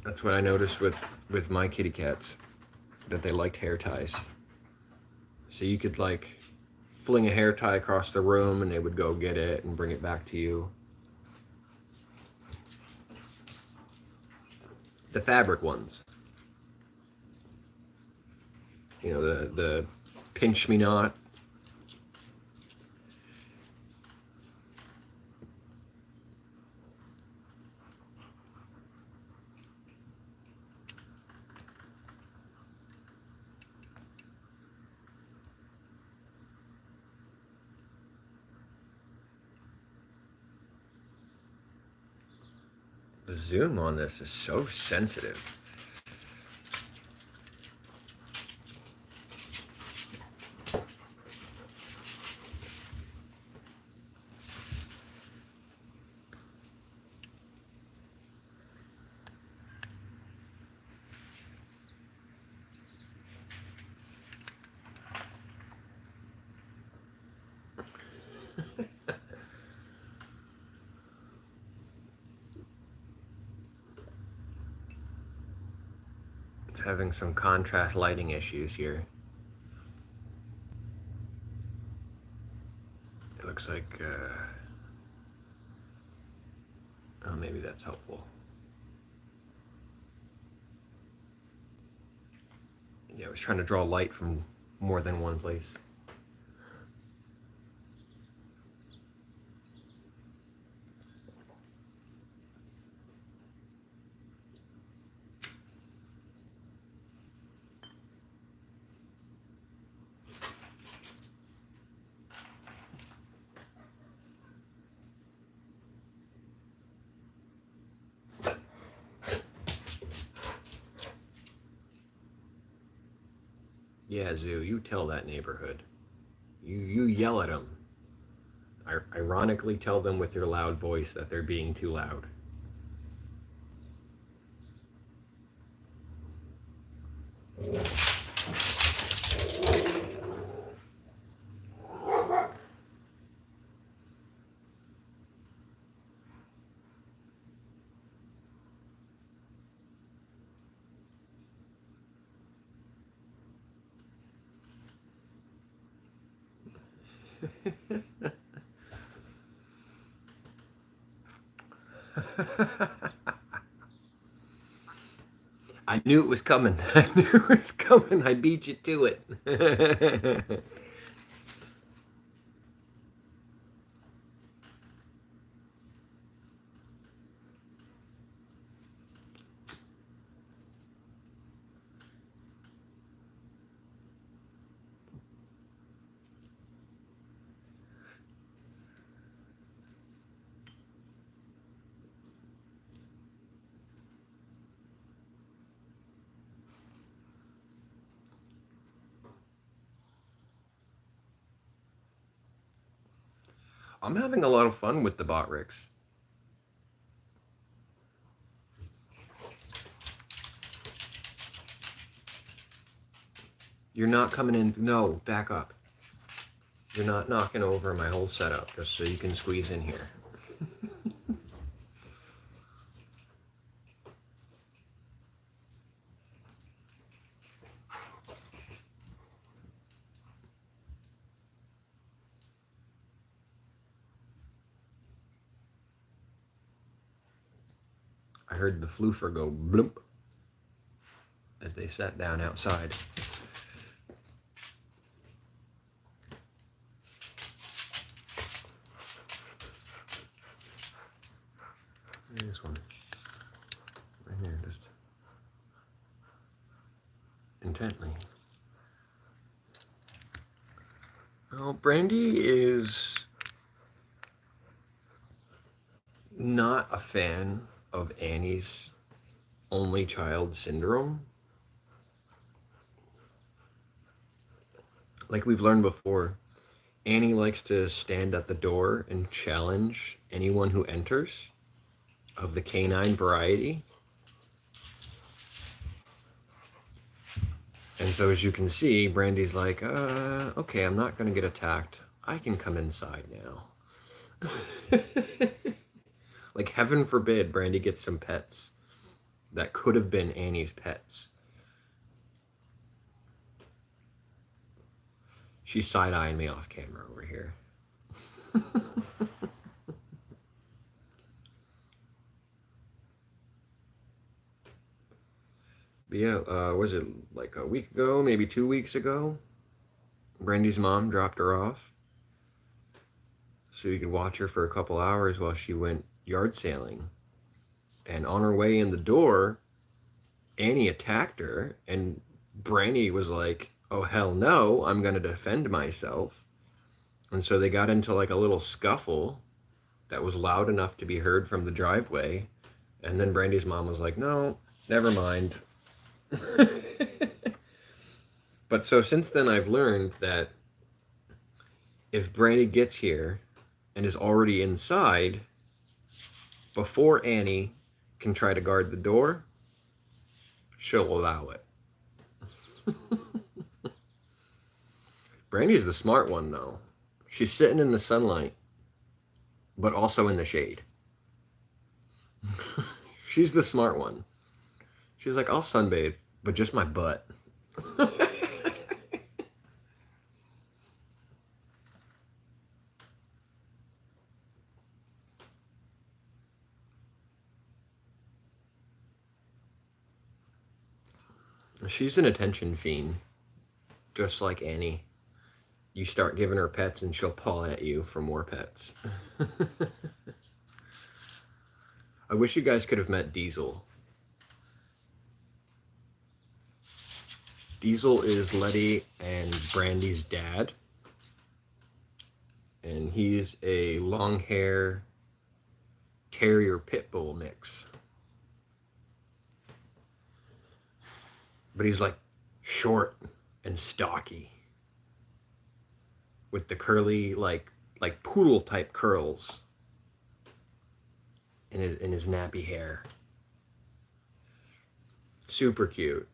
That's what I noticed with my kitty cats, that they liked hair ties. So you could like fling a hair tie across the room and they would go get it and bring it back to you. The fabric ones. You know, the pinch me not. The zoom on this is so sensitive. It's having some contrast lighting issues here. It looks like, oh, maybe that's helpful. Yeah, I was trying to draw light from more than one place. Yeah, Zoo, you tell that neighborhood. You yell at them. Ironically tell them with your loud voice that they're being too loud. I knew it was coming. I knew it was coming. I beat you to it. I'm having a lot of fun with the bot rigs. You're not coming in. No, back up. You're not knocking over my whole setup just so you can squeeze in here. I heard the floofer go bloop as they sat down outside. This one. Right here, just intently. Well, Brandy is not a fan of Annie's only child syndrome. Like we've learned before, Annie likes to stand at the door and challenge anyone who enters of the canine variety. And so as you can see, Brandy's like, okay, I'm not gonna get attacked. I can come inside now. Like heaven forbid Brandy gets some pets that could have been Annie's pets. She's side-eyeing me off camera over here. But yeah, was it like a week ago, maybe 2 weeks ago? Brandy's mom dropped her off so you could watch her for a couple hours while she went yard sailing. And on her way in the door, Annie attacked her, and Brandy was like, oh, hell no, I'm going to defend myself. And so they got into like a little scuffle that was loud enough to be heard from the driveway. And then Brandy's mom was like, no, never mind. But so since then, I've learned that if Brandy gets here and is already inside, before Annie can try to guard the door, she'll allow it. Brandy's the smart one, though. She's sitting in the sunlight, but also in the shade. She's the smart one. She's like, I'll sunbathe, but just my butt. She's an attention fiend, just like Annie. You start giving her pets and she'll paw at you for more pets. I wish you guys could have met Diesel. Diesel is Letty and Brandy's dad. And he's a long hair terrier pit bull mix. But he's like short and stocky with the curly like poodle type curls in his nappy hair. Super cute.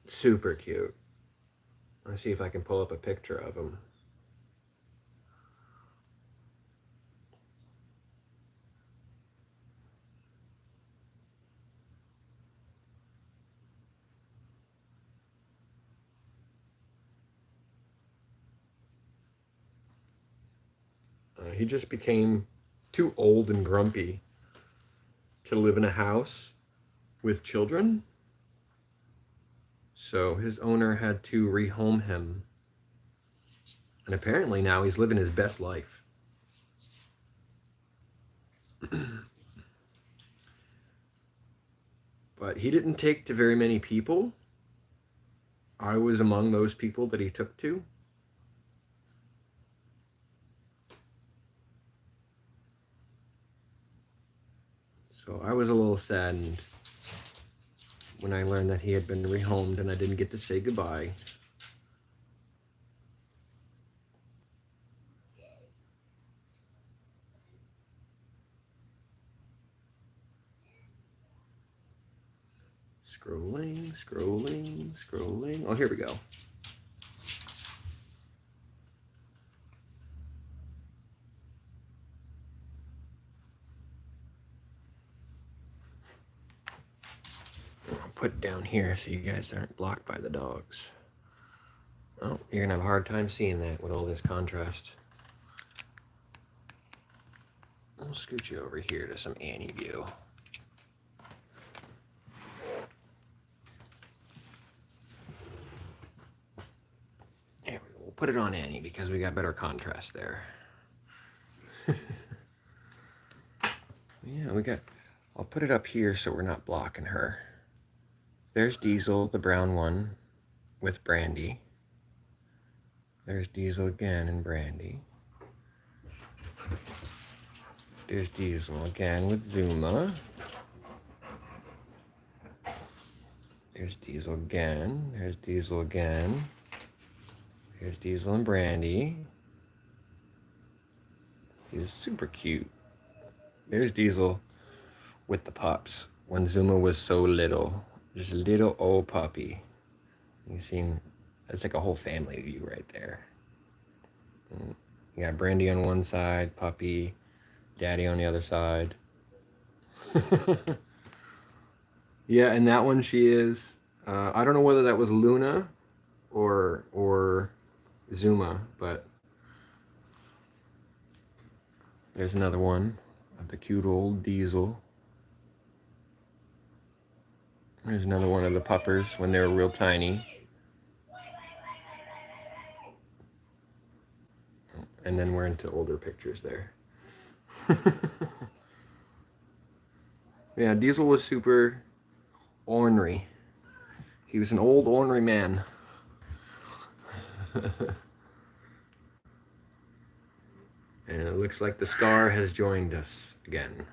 Super cute. Let's see if I can pull up a picture of him. He just became too old and grumpy to live in a house with children. So his owner had to rehome him. And apparently now he's living his best life. But he didn't take to very many people. I was among those people that he took to. So I was a little saddened when I learned that he had been rehomed and I didn't get to say goodbye. Scrolling, scrolling, scrolling. Oh, here we go. I'll put it down here so you guys aren't blocked by the dogs. Oh, you're gonna have a hard time seeing that with all this contrast. I'll scoot you over here to some Annie view. There we go. We'll put it on Annie because we got better contrast there. Yeah, I'll put it up here so we're not blocking her. There's Diesel, the brown one, with Brandy. There's Diesel again and Brandy. There's Diesel again with Zuma. There's Diesel again. There's Diesel again. There's Diesel and Brandy. He's super cute. There's Diesel with the pups when Zuma was so little. Just a little old puppy. You see, that's like a whole family view right there. And you got Brandy on one side, puppy, daddy on the other side. Yeah, and that one she is. I don't know whether that was Luna or Zuma, but there's another one of the cute old Diesel. There's another one of the puppers when they were real tiny. And then we're into older pictures there. Yeah, Diesel was super ornery. He was an old ornery man. And it looks like the star has joined us again.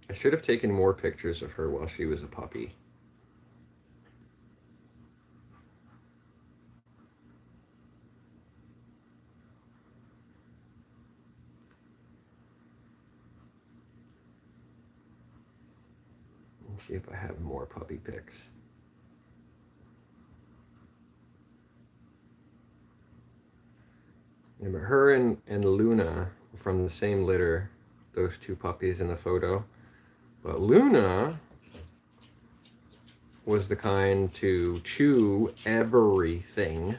I should have taken more pictures of her while she was a puppy. Let's see if I have more puppy pics. Yeah, but her and Luna were from the same litter, those two puppies in the photo. But Luna was the kind to chew everything.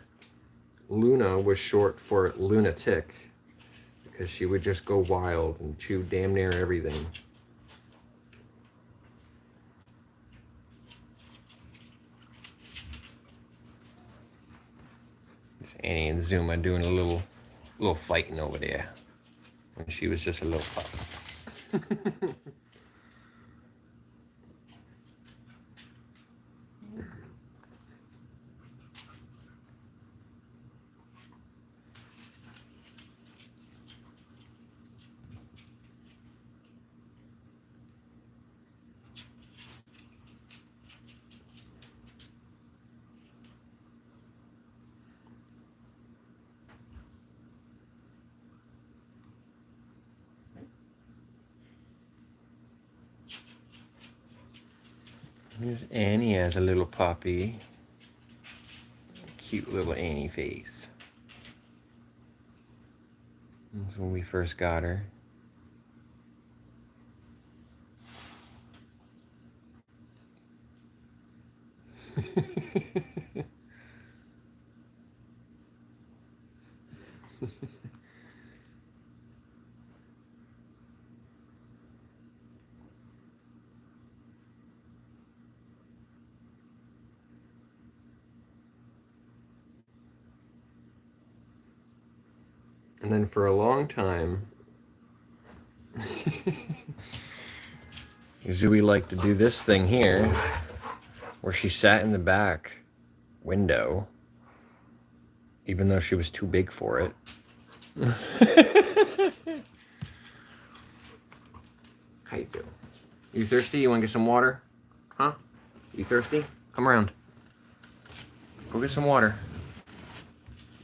Luna was short for lunatic because she would just go wild and chew damn near everything. It's Annie and Zuma doing a little fighting over there when she was just a little pup. Here's Annie as a little puppy. Cute little Annie face. That's when we first got her. And then for a long time, Zooey liked to do this thing here, where she sat in the back window, even though she was too big for it. How you doing? You thirsty? You want to get some water? Huh? You thirsty? Come around. Go get some water.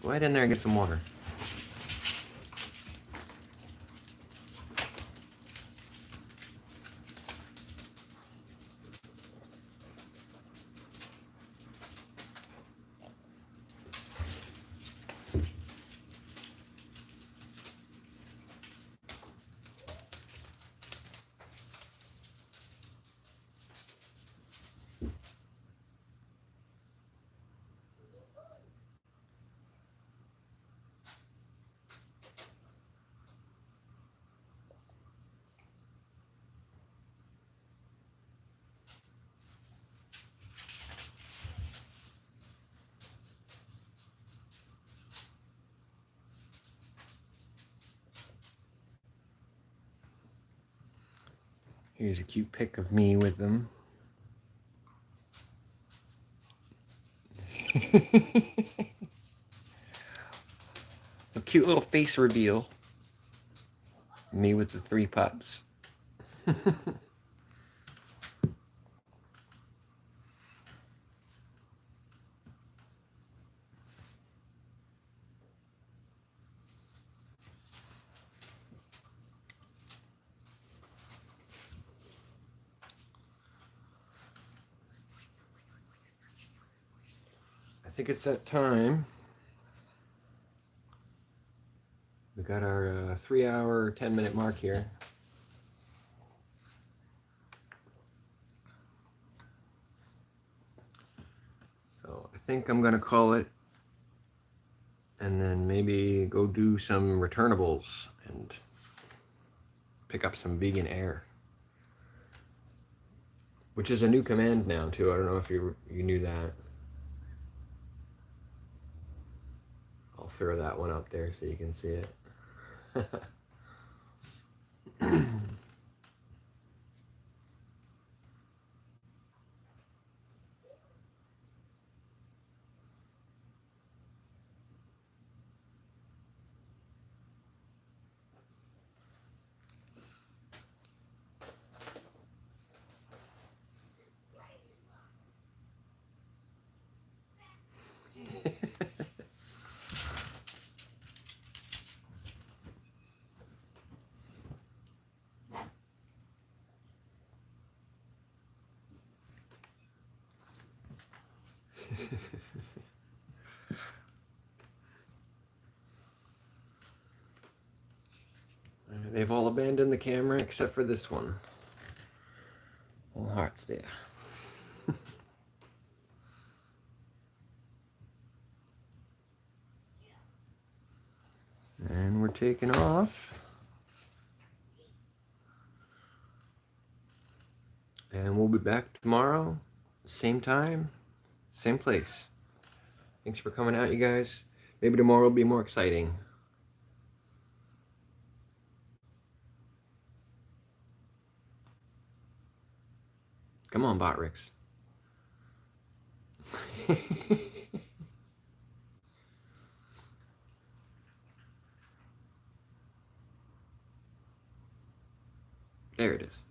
Go ahead in there and get some water. Here's a cute pic of me with them. A cute little face reveal. Me with the 3 pups. think it's that time. We got our 3-hour, 10-minute mark here. So I think I'm gonna call it, and then maybe go do some returnables and pick up some vegan air, which is a new command now too. I don't know if you knew that. I'll throw that one up there so you can see it. They've all abandoned the camera except for this one. All hearts there. And we're taking off. And we'll be back tomorrow, same time, same place. Thanks for coming out, you guys. Maybe tomorrow will be more exciting. Come on, Botrix. There it is.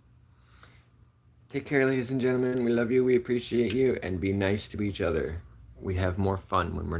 Take care, ladies and gentlemen. We love you, we appreciate you, and be nice to each other. We have more fun when we're